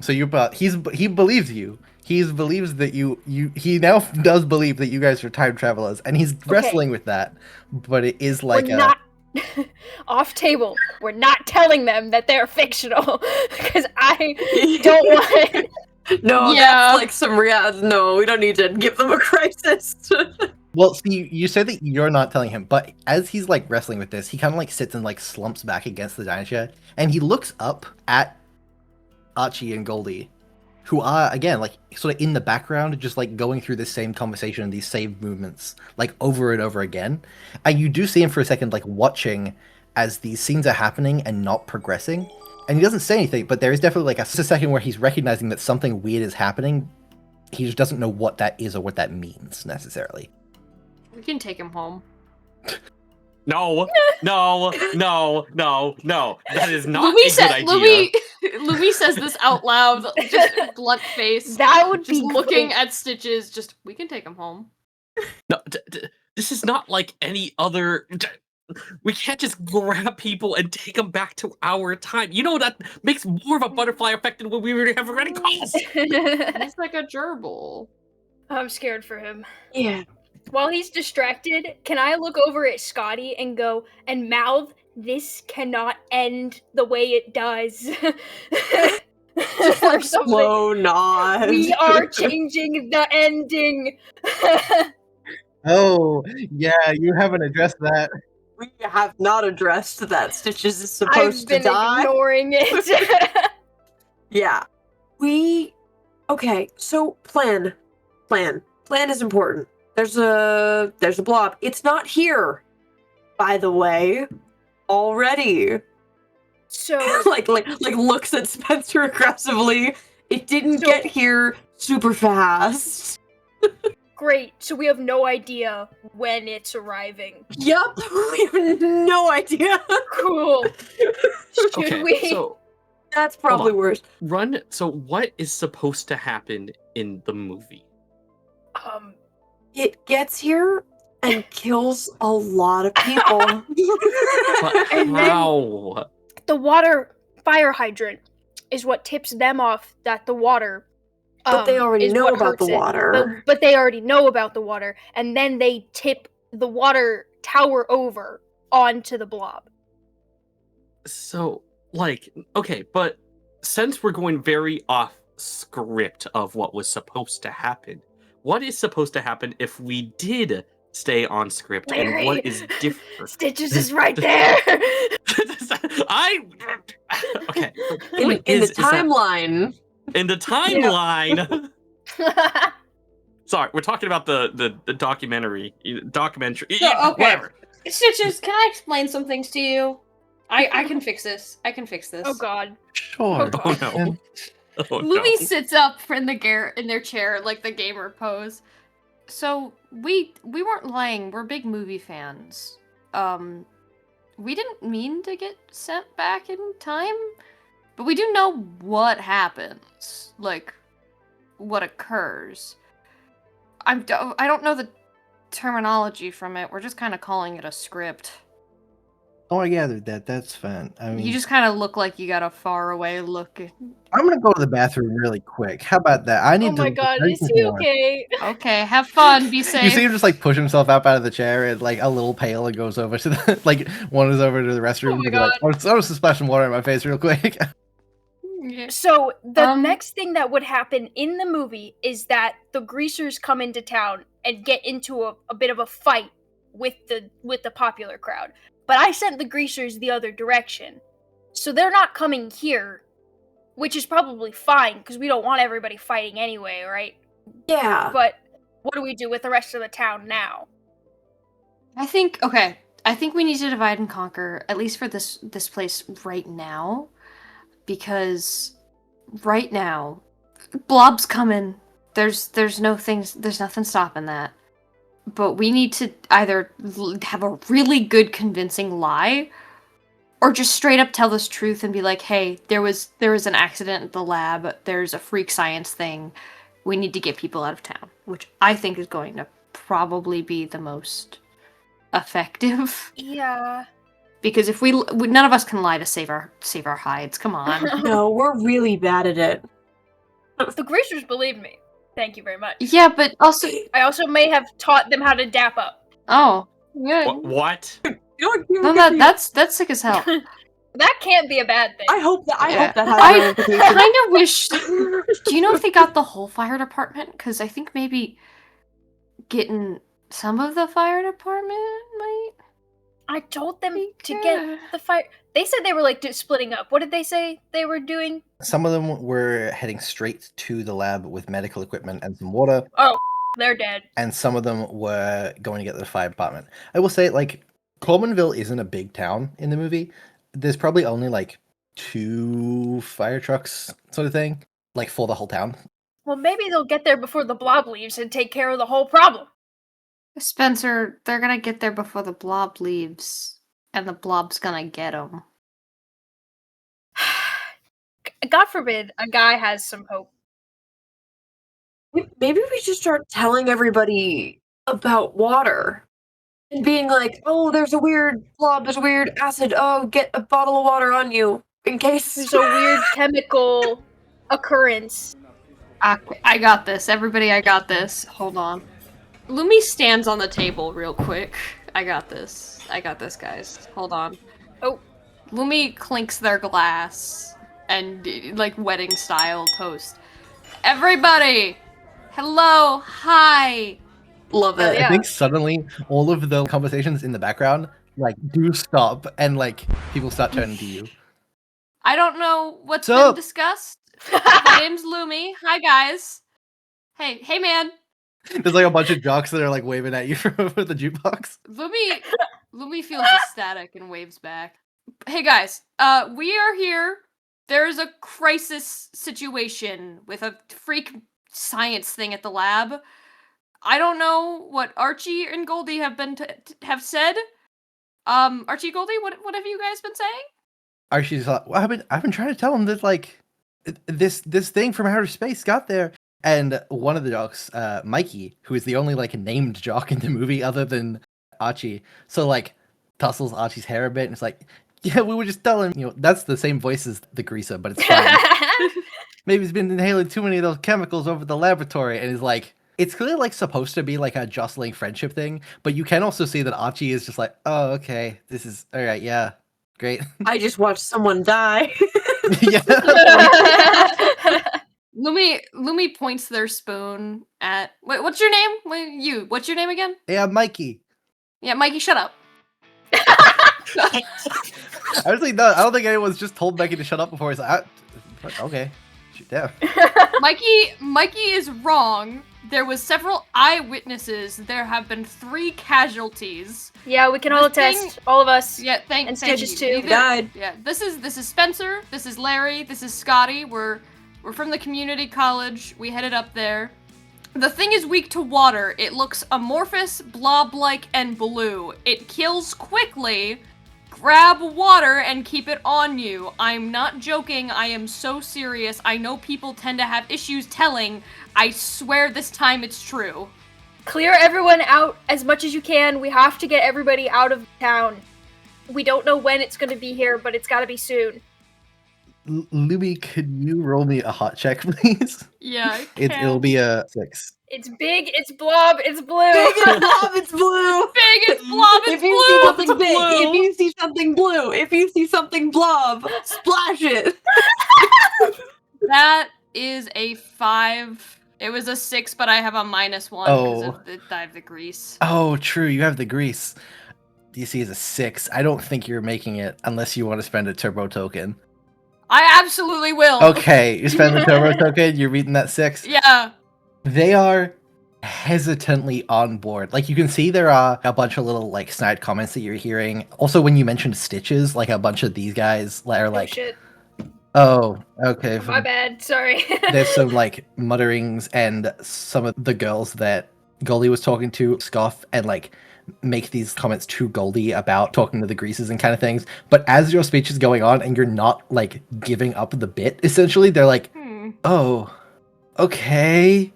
So he believes you. He believes that he now does believe that you guys are time travelers, and he's wrestling with that. But it is like We're not off table. We're not telling them that they're fictional because I don't want. No, Yeah. that's like some no, we don't need to give them a crisis. Well, see, you said that you're not telling him, but as he's like wrestling with this, he kind of like sits and like slumps back against the diner chair, and he looks up at Archie and Goldie, who are again like sort of in the background, just like going through this same conversation and these same movements like over and over again. And you do see him for a second like watching as these scenes are happening and not progressing. And he doesn't say anything, but there is definitely like a second where he's recognizing that something weird is happening. He just doesn't know what that is or what that means necessarily. We can take him home. No. That is not Louis a good idea. Louis says this out loud, just blunt face. That would Just be looking great. at Stitches. Just we can take him home. No, this is not like any other. We can't just grab people and take them back to our time. You know that makes more of a butterfly effect than what we already have already caused. It's like a gerbil. I'm scared for him. Yeah. While he's distracted, can I look over at Scotty and go and mouth, "This cannot end the way it does." Just like slow nod. We are changing the ending. Oh, yeah, you haven't addressed that. We have not addressed that Stitches is I've supposed to been die. ignoring it. Yeah. Okay, so plan. Plan is important. There's a blob. It's not here, by the way, already. So like looks at Spencer aggressively. It didn't get here super fast. great. So we have no idea when it's arriving. Yup, we have no idea. Cool. Should Okay, we? so That's probably on. worse. So what is supposed to happen in the movie? It gets here and kills a lot of people. But And then- how? The water fire hydrant is what tips them off that the water. But they already is know what about the hurts it. water. But they already know about the water, and then they tip the water tower over onto the blob. So, like, okay, but since we're going very off script of what was supposed to happen, what is supposed to happen if we did stay on script, and what Larry, is different? Stitches is right there. Okay. In the timeline. In the timeline. Sorry, we're talking about the documentary. So, okay. Whatever. Stitches, can I explain some things to you? I can fix this. Oh God. Sure. Oh no. Oh, Louis no. sits up in their chair like the gamer pose. So we weren't lying. We're big movie fans. We didn't mean to get sent back in time, but we do know what happens, like what occurs. I don't know the terminology from it. We're just kind of calling it a script. Oh, I gathered that. That's fine. I mean, You just kind of look like you got a faraway look. I'm gonna go to the bathroom really quick. How about that? I need Oh to. my God. drink Is some he more. okay? Okay, have fun. Be You safe. see him just like push himself up out of the chair and like a little pale and goes over to the like wanders over to the restroom. Oh my and be like, God. I'll just splash some water in my face real quick. Yeah. So the Um, next thing that would happen in the movie is that the greasers come into town and get into a bit of a fight with the popular crowd. But I sent the greasers the other direction. So they're not coming here, which is probably fine because we don't want everybody fighting anyway, right? Yeah. But what do we do with the rest of the town now? I think we need to divide and conquer, at least for this place right now, because right now, Blob's coming. There's nothing stopping that. But we need to either have a really good convincing lie, or just straight up tell this truth and be like, hey, there was an accident at the lab, there's a freak science thing, we need to get people out of town, which I think is going to probably be the most effective. Yeah. Because if none of us can lie to save our hides. Come on. No, we're really bad at it. The greasers believe me. Thank you very much. Yeah, but also, I also may have taught them how to dap up. oh, yeah. What? No, that's sick as hell. That can't be a bad thing. I hope that Yeah. has no I implications. kind of wish. Do you know if they got the whole fire department? Because I think maybe getting some of the fire department might. I told them to Yeah. get the fire. They said they were like splitting up. What did they say they were doing? Some of them were heading straight to the lab with medical equipment and some water, Oh, they're dead. and some of them were going to get to the fire department. I will say, like, Cormanville isn't a big town in the movie. There's probably only like 2 fire trucks, sort of thing, like for the whole town. Well, maybe they'll get there before the blob leaves and take care of the whole problem. Spencer, they're gonna get there before the blob leaves, and the blob's gonna get them. God forbid a guy has some hope. Maybe we should start telling everybody about water. And being like, oh, there's a weird blob, there's a weird acid, oh, get a bottle of water on you, in case. There's a weird chemical occurrence. I got this. Everybody, I got this. Hold on. Lumi stands on the table real quick. I got this. I got this, guys. Hold on. Oh. Lumi clinks their glass and, like, wedding style toast. Everybody! Hello! Hi! Love it. Yeah. I think suddenly all of the conversations in the background like do stop, and like people start turning to you. I don't know what's Sup? been discussed. My name's Lumi. Hi, guys. Hey, man. There's like a bunch of jocks that are like waving at you from over the jukebox. Lumi feels ecstatic and waves back. Hey guys, we are here. There's a crisis situation with a freak science thing at the lab. I don't know what Archie and Goldie have been have said. Archie, Goldie, what have you guys been saying? Archie's like, well, I've been trying to tell him that like this thing from outer space got there. And one of the jocks, Mikey, who is the only like named jock in the movie other than Archie, so like tussles Archie's hair a bit and it's like, yeah, we were just telling, that's the same voice as the greaser, but it's fine. Maybe he's been inhaling too many of those chemicals over the laboratory, and he's like, it's clearly like supposed to be like a jostling friendship thing, but you can also see that Archie is just like, oh, okay, this is all right, yeah, great. I just watched someone die. Yeah. Lumi points their spoon at. Wait, what's your name? What's your name again? Yeah, Mikey. Yeah, Mikey, shut up. Honestly, no, I don't think anyone's just told Mikey to shut up before. He's like, okay, shoot down. Mikey is wrong. There was several eyewitnesses. There have been 3 casualties. Yeah, we can all attest. All of us. Yeah, And thank Stitches you. too. Died. Yeah, this is Spencer. This is Larry. This is Scotty. We're from the community college. We headed up there. The thing is weak to water. It looks amorphous, blob-like, and blue. It kills quickly. Grab water and keep it on you. I'm not joking. I am so serious. I know people tend to have issues telling. I swear this time it's true. Clear everyone out as much as you can. We have to get everybody out of town. We don't know when it's going to be here, but it's got to be soon. Luby, could you roll me a hot check, please? Yeah, It'll be a 6. It's big, it's blob, it's blue. Big it's blob, it's blue. Big, it's blob, it's If you see blue. something big, if you see something blue, if you see something blob, splash it. That is a 5. It was a 6, but I have a -1 because of I have the grease. Oh, true. You have the grease. DC is a 6. I don't think you're making it unless you want to spend a turbo token. I absolutely will. Okay, you spend the turbo token. You're reading that 6. Yeah. They are hesitantly on board. Like, you can see there are a bunch of little like snide comments that you're hearing. Also, when you mentioned Stitches, like a bunch of these guys are Oh, like, shit. oh, okay. My bad. Sorry. There's some like mutterings, and some of the girls that Goldie was talking to scoff and like make these comments to Goldie about talking to the greases and kind of things. But as your speech is going on and you're not like giving up the bit, essentially, they're like, oh, okay.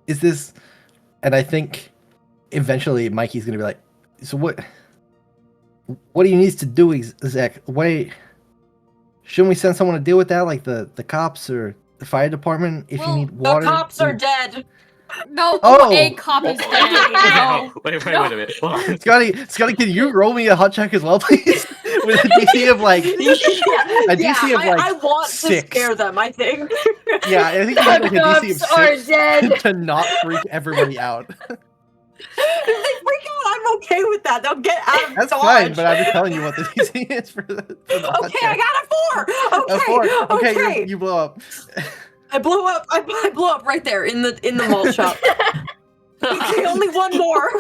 Is this? And I think eventually Mikey's gonna be like, so what he needs to do is, Zach, wait, shouldn't we send someone to deal with that, like the cops or the fire department if you Well, need The water? cops are dead. No, Oh! a cop is dead. No. Wait a minute. Hold on. Scotty, can you roll me a hot check as well, please? With a DC of like, a DC of like I want 6. to scare them, I think. Yeah, I think you need like a DC of Cops are 6 dead. to not freak everybody out. If they freak out, I'm okay with that. They'll get out of That's Dodge. fine, but I'm just telling you what the DC is for the hot Okay, check. I got a 4. A 4. Okay, okay. you blow up. I blew up. I blew up right there in the malt shop. Okay, only one more.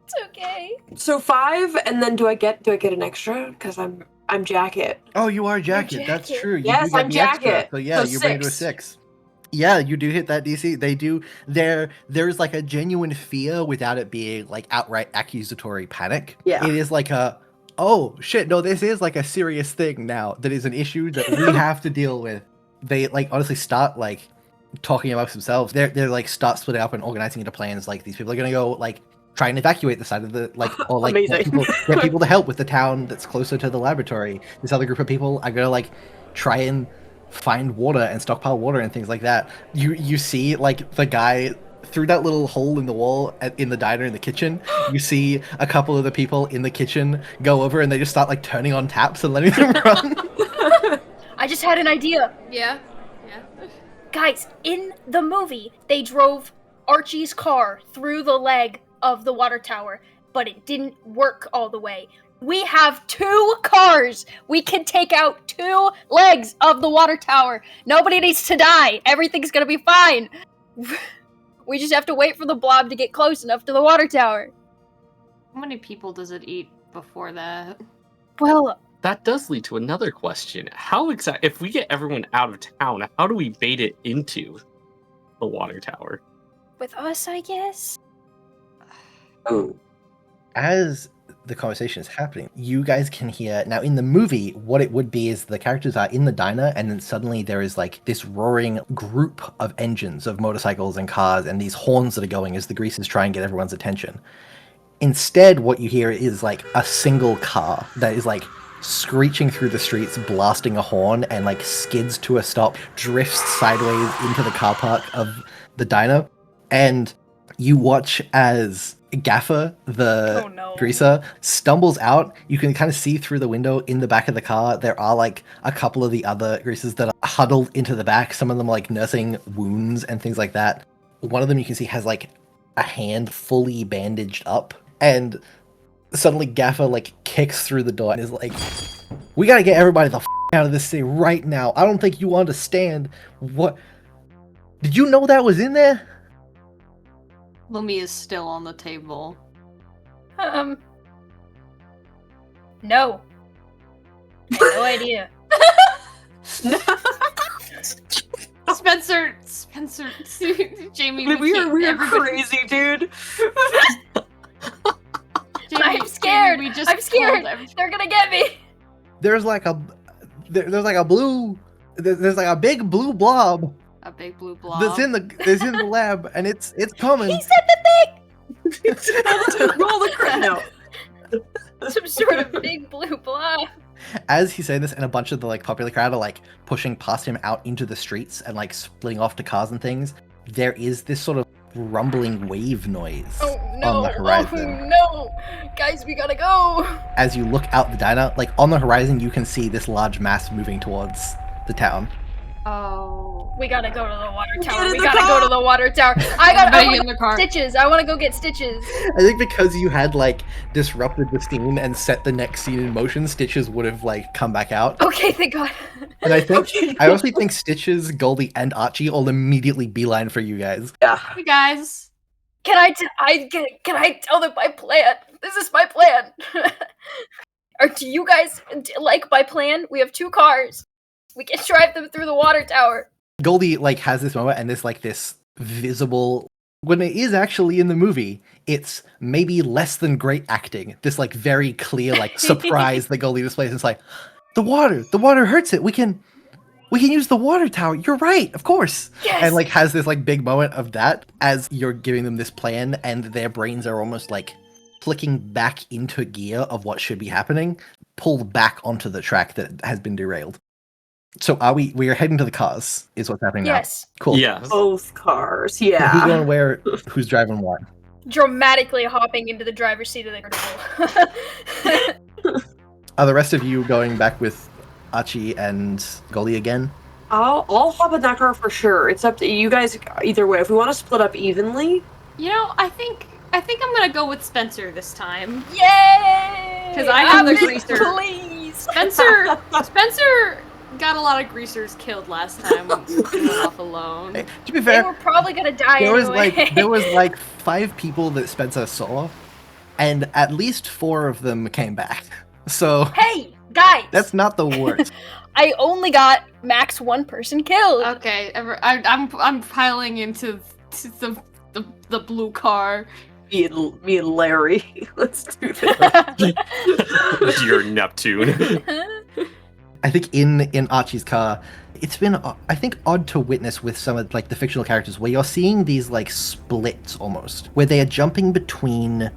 It's okay. So 5, and then do I get an extra? Because I'm jacket. Oh, you are jacket. That's jacket. true. You Yes, do get I'm the extra. jacket. So yeah, So you bring it to a 6. 6. Yeah, you do hit that DC. They do. There's like a genuine fear without it being like outright accusatory panic. Yeah. It is like a, oh shit, no, this is like a serious thing now that is an issue that we have to deal with. They like honestly start like talking amongst themselves. They're like start splitting up and organizing into plans. Like these people are gonna go like try and evacuate the side of the like or like Amazing. get people to help with the town that's closer to the laboratory. This other group of people are gonna like try and find water and stockpile water and things like that. You see like the guy through that little hole in the wall in the diner in the kitchen. You see a couple of the people in the kitchen go over and they just start like turning on taps and letting them run. I just had an idea. Yeah. Guys, in the movie, they drove Archie's car through the leg of the water tower, but it didn't work all the way. We have 2 cars. We can take out 2 legs of the water tower. Nobody needs to die. Everything's gonna be fine. We just have to wait for the blob to get close enough to the water tower. How many people does it eat before that? Well, That does lead to another question. How exactly, if we get everyone out of town, how do we bait it into the water tower? with us, I guess. Oh. As the conversation is happening, you guys can hear now in the movie what it would be is the characters are in the diner and then suddenly there is like this roaring group of engines of motorcycles and cars and these horns that are going as the greasers try and get everyone's attention. Instead, what you hear is like a single car that is like screeching through the streets, blasting a horn, and like skids to a stop, drifts sideways into the car park of the diner. And you watch as Gaffer, the Oh, no. greaser, stumbles out. You can kind of see through the window in the back of the car. There are like a couple of the other greasers that are huddled into the back. Some of them are like nursing wounds and things like that. One of them you can see has like a hand fully bandaged up. And suddenly Gaffer like kicks through the door and is like, we gotta get everybody the out of this city right now. I don't think you understand what... Did you know that was in there? Lumi is still on the table. No. No idea. Spencer, Jamie, We are everybody- crazy, dude. Jamie, I'm scared. Jamie, we just I'm scared. told every- They're gonna get me. There's like a big blue blob A big blue blob. that's in the lab and it's coming. He said the thing. Roll the crit. No. Some sort of big blue blob. As he's saying this, and a bunch of the like popular crowd are like pushing past him out into the streets and like splitting off to cars and things, there is this sort of rumbling wave noise Oh no. on the horizon. Oh no. Guys, we gotta go. As you look out the diner, like on the horizon, you can see this large mass moving towards the town. Oh. We gotta go to the water Get tower. in We the gotta car. go to the water tower. I Everybody wanna in the car. Stitches. I wanna go get Stitches. I think because you had like disrupted the scene and set the next scene in motion, Stitches would have like come back out. Okay, thank God. And I think Okay. I also think Stitches, Goldie, and Archie all immediately beeline for you guys. Yeah. Hey guys. Can I tell them my plan? This is my plan. Or do you guys like my plan? We have 2 cars. We can drive them through the water tower. Goldie like has this moment and this visible, when it is actually in the movie, it's maybe less than great acting. This like very clear like surprise that Goldie displays. It's like the water hurts it. We can use the water tower. You're right, of course. Yes. And like has this like big moment of that as you're giving them this plan and their brains are almost like flicking back into gear of what should be happening, pulled back onto the track that has been derailed. So we are heading to the cars, is what's happening Yes. now. Cool. Yes. Both cars, Who's yeah. going where? Who's driving what? Dramatically hopping into the driver's seat of the convertible. Are the rest of you going back with Archie and Goldie again? I'll hop in that car for sure. It's up to you guys either way. If we want to split up evenly, You know, I think I'm gonna go with Spencer this time. Yay! 'Cause I am the Abby, greaser. Please. Spencer got a lot of greasers killed last time when we went off alone. Hey, to be They fair, were probably gonna die there was anyway. there was like 5 people that Spencer saw, and at least 4 of them came back. So Hey, guys! that's not the worst. I only got max 1 person killed. Okay, I'm piling into the blue car. me and Larry. Let's do this. You're Neptune. I think in Archie's car, it's been I think odd to witness with some of like the fictional characters where you're seeing these like splits almost, where they are jumping between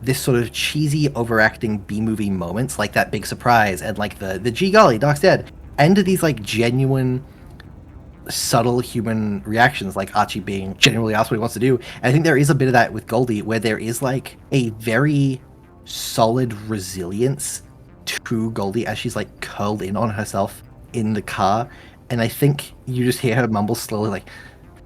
this sort of cheesy overacting B-movie moments like that big surprise and like the gee golly, Doc's dead, and to these like genuine subtle human reactions like Archie being genuinely asked what he wants to do. And I think there is a bit of that with Goldie where there is like a very solid resilience to Goldie as she's like curled in on herself in the car, and I think you just hear her mumble slowly like,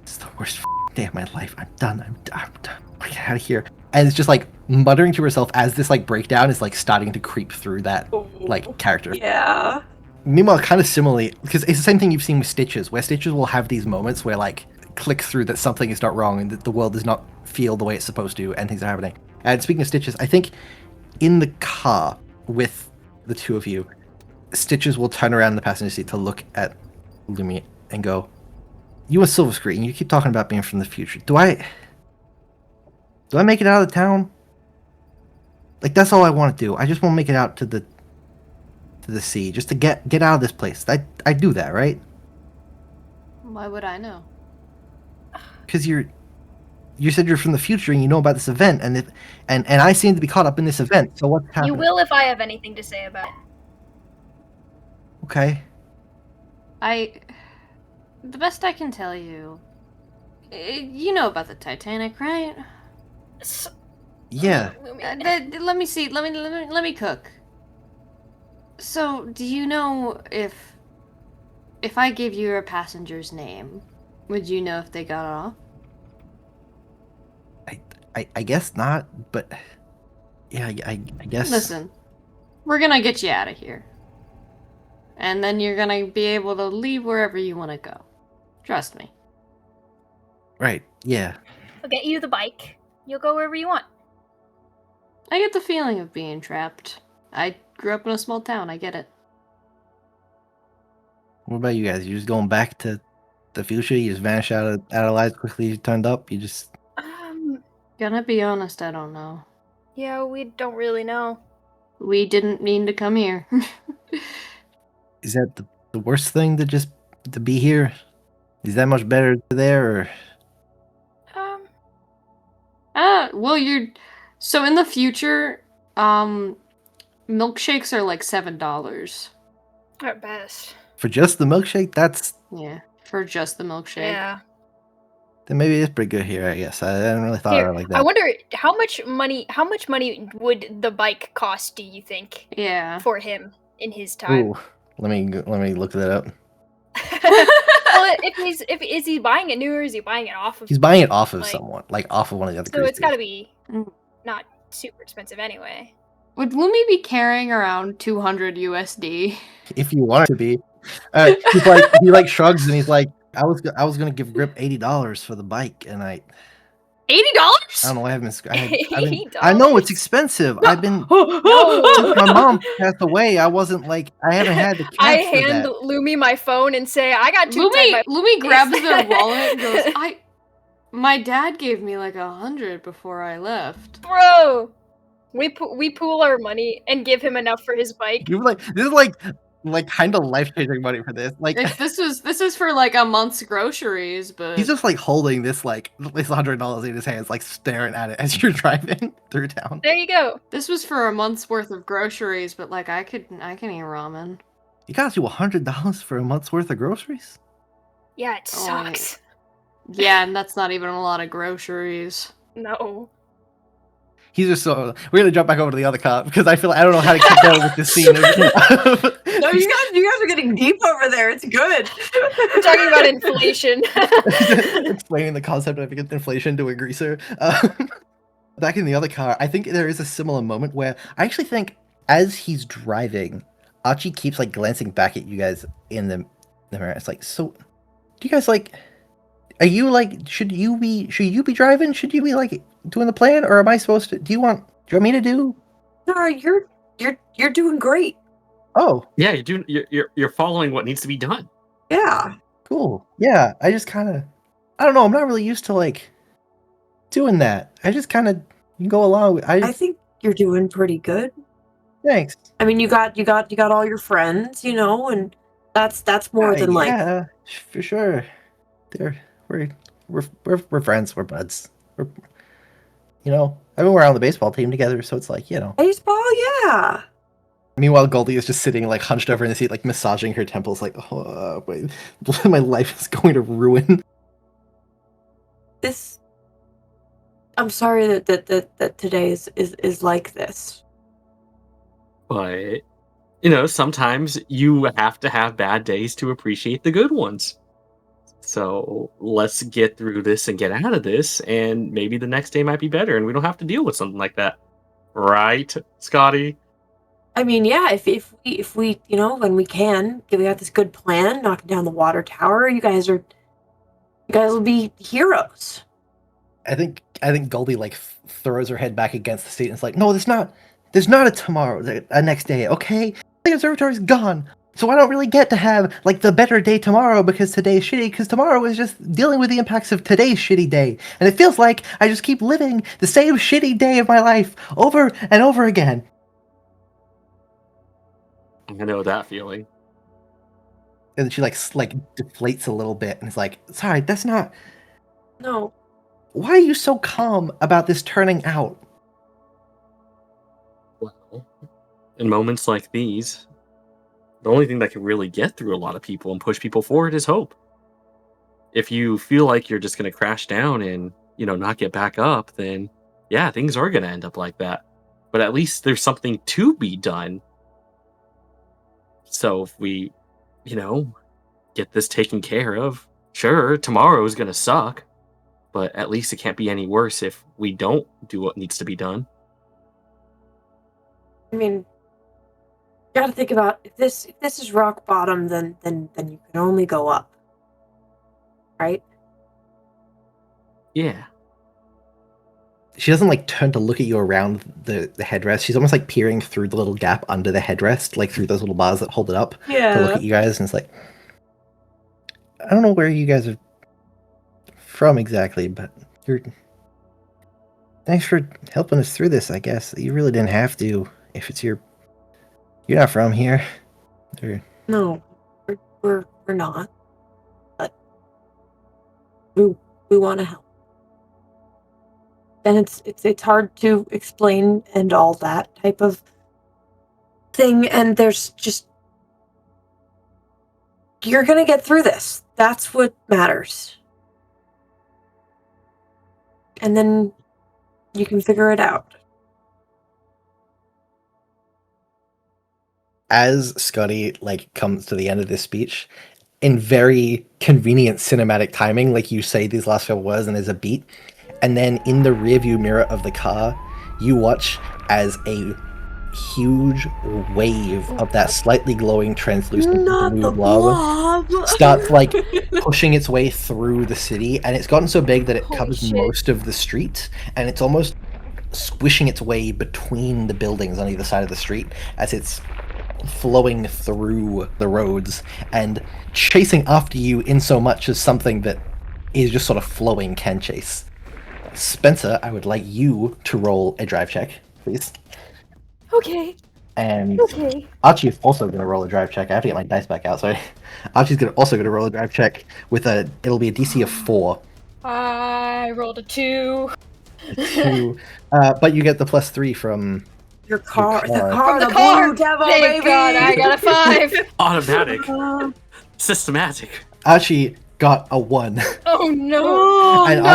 "It's the worst day of my life. I'm done. I'm done. Get out of here." And it's just like muttering to herself as this like breakdown is like starting to creep through that like character. Yeah. Meanwhile, kind of similarly, because it's the same thing you've seen with Stitches, where Stitches will have these moments where like click through that something is not wrong and that the world does not feel the way it's supposed to and things are happening. And speaking of Stitches, I think in the car with the two of you, Stitches will turn around in the passenger seat to look at Lumi and go, "You and Silver Screen, you keep talking about being from the future. Do I make it out of the town? Like, that's all I want to do. I just want to make it out to the sea, just to get out of this place. I do that, right? Why would I know? Because you said you're from the future and you know about this event, and I seem to be caught up in this event. So what's happening?" You will if I have anything to say about it. Okay. The best I can tell you, you know about the Titanic, right? Yeah. Let me see. Let me cook. So, do you know if I gave you a passenger's name, would you know if they got off? I guess not, but yeah, I guess. Listen, we're gonna get you out of here. And then you're gonna be able to leave wherever you want to go. Trust me. Right. Yeah. I'll get you the bike. You'll go wherever you want. I get the feeling of being trapped. I grew up in a small town, I get it. What about you guys? You just going back to the future? You just vanish out of lives quickly? You turned up? You just. Gonna be honest, I don't know. Yeah, we don't really know. We didn't mean to come here. Is that the worst thing to be here? Is that much better there, or? Well, so in the future, milkshakes are like $7. At best. For just the milkshake? That's. Yeah, for just the milkshake. Yeah. Then maybe it's pretty good here, I guess. I hadn't really thought Here, of it like that. I wonder how much money would the bike cost, do you think? Yeah. For him in his time. Ooh, let me look that up. Well, is he buying it new or is he buying it off of? He's buying it off of like, someone, like off of one of the other. So it's got to greasers. be not super expensive anyway. Would Lumi be carrying around 200 USD? If you want it to be. He shrugs and he's like, I was gonna give Grip $80 for the bike, and I $80? don't know. I know it's expensive. I've been No. since my mom passed away. I haven't had the cash I for hand that. Lumi my phone and say, "I got Lumi grabs their wallet and goes, my dad gave me like 100 before I left. Bro, we pool our money and give him enough for his bike. You're like, this is like like kind of life-changing money for this. Like This is for like a month's groceries, but he's just like holding this $100 in his hands, like staring at it as you're driving through town. There you go. this was for a month's worth of groceries. But like I can eat ramen. You gotta do $100 for a month's worth of groceries? Yeah, it sucks. Yeah, and that's not even a lot of groceries. No. He's just so. We're gonna jump back over to the other car because I feel like I don't know how to keep going with this scene. No, you guys are getting deep over there. It's good. We're talking about inflation. Explaining the concept of inflation to a greaser. Back in the other car, I think there is a similar moment where I actually think as he's driving, Archie keeps like glancing back at you guys in the mirror. It's like, so do you guys like? Are you like? Should you be driving? Should you be like doing the plan, or am I supposed to? Do you want me to do? No, you're doing great. Oh, Yeah, you're following what needs to be done. Yeah. cool. Yeah, I just kind of, I don't know. I'm not really used to like doing that. I just kind of go along. I think you're doing pretty good. Thanks. I mean, you got all your friends, you know, and that's more than like. Yeah, for sure. We're friends. We're buds. You know, I mean, we're on the baseball team together, so it's like, you know. Baseball, yeah. Meanwhile, Goldie is just sitting like hunched over in the seat, like massaging her temples, like, oh, my life is going to ruin. I'm sorry that today is like this. But, you know, sometimes you have to have bad days to appreciate the good ones. So let's get through this and get out of this, and maybe the next day might be better, and we don't have to deal with something like that. Right, Scotty? I mean, yeah, if we, you know, when we can, we got this good plan, knocking down the water tower. You guys will be heroes. I think Goldie like throws her head back against the seat and is like, no, there's not a tomorrow, a next day, okay? The observatory's gone. So I don't really get to have like the better day tomorrow because today's shitty, because tomorrow is just dealing with the impacts of today's shitty day. And it feels like I just keep living the same shitty day of my life over and over again. I know that feeling. And then she like deflates a little bit and is like, sorry, that's not. No. Why are you so calm about this turning out? Well, in moments like these, the only thing that can really get through a lot of people and push people forward is hope. If you feel like you're just going to crash down and, you know, not get back up, then yeah, things are going to end up like that. But at least there's something to be done. So if we, you know, get this taken care of, sure, tomorrow is going to suck, but at least it can't be any worse if we don't do what needs to be done. I mean, you gotta think about if this is rock bottom, then you can only go up, right? Yeah. She doesn't like turn to look at you around the headrest. She's almost like peering through the little gap under the headrest, like through those little bars that hold it up to look at you guys. And it's like, I don't know where you guys are from exactly, but thanks for helping us through this, I guess. You really didn't have to if it's you're not from here. No, we're not. But we want to help. And it's hard to explain and all that type of thing. And there's just you're gonna get through this. That's what matters. And then you can figure it out. As Scotty like comes to the end of this speech, in very convenient cinematic timing, like you say these last few words and there's a beat, and then in the rearview mirror of the car, you watch as a huge wave of that slightly glowing translucent blue blob starts like pushing its way through the city, and it's gotten so big that it covers most of the street, and it's almost squishing its way between the buildings on either side of the street as it's flowing through the roads and chasing after you in so much as something that is just sort of flowing can chase. Spencer, I would like you to roll a drive check, please. Okay. And Okay. Archie is also going to roll a drive check. I have to get my dice back out. Sorry. Archie's also going to roll a drive check with it'll be a DC of 4. I rolled a 2. But you get the +3 from Your car. The car. car. From The the car. blue devil, Thank baby. God, I got a 5. Automatic. Systematic. Archie got a 1. Oh no. Oh, And no.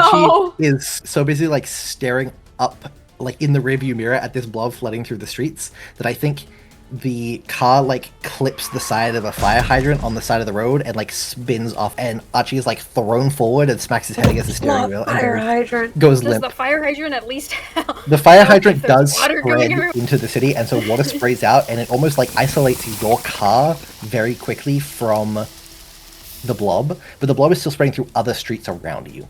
Archie is so busy like staring up like in the rearview mirror at this blob flooding through the streets that I think the car like clips the side of a fire hydrant on the side of the road and like spins off, and Archie is like thrown forward and smacks his head against the steering wheel Fire and hydrant. goes Does limp. the fire hydrant at least help? The fire help hydrant if there's does water spread going everywhere? into the city, and so water sprays out, and it almost like isolates your car very quickly from the blob, but the blob is still spreading through other streets around you.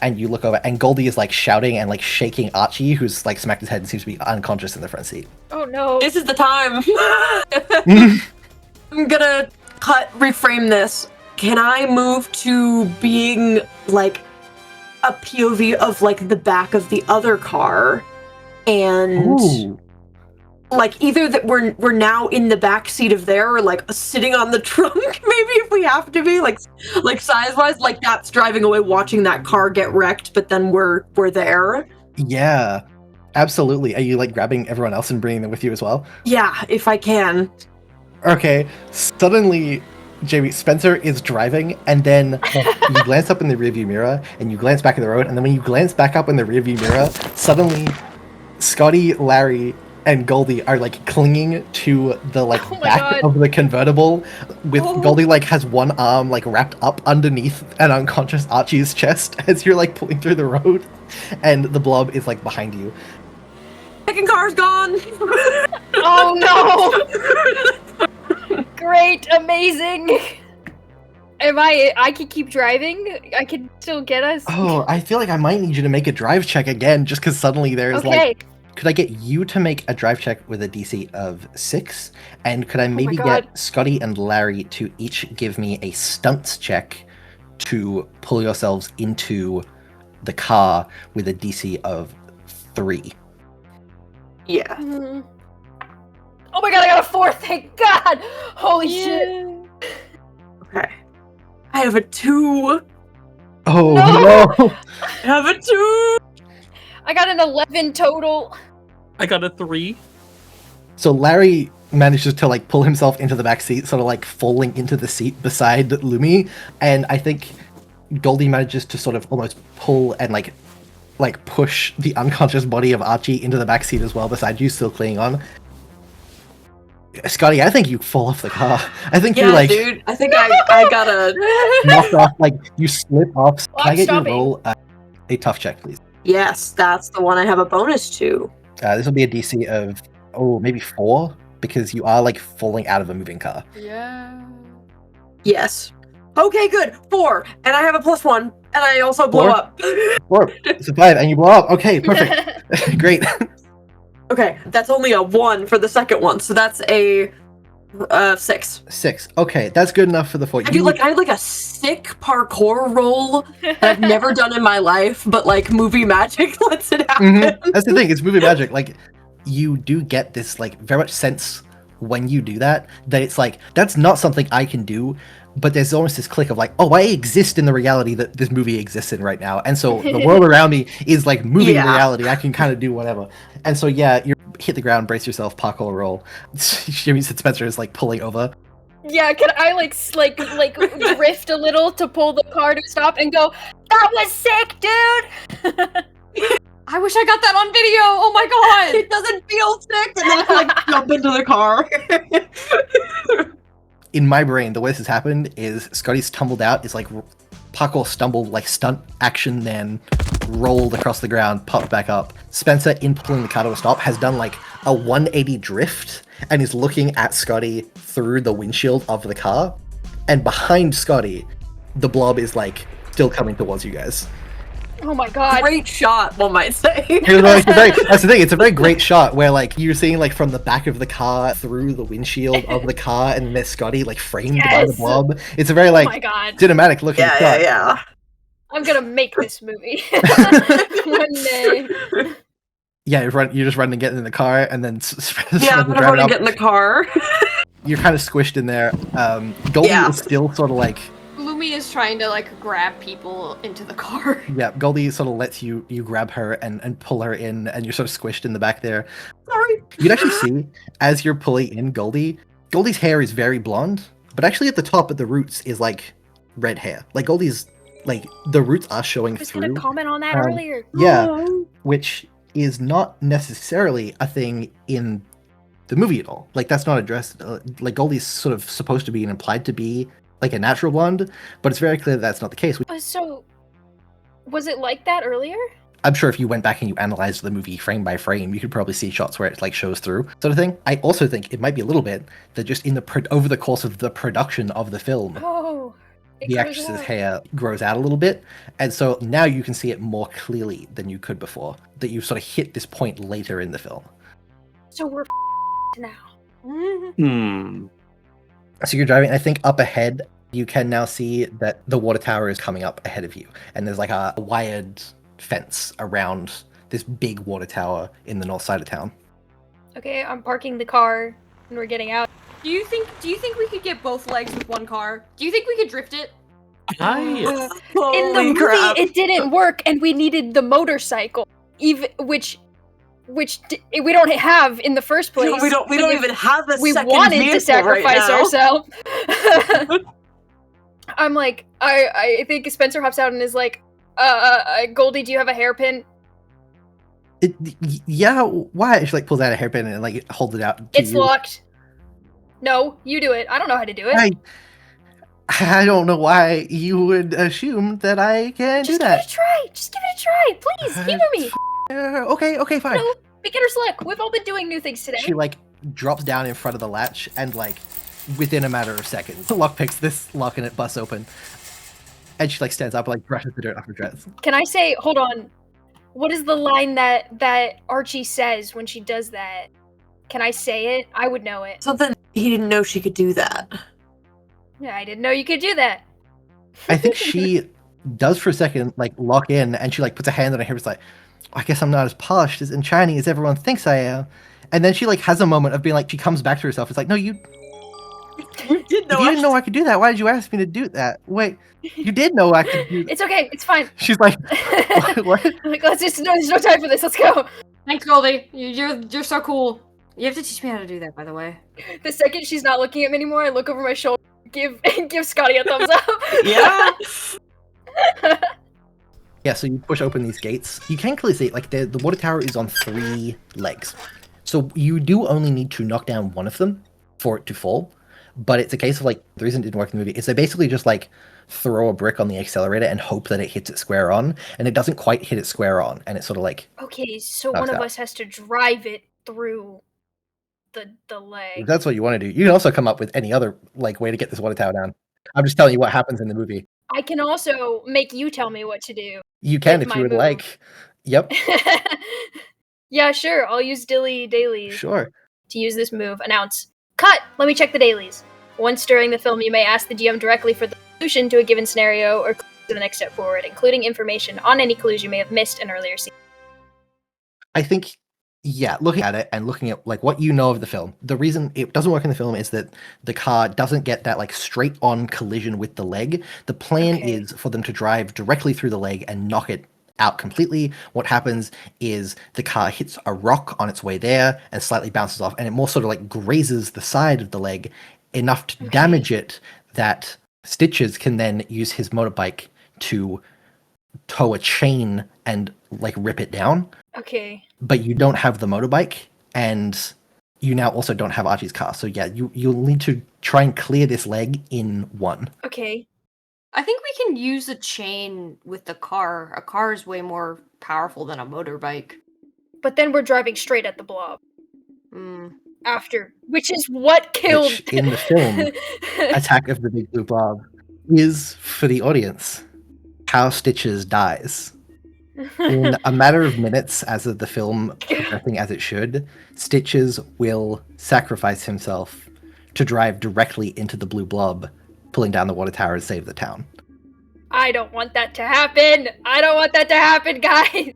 And you look over, and Goldie is like shouting and like shaking Archie, who's like smacked his head and seems to be unconscious in the front seat. Oh no. This is the time. I'm gonna reframe this. Can I move to being like a POV of like the back of the other car, and Ooh. like either that we're now in the back seat of there, or like sitting on the trunk, maybe if we have to be like size wise, like that's driving away, watching that car get wrecked, but then we're there. Yeah, absolutely. Are you like grabbing everyone else and bringing them with you as well? Yeah, if I can. Okay, suddenly, Jamie, Spencer is driving, and then you glance up in the rearview mirror, and you glance back at the road, and then when you glance back up in the rearview mirror, suddenly Scotty, Larry, and Goldie are like clinging to the like Oh my back God. of the convertible, with Oh. Goldie like has one arm like wrapped up underneath an unconscious Archie's chest as you're like pulling through the road, and the blob is like behind you. Second car's gone. Oh no. Great, amazing. I could keep driving? I could still get us? Oh, I feel like I might need you to make a drive check again, just because suddenly there's like. Okay. Could I get you to make a drive check with a DC of 6? And could I maybe God. get Scotty and Larry to each give me a stunts check to pull yourselves into the car with a DC of 3? Yeah. Mhm. Oh my god, I got a 4, thank god! Holy shit. Okay. I have a 2. Oh No! no! I have a 2. I got an 11 total. I got a 3. So Larry manages to like pull himself into the back seat, sort of like falling into the seat beside Lumi, and I think Goldie manages to sort of almost pull and like push the unconscious body of Archie into the back seat as well beside you, still clinging on. Scotty, I think you fall off the car. I think Yeah, you like dude. I think I got a. knocked off, like you slip off. Can I get you to Stop me. roll a tough check, please? Yes, that's the one I have a bonus to. This will be a DC of maybe 4, because you are like falling out of a moving car. Yeah. Yes. Okay, good. 4, and I have a +1, and I also blow 4? up. 4. It's a 5, and you blow up. Okay, perfect. Great. Okay, that's only a 1 for the second one, so that's a 6. 6. Okay, that's good enough for the 4. I do like a sick parkour roll that I've never done in my life, but like movie magic lets it happen. That's the thing. It's movie magic. Like, you do get this like very much sense when you do that it's like that's not something I can do. But there's almost this click of like, oh, I exist in the reality that this movie exists in right now. And so the world around me is like movie Yeah. reality. I can kind of do whatever. And so, yeah, you hit the ground, brace yourself, parkour roll. Jimmy said Spencer is like pulling over. Yeah, can I like drift a little to pull the car to stop and go, that was sick, dude! I wish I got that on video. Oh my god. It doesn't feel sick, and then I like jump into the car. In my brain, the way this has happened is Scotty's tumbled out, is like parkour stumbled, like stunt action, then rolled across the ground, popped back up. Spencer, in pulling the car to a stop, has done like a 180 drift and is looking at Scotty through the windshield of the car. And behind Scotty, the blob is like still coming towards you guys. Oh my god. Great shot, one might say. That's the thing. It's a very great shot where like you're seeing like from the back of the car through the windshield of the car, and there's Scotty like framed by the Yes. blob. It's a very Oh like my god. cinematic looking shot. Yeah. I'm gonna make this movie. One day. Yeah, you just run and get in the car, and then Yeah, I'm gonna run and get in the car. You're kind of squished in there. Goldie Yeah. is still sort of like, Lumi is trying to like grab people into the car. yeah, Goldie sort of lets you grab her and pull her in, and you're sort of squished in the back there. Sorry. You'd actually see, as you're pulling in Goldie's hair is very blonde, but actually at the top at the roots is like red hair. Like Goldie's, like the roots are showing I was through. gonna comment on that Um, earlier. Yeah, which is not necessarily a thing in the movie at all. Like that's not addressed. Like Goldie's sort of supposed to be and implied to be like a natural blonde, but it's very clear that that's not the case. So, was it like that earlier? I'm sure if you went back and you analyzed the movie frame by frame, you could probably see shots where it like shows through sort of thing. I also think it might be a little bit that just in the over the course of the production of the film, Oh, it the grows actress's out. hair grows out a little bit, and so now you can see it more clearly than you could before. That you sort of hit this point later in the film. So we're now. Hmm. So you're driving, I think up ahead, you can now see that the water tower is coming up ahead of you. And there's like a wired fence around this big water tower in the north side of town. Okay, I'm parking the car and we're getting out. Do you think we could get both legs with one car? Do you think we could drift it? In the Holy movie, crap. it didn't work, and we needed the motorcycle, even which we don't have in the first place. We don't But if even have a we second wanted vehicle to sacrifice right now. ourselves. I'm like, I think Spencer hops out and is like, Goldie, do you have a hairpin? Yeah, why? She like pulls out a hairpin and like holds it out to It's you. locked. No, you do it. I don't know how to do it. I don't know why you would assume that I can Just do give that. it a try. Just give it a try. Please, humor me. Okay, fine. No, beginner's luck. We've all been doing new things today. She like drops down in front of the latch and like within a matter of seconds, the lock picks this lock and it busts open. And she like stands up and like brushes the dirt off her dress. Can I say, hold on, what is the line that Archie says when she does that? Can I say it? I would know it. Something he didn't know she could do that. Yeah, I didn't know you could do that. I think she does for a second like lock in and she like puts a hand on her hip. It's like, I guess I'm not as polished and shiny as everyone thinks I am. And then she like has a moment of being like, she comes back to herself. It's like, no, you did if you didn't know I could do that, why did you ask me to do that? Wait, you did know I could do that. It's okay. It's fine. She's like, what? Like, there's no time for this. Let's go. Thanks, Goldie. You're so cool. You have to teach me how to do that, by the way. The second she's not looking at me anymore, I look over my shoulder, give Scotty a thumbs up. Yeah. Yeah, so you push open these gates. You can clearly see, like, the water tower is on 3 legs. So you do only need to knock down one of them for it to fall. But it's a case of, like, the reason it didn't work in the movie is they basically just, like, throw a brick on the accelerator and hope that it hits it square on. And it doesn't quite hit it square on. And it's sort of like, Okay, so Knocks one of out. us has to drive it through the leg. if that's what you want to do. You can also come up with any other, like, way to get this water tower down. I'm just telling you what happens in the movie. I can also make you tell me what to do. You can With if my you would move. like. Yep, Yeah, sure. I'll use Dilly dailies sure. to use this move. Announce. Cut! Let me check the dailies. Once during the film, you may ask the GM directly for the solution to a given scenario or clues to the next step forward, including information on any clues you may have missed in earlier scenes. I think, yeah, looking at it and looking at like what you know of the film, the reason it doesn't work in the film is that the car doesn't get that like straight on collision with the leg. The plan Okay. is for them to drive directly through the leg and knock it out completely. What happens is the car hits a rock on its way there and slightly bounces off, and it more sort of like grazes the side of the leg enough to damage it that Stitches can then use his motorbike to tow a chain and like rip it down. Okay. But you don't have the motorbike, and you now also don't have Archie's car. So yeah, you'll need to try and clear this leg in one. Okay. I think we can use a chain with the car. A car is way more powerful than a motorbike. But then we're driving straight at the blob Mm. after, which is what killed. Which in the film, Attack of the Big Blue Blob, is for the audience how Stitches dies. In a matter of minutes, as of the film progressing as it should, Stitches will sacrifice himself to drive directly into the blue blob, pulling down the water tower to save the town. I don't want that to happen. I don't want that to happen, guys.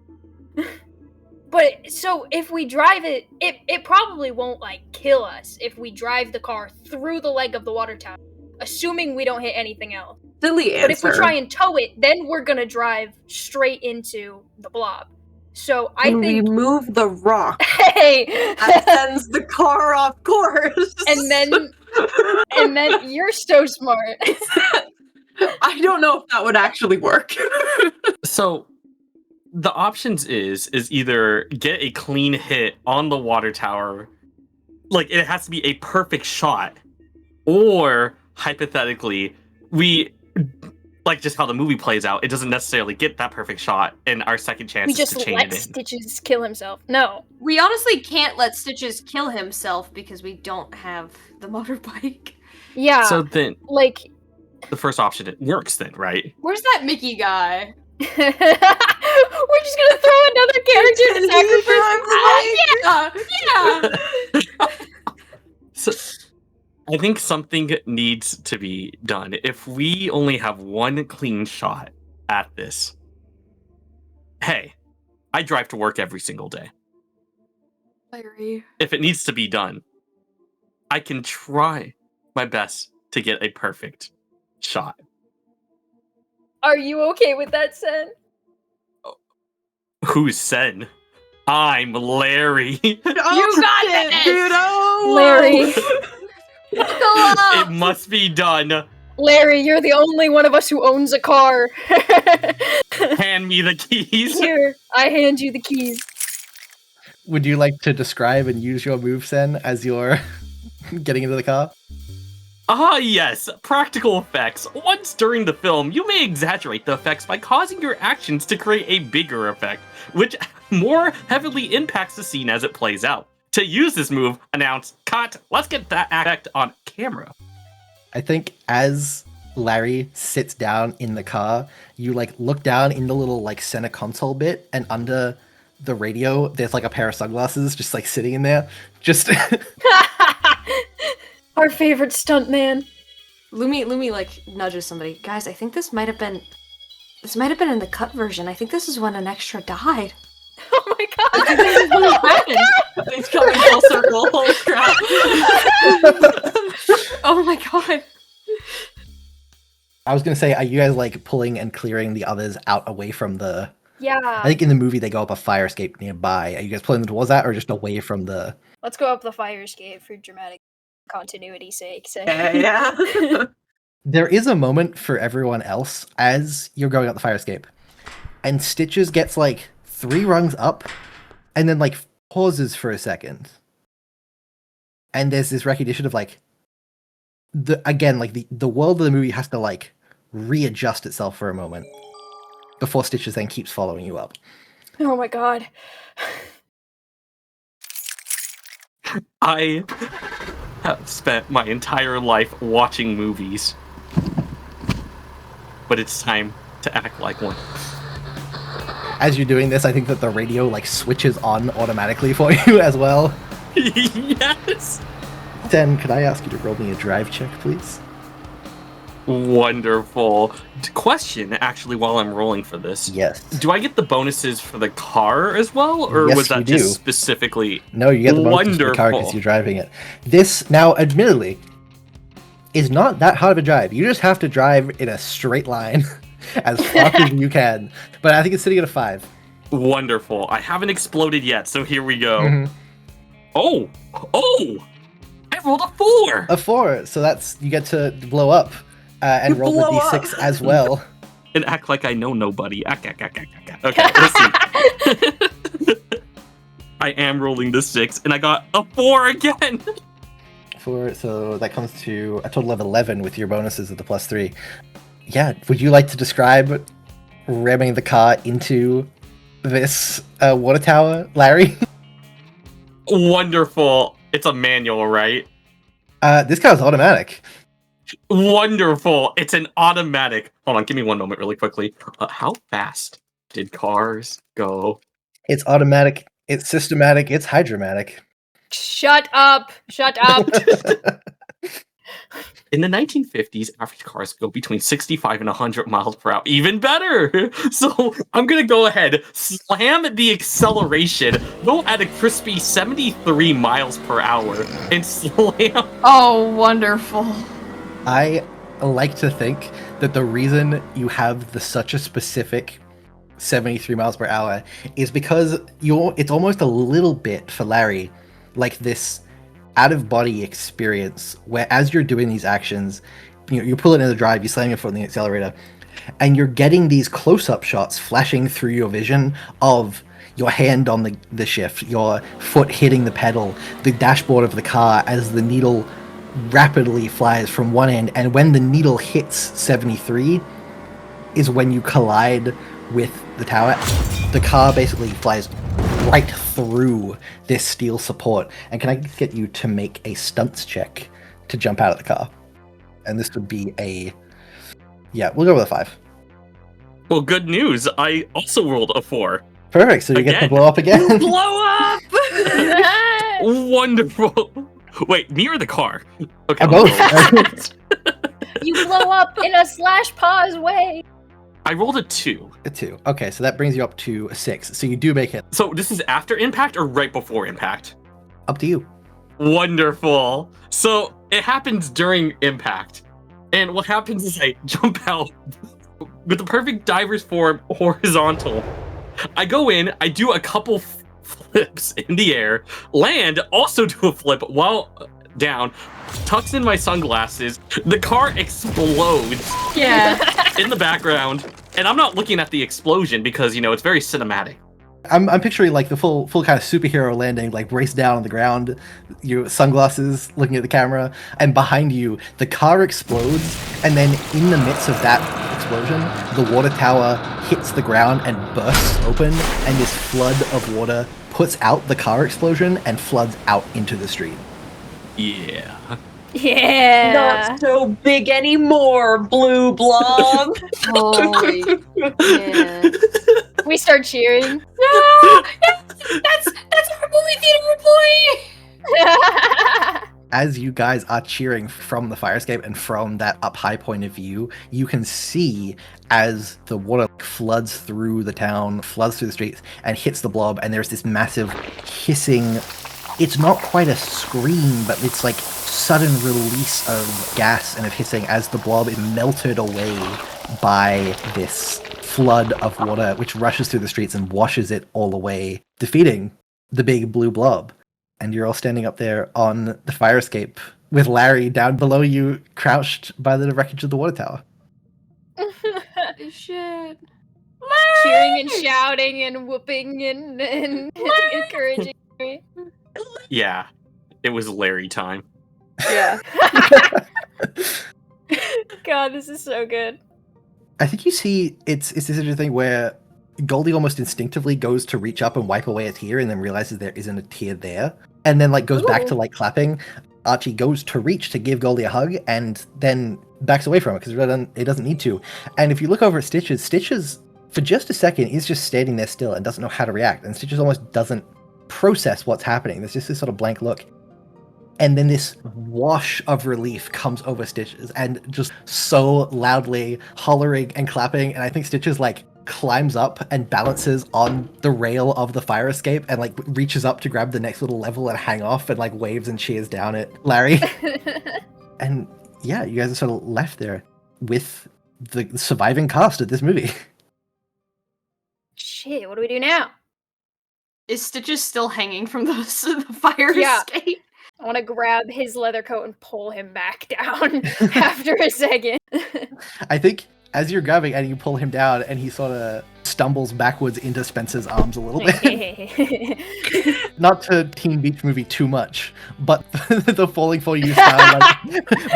But so if we drive it, it probably won't like kill us if we drive the car through the leg of the water tower, assuming we don't hit anything else. Silly answer. But if we try and tow it, then we're gonna drive straight into the blob. So I and think we move the rock hey, that sends the car off course. and then you're so smart. I don't know if that would actually work. So the options is either get a clean hit on the water tower, like it has to be a perfect shot, or hypothetically, we like just how the movie plays out, it doesn't necessarily get that perfect shot, and our second chance We is just to change let it in. Stitches kill himself. No. We honestly can't let Stitches kill himself because we don't have the motorbike. Yeah. So then like the first option it works then, right? Where's that Mickey guy? we're just gonna throw another character to sacrifice. Yeah. So I think something needs to be done. If we only have one clean shot at this, hey, I drive to work every single day. Larry. If it needs to be done, I can try my best to get a perfect shot. Are you okay with that, Sen? Who's Sen? I'm Larry. You got it, dude. Oh, Larry. It must be done. Larry, you're the only one of us who owns a car. Hand me the keys. Here, I hand you the keys. Would you like to describe and use your move, Sen, as you're getting into the car? Ah, yes, practical effects. Once during the film, you may exaggerate the effects by causing your actions to create a bigger effect, which more heavily impacts the scene as it plays out. To use this move, announce, cut, let's get that effect on camera. I think as Larry sits down in the car, you like look down in the little like center console bit, and under the radio, there's like a pair of sunglasses just like sitting in there. Just Our favorite stuntman. Lumi like nudges somebody. Guys, I think this might have been in the cut version. I think this is when an extra died. Oh my god. It's coming full circle. Holy crap. Oh my god. I was gonna say, are you guys like pulling and clearing the others out away from the? Yeah. I think in the movie they go up a fire escape nearby. Are you guys pulling them towards that, or just away from the? Let's go up the fire escape for dramatic continuity's sake. Yeah. There is a moment for everyone else as you're going up the fire escape, and Stitches gets like 3 rungs up, and then like pauses for a second, and there's this recognition of like the world of the movie has to like readjust itself for a moment before Stitches then keeps following you up. Oh my god. I have spent my entire life watching movies, but it's time to act like one. As you're doing this, I think that the radio like switches on automatically for you as well. Yes! Den, could I ask you to roll me a drive check, please? Wonderful. Question, actually, while I'm rolling for this. Yes. Do I get the bonuses for the car as well? Or Yes, was that you just do. specifically... No, you get the bonus for the car because Wonderful. you're driving it. This, now, admittedly, is not that hard of a drive. You just have to drive in a straight line as fast as you can. But I think it's sitting at a 5. Wonderful. I haven't exploded yet, so here we go. Mhm. Oh! I rolled a 4! A 4, so that's, you get to blow up and You roll the blow d6 up. as well. And act like I know nobody. Okay, let's see. I am rolling the 6, and I got a 4 again! 4, so that comes to a total of 11 with your bonuses of the +3. Yeah, would you like to describe ramming the car into this water tower, Larry? Wonderful. It's a manual, right? This car's automatic. Wonderful. It's an automatic. Hold on, give me one moment really quickly. How fast did cars go? It's automatic, it's systematic, it's hydromatic. Shut up. Shut up. In the 1950s, average cars go between 65 and 100 miles per hour. Even better! So I'm gonna go ahead, slam the acceleration, go at a crispy 73 miles per hour, and slam. Oh, wonderful. I like to think that the reason you have such a specific 73 miles per hour is because it's almost a little bit for Larry like this out-of-body experience where as you're doing these actions, you're pulling in the drive, you slam your foot in the accelerator, and you're getting these close-up shots flashing through your vision of your hand on the shift, your foot hitting the pedal, the dashboard of the car as the needle rapidly flies from one end, and when the needle hits 73 is when you collide with the tower. The car basically flies right through this steel support. And can I get you to make a stunts check to jump out of the car? And this would be we'll go with a 5. Well, good news. I also rolled a 4. Perfect. So you get to Again. blow up again. Blow up! Wonderful. Wait, me or the car? Okay. Both. You blow up in a slash pause way. I rolled a 2. A 2. Okay, so that brings you up to a 6. So you do make it. So this is after impact or right before impact? Up to you. Wonderful. So it happens during impact. And what happens is I jump out with the perfect diver's form horizontal. I go in, I do a couple flips in the air, land, also do a flip while down, tucks in my sunglasses, the car explodes in the background, and I'm not looking at the explosion because, it's very cinematic. I'm picturing like the full kind of superhero landing, like brace down on the ground, your sunglasses looking at the camera, and behind you the car explodes, and then in the midst of that explosion, the water tower hits the ground and bursts open, and this flood of water puts out the car explosion and floods out into the street. Yeah. Yeah. Not so big anymore, Blue Blob. Holy yeah. We start cheering. No! That's our movie theater employee! As you guys are cheering from the fire escape and from that up high point of view, you can see as the water floods through the town, floods through the streets, and hits the blob, and there's this massive hissing. It's not quite a scream, but it's like sudden release of gas and of hissing as the blob is melted away by this flood of water, which rushes through the streets and washes it all away, defeating the big blue blob. And you're all standing up there on the fire escape with Larry down below you, crouched by the wreckage of the water tower. Shit. Cheering and shouting and whooping and encouraging me. Yeah. It was Larry time. Yeah. God, this is so good. I think you see it's this interesting thing where Goldie almost instinctively goes to reach up and wipe away a tear and then realizes there isn't a tear there. And then goes back to clapping. Archie goes to reach to give Goldie a hug and then backs away from it because it doesn't need to. And if you look over at Stitches for just a second is just standing there still and doesn't know how to react. And Stitches almost doesn't process what's happening. There's just this sort of blank look. And then this wash of relief comes over Stitches and just so loudly hollering and clapping. And I think Stitches climbs up and balances on the rail of the fire escape and reaches up to grab the next little level and hang off and waves and cheers down at Larry. And yeah, you guys are sort of left there with the surviving cast of this movie. Shit, what do we do now? Is Stitches still hanging from the fire Yeah. escape? I want to grab his leather coat and pull him back down after a second. I think as you're grabbing and you pull him down and he sort of stumbles backwards into Spencer's arms a little bit. Not to Teen Beach Movie too much, but the falling for you style,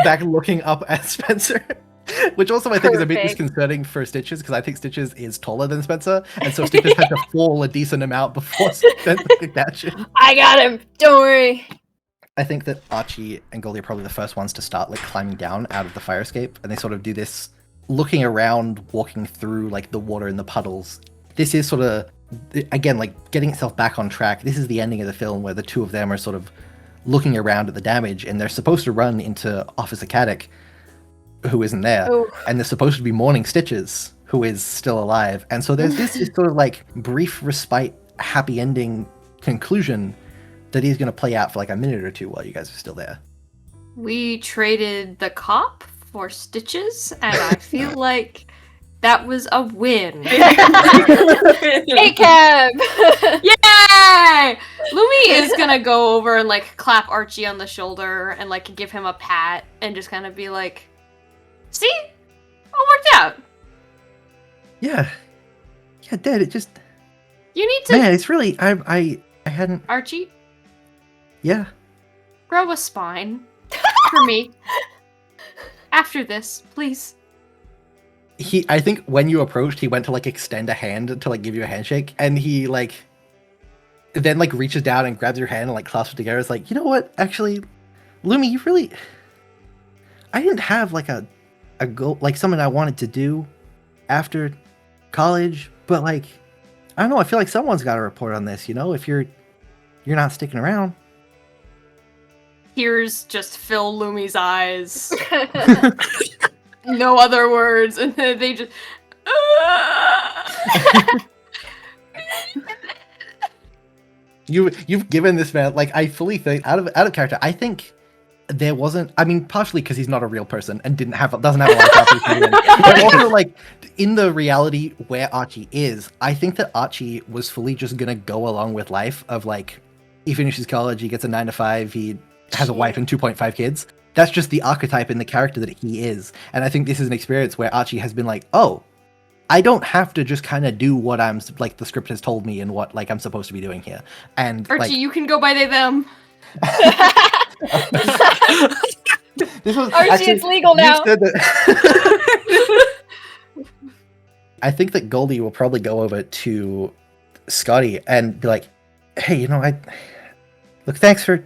back looking up at Spencer. Which also I think is a bit Perfect. disconcerting for Stitches because I think Stitches is taller than Spencer, and so Stitches had to fall a decent amount before Spencer could catch him. I got him. Don't worry. I think that Archie and Goldie are probably the first ones to start climbing down out of the fire escape, and they sort of do this looking around, walking through the water and the puddles. This is sort of, again, getting itself back on track. This is the ending of the film where the two of them are sort of looking around at the damage, and they're supposed to run into Officer Caddick, who isn't there, Oh. and they're supposed to be mourning Stitches, who is still alive. And so there's this sort of like brief respite, happy ending conclusion that is going to play out for like a minute or two while you guys are still there. We traded the cop for Stitches, and I feel like that was a win. Hey, Cab! Yay! Lumi is gonna go over and like clap Archie on the shoulder and like give him a pat and just kind of be like, "See, all worked out. Yeah, Dad. It just You need to, man, it's really I hadn't. Archie, Yeah, grow a spine for me after this, please." I think when you approached, he went to like extend a hand to like give you a handshake, and he like then like reaches down and grabs your hand and like clasps it together. It's like, you know what? Actually, Lumi, you really, I didn't have like a goal, like something I wanted to do after college, but like I don't know. I feel like someone's got to report on this. You know, if you're not sticking around. Tears just fill Lumi's eyes. No other words, and then they just. You've given this man, like, I fully think out of character. I think there wasn't. I mean, partially because he's not a real person and doesn't have a lot of character, but also like in the reality where Archie is. I think that Archie was fully just gonna go along with life of like, he finishes college, he gets a 9 to 5, he has a wife and 2.5 kids. That's just the archetype in the character that he is. And I think this is an experience where Archie has been like, oh, I don't have to just kind of do what I'm like the script has told me and what like I'm supposed to be doing here. And Archie, like, you can go by they them. this was Archie, actually, it's legal you now. said that- I think that Goldie will probably go over to Scotty and be like, hey, you know, look, thanks for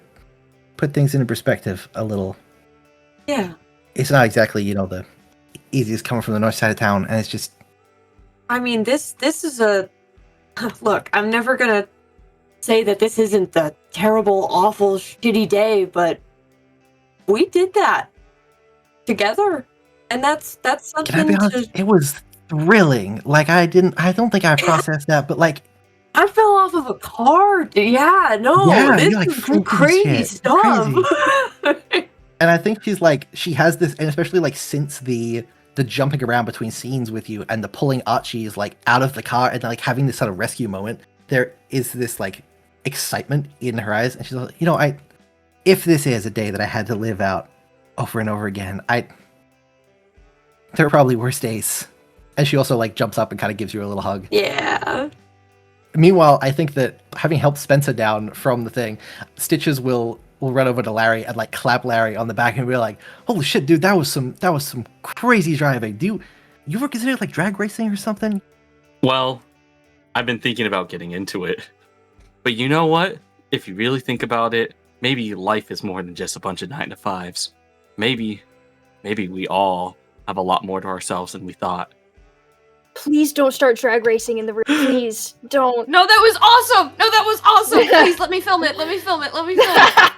put things into perspective a little. Yeah. It's not exactly, you know, the easiest coming from the north side of town, and it's just. I mean, this is a look. I'm never gonna say that this isn't the terrible, awful, shitty day, but we did that together, and that's Can I something be honest? It was thrilling. Like I don't think I processed that, but like. I fell off of a car. Yeah, no, Yeah, this you're, like, is some freaking crazy shit. stuff. And I think she has this, and especially like since the jumping around between scenes with you and the pulling Archie's like out of the car and like having this sort of rescue moment, there is this like excitement in her eyes, and she's like, you know, if this is a day that I had to live out over and over again, there are probably worse days. And she also like jumps up and kind of gives you a little hug. Yeah. Meanwhile, I think that having helped Spencer down from the thing, Stitches will run over to Larry and like clap Larry on the back and be like, "Holy shit, dude, that was some crazy driving. Do you ever consider like drag racing or something?" Well, I've been thinking about getting into it. But you know what? If you really think about it, maybe life is more than just a bunch of 9 to 5s. Maybe we all have a lot more to ourselves than we thought. Please don't start drag racing in the room. Please don't. No, that was awesome. No, that was awesome. Please let me film it. Let me film it. Let me film it.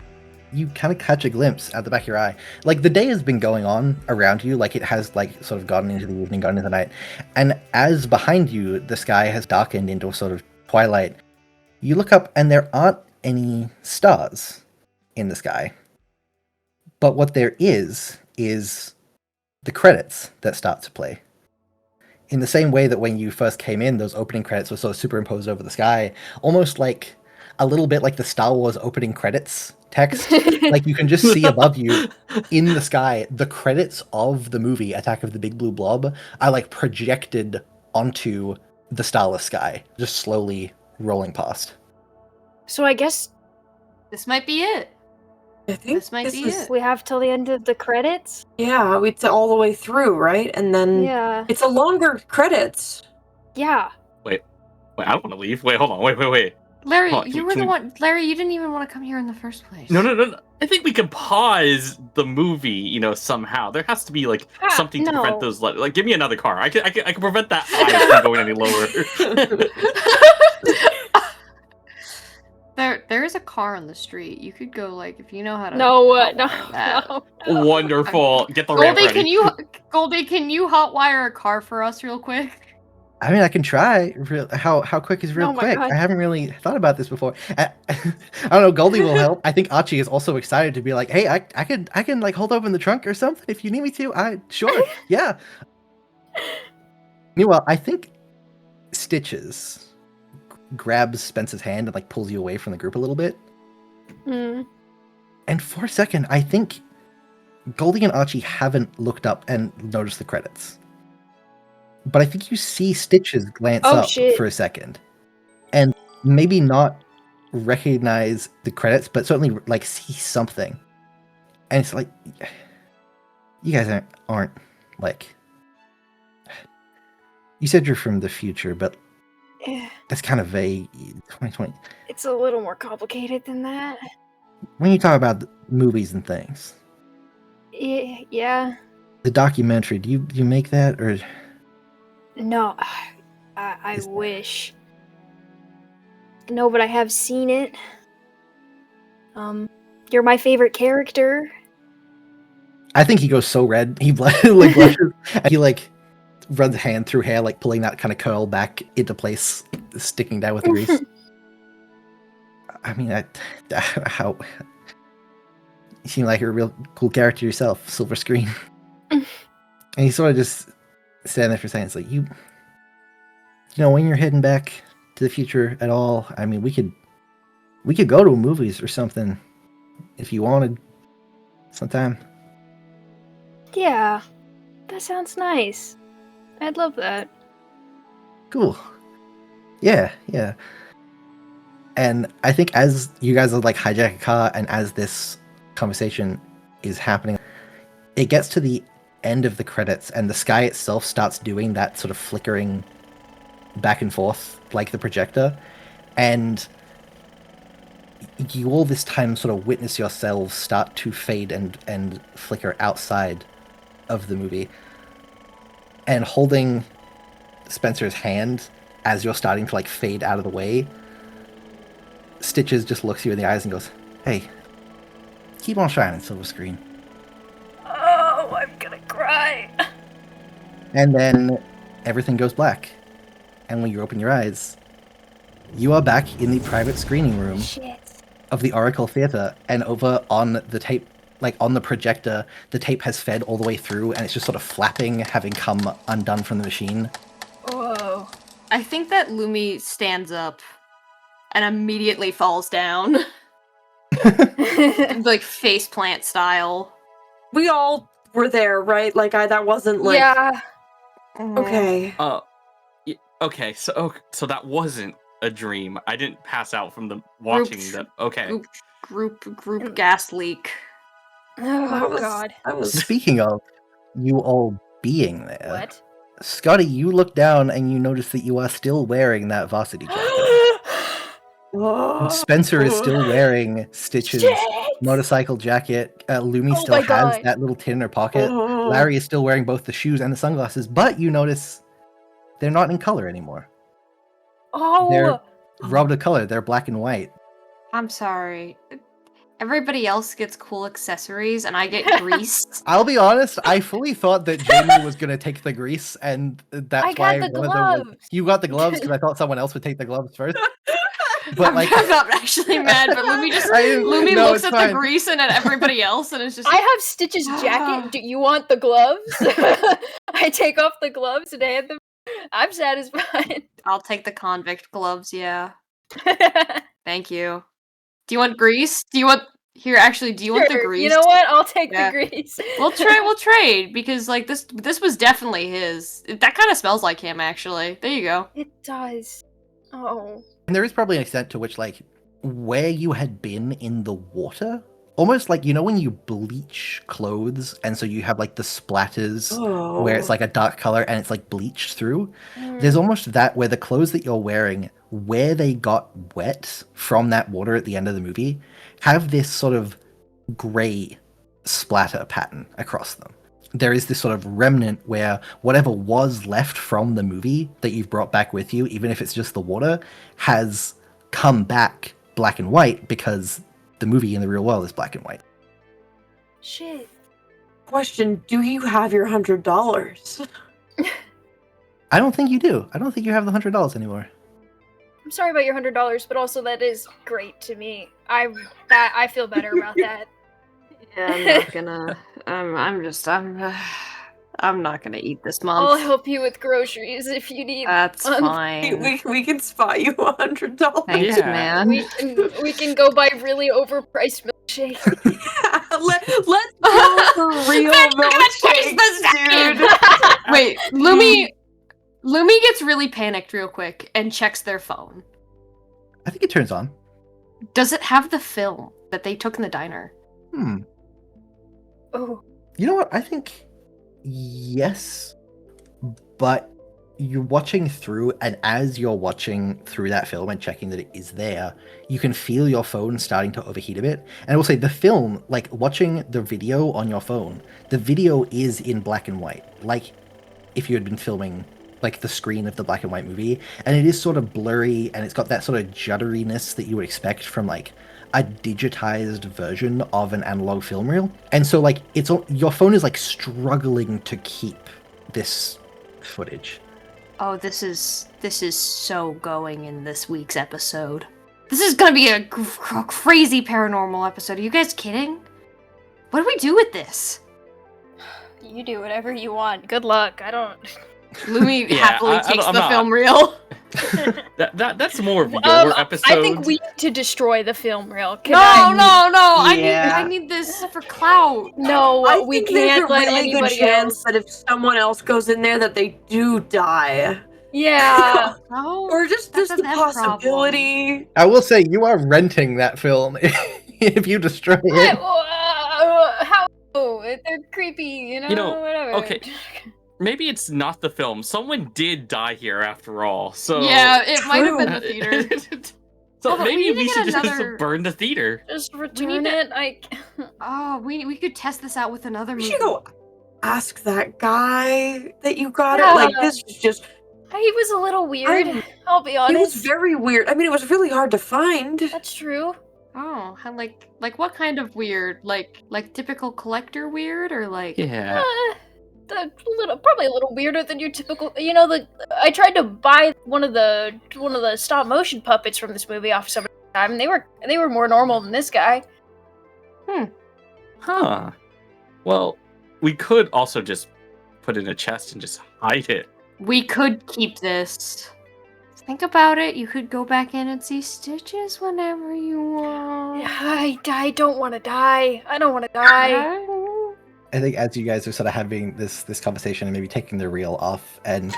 You kind of catch a glimpse at the back of your eye. Like the day has been going on around you, like it has like sort of gotten into the evening, gone into the night. And as behind you, the sky has darkened into a sort of twilight, you look up and there aren't any stars in the sky. But what there is the credits that start to play. In the same way that when you first came in, those opening credits were sort of superimposed over the sky, almost like a little bit like the Star Wars opening credits text. Like you can just see above you in the sky, the credits of the movie Attack of the Big Blue Blob are like projected onto the starless sky, just slowly rolling past. So I guess This might be it. I think This might be it. we have till the end of the credits. Yeah, it's all the way through, right? And then Yeah. it's a longer credits. Yeah. Wait, I don't want to leave. Wait, hold on. Wait. Larry, Hold on, you were can the we- one. Larry, you didn't even want to come here in the first place. No. I think we can pause the movie, you know, somehow. There has to be like something to prevent no. those. Like, give me another car. I can prevent that eye from going any lower. There is a car on the street. You could go like if you know how to. No, hotwire that. no. Wonderful. Get the ramp Goldie, ready. Goldie, can you hotwire a car for us real quick? I mean, I can try. How quick is real Oh my quick? God. I haven't really thought about this before. I don't know. Goldie will help. I think Archie is also excited to be like, hey, I can like hold open the trunk or something if you need me to. Sure, yeah. Meanwhile, I think Stitches grabs Spencer's hand and like pulls you away from the group a little bit. Mm. And for a second, I think Goldie and Archie haven't looked up and noticed the credits. But I think you see Stitches glance Oh, up shit. for a second. And maybe not recognize the credits, but certainly like see something. And it's like, you guys aren't like... You said you're from the future, but Eh, that's kind of vague. 2020. It's a little more complicated than that. When you talk about movies and things, Yeah. the documentary, do you make that or... No, I Is- wish. No, but I have seen it. You're my favorite character. I think he goes so red. He like blushes, and he like runs a hand through hair, like pulling that kind of curl back into place, sticking down with the grease. I mean, how you seem like you're a real cool character yourself, Silver Screen. And he sort of just standing there for a second. It's like you know, when you're heading back to the future at all, I mean, we could go to movies or something if you wanted sometime. Yeah, that sounds nice. I'd love that. Cool. Yeah. And I think as you guys are like hijack a car and as this conversation is happening, it gets to the end of the credits and the sky itself starts doing that sort of flickering back and forth like the projector. And you all this time sort of witness yourselves start to fade and flicker outside of the movie. And holding Spencer's hand as you're starting to like fade out of the way, Stitches just looks you in the eyes and goes, "Hey, keep on shining, Silver Screen." Oh, I'm gonna cry. And then everything goes black. And when you open your eyes, you are back in the private screening room Shit. of the Oracle Theatre, and over on the tape, like on the projector, the tape has fed all the way through and it's just sort of flapping, having come undone from the machine. Whoa. I think that Lumi stands up and immediately falls down, like faceplant style. We all were there, right? Like that wasn't like Yeah. okay. Okay, so that wasn't a dream. I didn't pass out from the watching Group- the. Okay. Group gas leak. Oh god. I was Speaking of you all being there, What? Scotty, you look down and you notice that you are still wearing that varsity jacket. Whoa. Spencer is still wearing Stitch's Shit! motorcycle jacket. Lumi Oh still my has God. that little tin in her pocket. Oh. Larry is still wearing both the shoes and the sunglasses, but you notice they're not in color anymore. Oh. They're robbed of color. They're black and white. I'm sorry. Everybody else gets cool accessories and I get grease. I'll be honest, I fully thought that Jamie was going to take the grease, and that's I got why the one of them gloves. you got the gloves because I thought someone else would take the gloves first. But like, I'm not actually mad, but Lumi Lumi no, looks it's at fine. the grease and at everybody else and it's just I have Stitch's jacket. Do you want the gloves? I take off the gloves and hand them. I'm satisfied. I'll take the convict gloves, yeah. Thank you. Do you want grease? Do you want do you want the Sure, grease? you know what? I'll take Yeah. the grease. We'll trade because like this was definitely his. That kind of smells like him actually. There you go. It does. Oh. and there is probably an extent to which, like, where you had been in the water, almost like, you know, when you bleach clothes, and so you have like the splatters Oh. where it's like a dark color and it's like bleached through. There's almost that where the clothes that you're wearing, where they got wet from that water at the end of the movie, have this sort of gray splatter pattern across them. There is this sort of remnant where whatever was left from the movie that you've brought back with you, even if it's just the water, has come back black and white because the movie in the real world is black and white. Shit. Question, do you have your $100? I don't think you do. I don't think you have the $100 anymore. I'm sorry about your $100, but also that is great to me. I feel better about that. Yeah, I'm not gonna. I'm not gonna eat this month. I'll help you with groceries if you need. That's fine. We can spot you $100. Thanks, Yeah. man. We can go buy really overpriced milkshake. Let's go for real milkshakes, dude. Wait, Lumi gets really panicked real quick and checks their phone. I think it turns on. Does it have the film that they took in the diner? Oh, You know what? I think yes, but you're watching through, and as you're watching through that film and checking that it is there, you can feel your phone starting to overheat a bit. And I will say the film, like watching the video on your phone, the video is in black and white, like if you had been filming like the screen of the black and white movie, and it is sort of blurry, and it's got that sort of judderiness that you would expect from like a digitized version of an analog film reel. And so like your phone is like struggling to keep this footage. Oh, this is so going in this week's episode. This is gonna be a crazy paranormal episode. Are you guys kidding? What do we do with this? you do whatever you want. Good luck. I don't. Lumi Yeah, happily takes I'm the not- film reel. That's more of your episode. I think we need to destroy the film reel. Can No. Yeah. I need this for clout. No, I we think there's can't a let really good anybody chance else. that if someone else goes in there, that they do die, Yeah. No. or just That there's the doesn't have possibility. I will say you are renting that film if you destroy it. How? They're creepy, you know. Whatever. okay. Maybe it's not the film. Someone did die here after all. So Yeah, it might have been the theater. So Oh, but we maybe need to we get should just another- burn the theater. Just need return to- it. Oh, we could test this out with another We movie. should go ask that guy that you got Yeah. it. Like this is just. He was a little weird. I'm- I'll be It honest. was very weird. I mean, it was really hard to find. That's true. Oh, like what kind of weird? Like typical collector weird, or like? Yeah. Probably a little weirder than your typical. I tried to buy one of the stop motion puppets from this movie off somebody's time, and they were more normal than this guy. Huh. Well, we could also just put it in a chest and just hide it. We could keep this. Think about it. You could go back in and see Stitches whenever you want. I don't want to die. I don't want to die. I think as you guys are sort of having this conversation and maybe taking the reel off and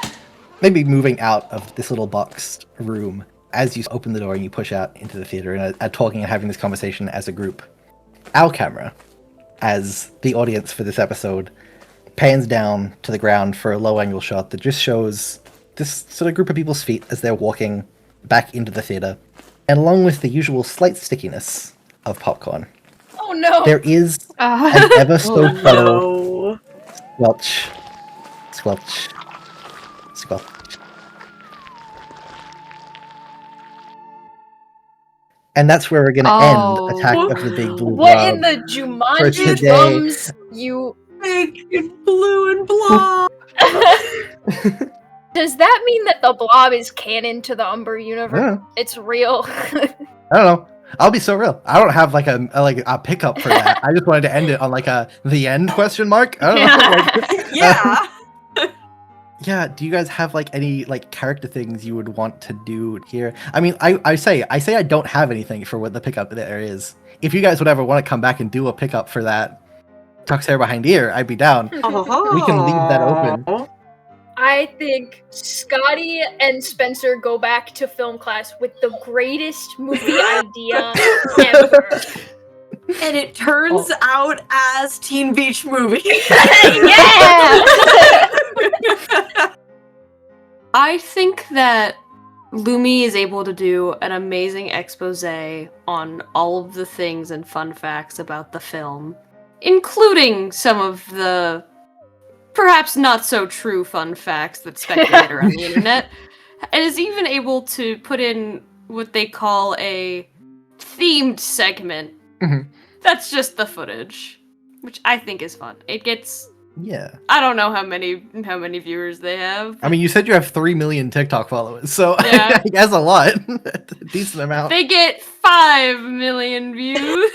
maybe moving out of this little boxed room, as you open the door and you push out into the theater and are talking and having this conversation as a group, our camera, as the audience for this episode, pans down to the ground for a low angle shot that just shows this sort of group of people's feet as they're walking back into the theater. And along with the usual slight stickiness of popcorn, Oh no. there is an ever so subtle No. squelch, squelch, squelch. And that's where we're going to Oh. end Attack of the Big Blue What Blob. in the for Jumanji today. drums you? Big and blue and blob. Does that mean that the blob is canon to the Umber universe? Yeah, It's real. I don't know. I'll be so real. I don't have like a pickup for that. I just wanted to end it on like a the end question mark. I don't know. Like, Yeah. yeah. Do you guys have like any like character things you would want to do here? I mean, I say I don't have anything for what the pickup there is. If you guys would ever want to come back and do a pickup for that, Tuck's hair behind ear, I'd be down. We can leave that open. I think Scotty and Spencer go back to film class with the greatest movie idea ever. And it turns out as Teen Beach Movie. Yeah! I think that Lumi is able to do an amazing expose on all of the things and fun facts about the film, including some of the perhaps not so true fun facts that speculate around the internet, and is even able to put in what they call a themed segment. Mhm. That's just the footage, which I think is fun. It gets, Yeah. I don't know how many viewers they have. I mean, you said you have 3 million TikTok followers, so Yeah. I guess a lot. A decent amount. They get 5 million views.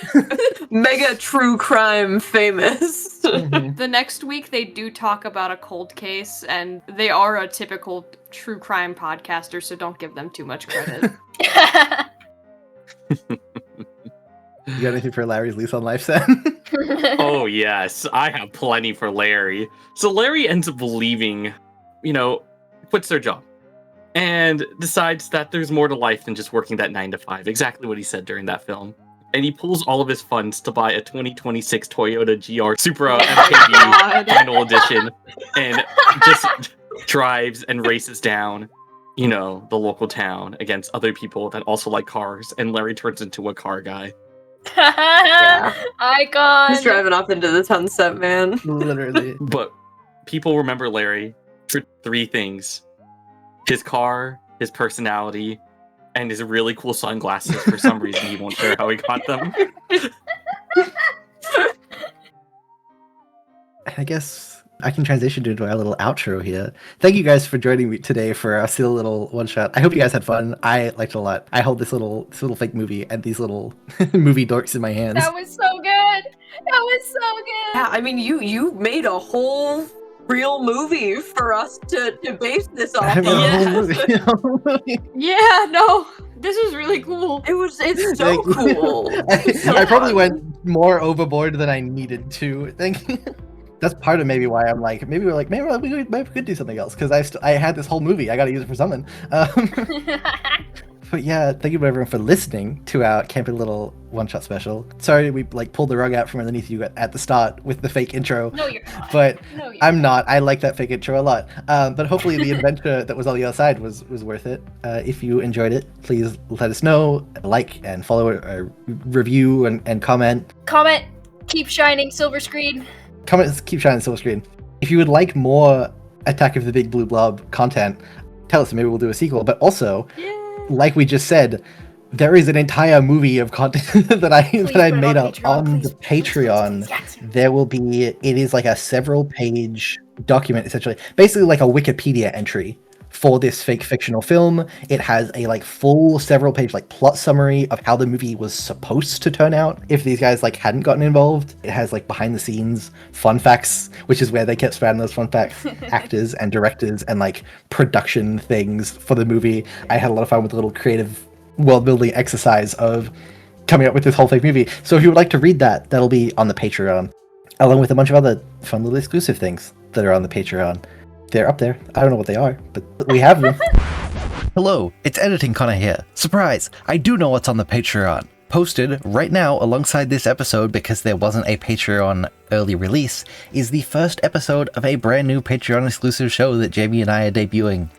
Mega true crime famous. Mhm. The next week they do talk about a cold case, and they are a typical true crime podcaster, so don't give them too much credit. You got anything for Larry's lease on life, Sam? Oh yes, I have plenty for Larry. So Larry ends up leaving, quits their job, and decides that there's more to life than just working that 9 to 5. Exactly what he said during that film. And he pulls all of his funds to buy a 2026 Toyota GR Supra MKB Final Edition, and just drives and races down, the local town against other people that also like cars. And Larry turns into a car guy. Icon. He's driving off into the sunset, man. Literally. But people remember Larry for 3 things: his car, his personality, and his really cool sunglasses. For some reason, he won't share how he got them. I guess I can transition into our little outro here. Thank you guys for joining me today for our silly little one shot. I hope you guys had fun. I liked it a lot. I hold this little fake movie and these little movie dorks in my hands. That was so good. That was so good. Yeah, I mean, you made a whole real movie for us to base this off I of. made a whole movie. Yeah, no, this is really cool. It's so Thank you. cool. I probably went more overboard than I needed to. Thank you. That's part of maybe why I'm like, maybe we could do something else, because I had this whole movie. I got to use it for something. But yeah, thank you everyone for listening to our campy little one-shot special. Sorry we pulled the rug out from underneath you at the start with the fake intro. No, you're not. But No, you're I'm not. I like that fake intro a lot. But hopefully the adventure that was on the other side was worth it. If you enjoyed it, please let us know. Like and follow, review and comment. Comment. Keep shining, silver screen. Comments keep shining silver screen. If you would like more Attack of the Big Blue Blob content, tell us, maybe we'll do a sequel. But also, like we just said, there is an entire movie of content that I put it made on up Patreon, on please, the please, Patreon. please, yes. There will be, it is like a several page document, essentially, basically like a Wikipedia entry for this fake fictional film. It has a full several page plot summary of how the movie was supposed to turn out if these guys hadn't gotten involved. It has behind the scenes fun facts, which is where they kept spouting those fun facts, actors and directors and production things for the movie. I had a lot of fun with the little creative world building exercise of coming up with this whole fake movie. So if you would like to read that, that'll be on the Patreon, along with a bunch of other fun little exclusive things that are on the Patreon. They're up there. I don't know what they are, but we have them. Hello, it's Editing Connor here. Surprise! I do know what's on the Patreon. Posted right now alongside this episode, because there wasn't a Patreon early release, is the first episode of a brand new Patreon exclusive show that Jamie and I are debuting.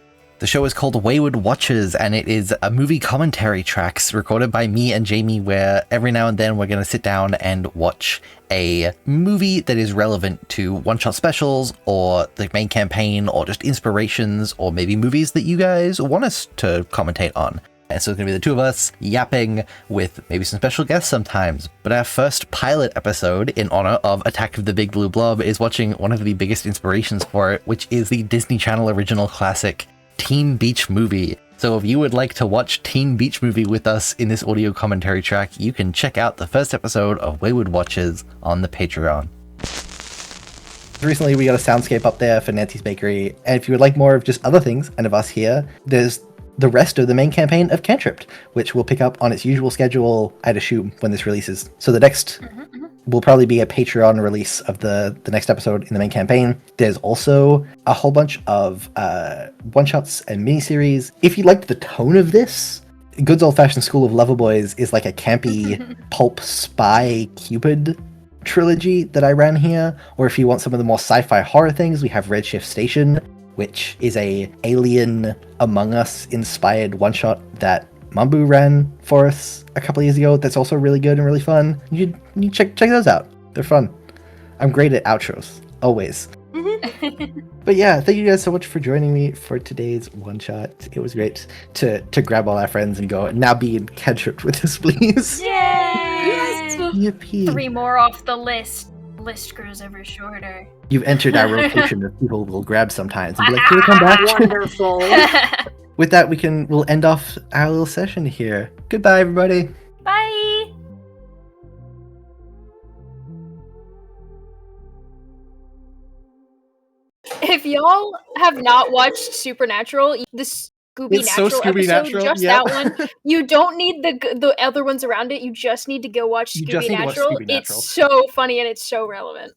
The show is called Wayward Watchers, and it is a movie commentary tracks recorded by me and Jamie, where every now and then we're going to sit down and watch a movie that is relevant to one-shot specials, or the main campaign, or just inspirations, or maybe movies that you guys want us to commentate on. And so it's going to be the two of us yapping with maybe some special guests sometimes. But our first pilot episode in honor of Attack of the Big Blue Blob is watching one of the biggest inspirations for it, which is the Disney Channel original classic Teen Beach Movie. So if you would like to watch Teen Beach Movie with us in this audio commentary track, you can check out the first episode of Wayward Watchers on the Patreon. Recently we got a soundscape up there for Nancy's Bakery, and if you would like more of just other things and of us here, there's the rest of the main campaign of Cantripped, which will pick up on its usual schedule, I'd assume, when this releases. So the next will probably be a Patreon release of the next episode in the main campaign. There's also a whole bunch of one-shots and miniseries. If you liked the tone of this, Good's Old-Fashioned School of Loverboys is like a campy pulp spy Cupid trilogy that I ran here. Or if you want some of the more sci-fi horror things, we have Redshift Station, which is a Alien Among Us inspired one-shot that Mambu ran for us a couple of years ago. That's also really good and really fun. You check those out. They're fun. I'm great at outros, always. But yeah, thank you guys so much for joining me for today's one shot. It was great to grab all our friends and go, now be in ketchup with us, please. Yay! Yippee. 3 more off the list. List grows ever shorter. You've entered our rotation of people we'll grab sometimes and be like, here, come back. Wonderful. With that, we'll end off our little session here. Goodbye, everybody. Bye! If y'all have not watched Supernatural, the Scooby It's so Natural episode, Scooby-Natural, just yep. that one, you don't need the other ones around it. You just need to go watch You Scooby just need to watch Natural. Scooby-Natural. It's so funny and it's so relevant.